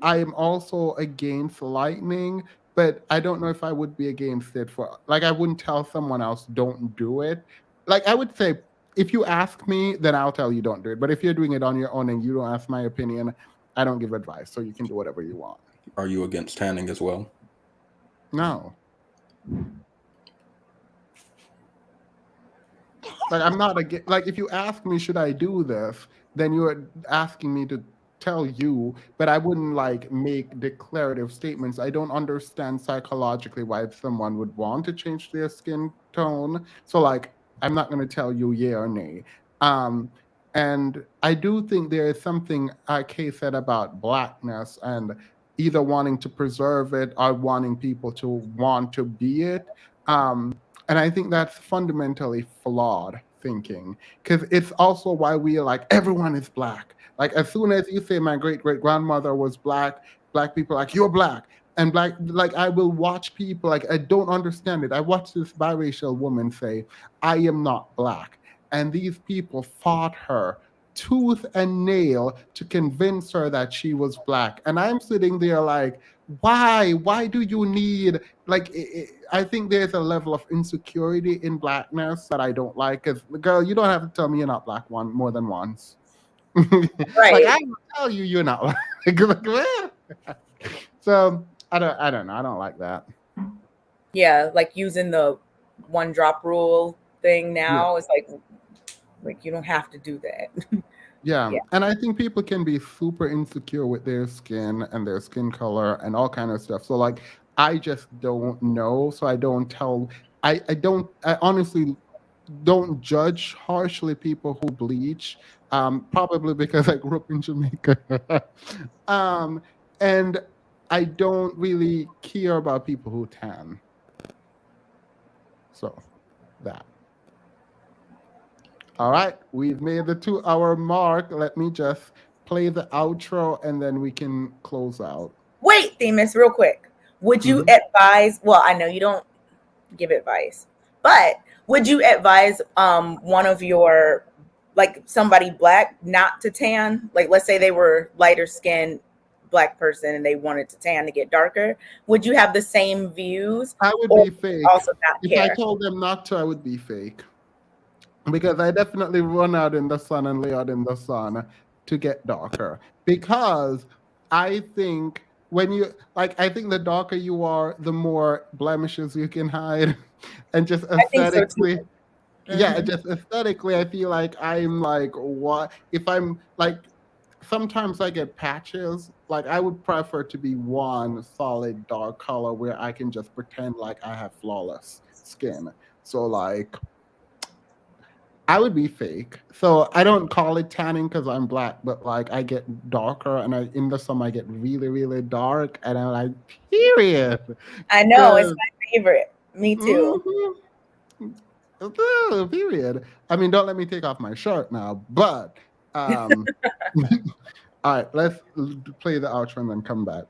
I am also against lightning, but I don't know if I would be against it for like I wouldn't tell someone else don't do it. Like I would say if you ask me, then I'll tell you don't do it. But if you're doing it on your own and you don't ask my opinion, I don't give advice. So you can do whatever you want. Are you against tanning as well? No. Like I'm not against. Like if you ask me, should I do this? Then you're asking me to tell you, but I wouldn't like make declarative statements. I don't understand psychologically why someone would want to change their skin tone. So like I'm not going to tell you yeah or nay. And I do think there is something Kay said about blackness and either wanting to preserve it or wanting people to want to be it. And I think that's fundamentally flawed thinking because it's also why we are like, everyone is black. Like, as soon as you say my great great grandmother was black, black people are like, you're black. And black, like, I will watch people, like, I don't understand it. I watched this biracial woman say, I am not black. And these people fought her tooth and nail to convince her that she was black. And I'm sitting there like, why? Why do you need like? I think there's a level of insecurity in blackness that I don't like. Because girl, you don't have to tell me you're not black more than once. Right. Like I will tell you you're not black. So I don't know. I don't like that. Yeah, like using the one drop rule thing now is like you don't have to do that. Yeah. And I think people can be super insecure with their skin and their skin color and all kind of stuff. So like I just don't know. So I don't tell I honestly don't judge harshly people who bleach. Probably because I grew up in Jamaica. And I don't really care about people who tan. So that. All right, we've made the 2-hour mark. Let me just play the outro and then we can close out. Wait, Themis, real quick. Would you advise, well, I know you don't give advice, but would you advise one of your, like somebody black not to tan? Like let's say they were lighter skinned black person and they wanted to tan to get darker. Would you have the same views? I would be fake. Also not if care? I told them not to, I would be fake. Because I definitely run out in the sun and lay out in the sun to get darker. Because I think I think the darker you are, the more blemishes you can hide. And just aesthetically, just aesthetically, I feel like I'm like, what? If I'm like, sometimes I get patches. Like I would prefer to be one solid dark color where I can just pretend like I have flawless skin. So like, I would be fake. So I don't call it tanning because I'm black, but like I get darker and in the summer I get really, really dark and I'm like, period. I know, it's my favorite. Me too. Period. I mean, don't let me take off my shirt now, but all right, let's play the outro and then come back.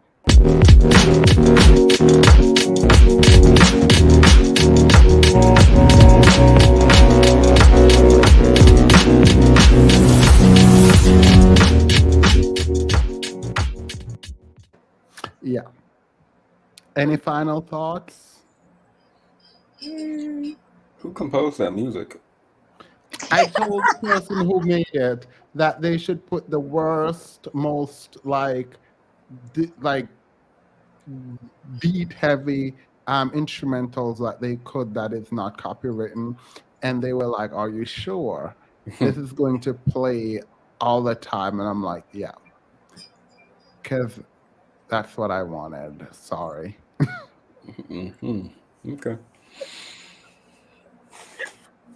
Yeah. Any final thoughts? Who composed that music? I told the person who made it that they should put the worst, most like beat heavy instrumentals that they could that is not copywritten, and they were like, "Are you sure this is going to play all the time?" And I'm like, "Yeah," because that's what I wanted. Sorry. Okay.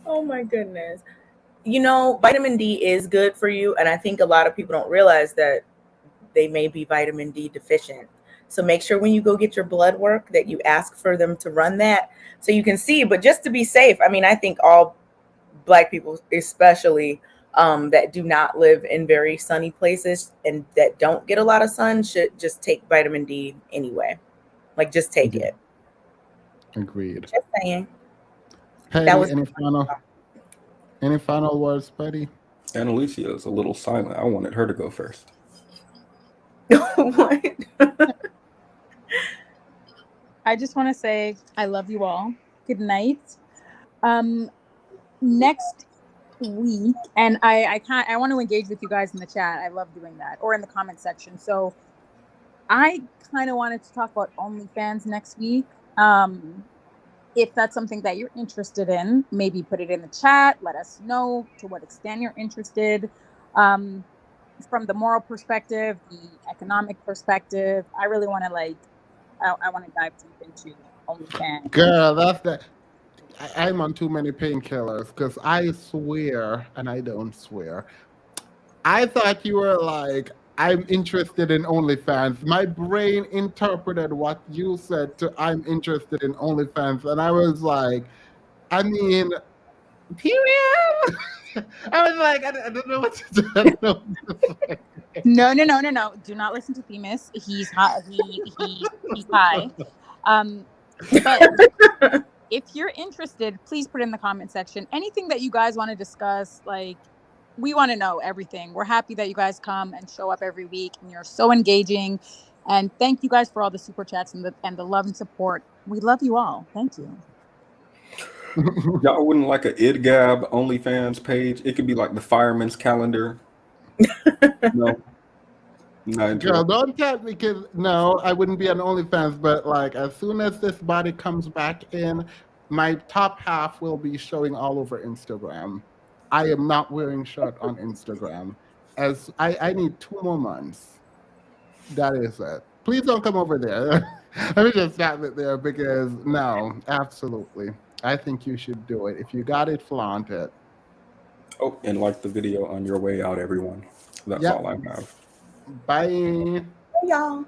Oh my goodness. You know, vitamin D is good for you. And I think a lot of people don't realize that they may be vitamin D deficient. So make sure when you go get your blood work that you ask for them to run that so you can see. But just to be safe, I mean, I think all Black people, especially that do not live in very sunny places and that don't get a lot of sun, should just take vitamin D anyway. Like, just take it. Agreed. Just saying. Patty, That was any final words, Patty? And Alicia is a little silent. I wanted her to go first. What? I just want to say I love you all. Good night. Next week, and I want to engage with you guys in the chat. I love doing that, or in the comment section. So I kind of wanted to talk about OnlyFans next week. If that's something that you're interested in, maybe put it in the chat. Let us know to what extent you're interested. From the moral perspective, the economic perspective, I really want to I want to dive deep into OnlyFans. Girl, that's the. I'm on too many painkillers because I swear, and I don't swear. I thought you were like, I'm interested in OnlyFans. My brain interpreted what you said to I'm interested in OnlyFans. And I was like, I mean, period. I was like, I don't know what to do. I don't know what to say. No. Do not listen to Themis. He's high. He's high. But if you're interested, please put in the comment section anything that you guys want to discuss. Like, we want to know everything. We're happy that you guys come and show up every week, and you're so engaging. And thank you guys for all the super chats and the love and support. We love you all. Thank you. Y'all wouldn't like a IdGab OnlyFans page? It could be like the fireman's calendar. No. Girl, don't tell me, because no, I wouldn't be on OnlyFans, but like as soon as this body comes back in, my top half will be showing all over Instagram. I am not wearing shirt on Instagram. As I need 2 more months. That is it. Please don't come over there. Let me just stop it there because no, absolutely. I think you should do it. If you got it, flaunt it. Oh, and like the video on your way out, everyone. That's all I have. Bye. Hey, y'all.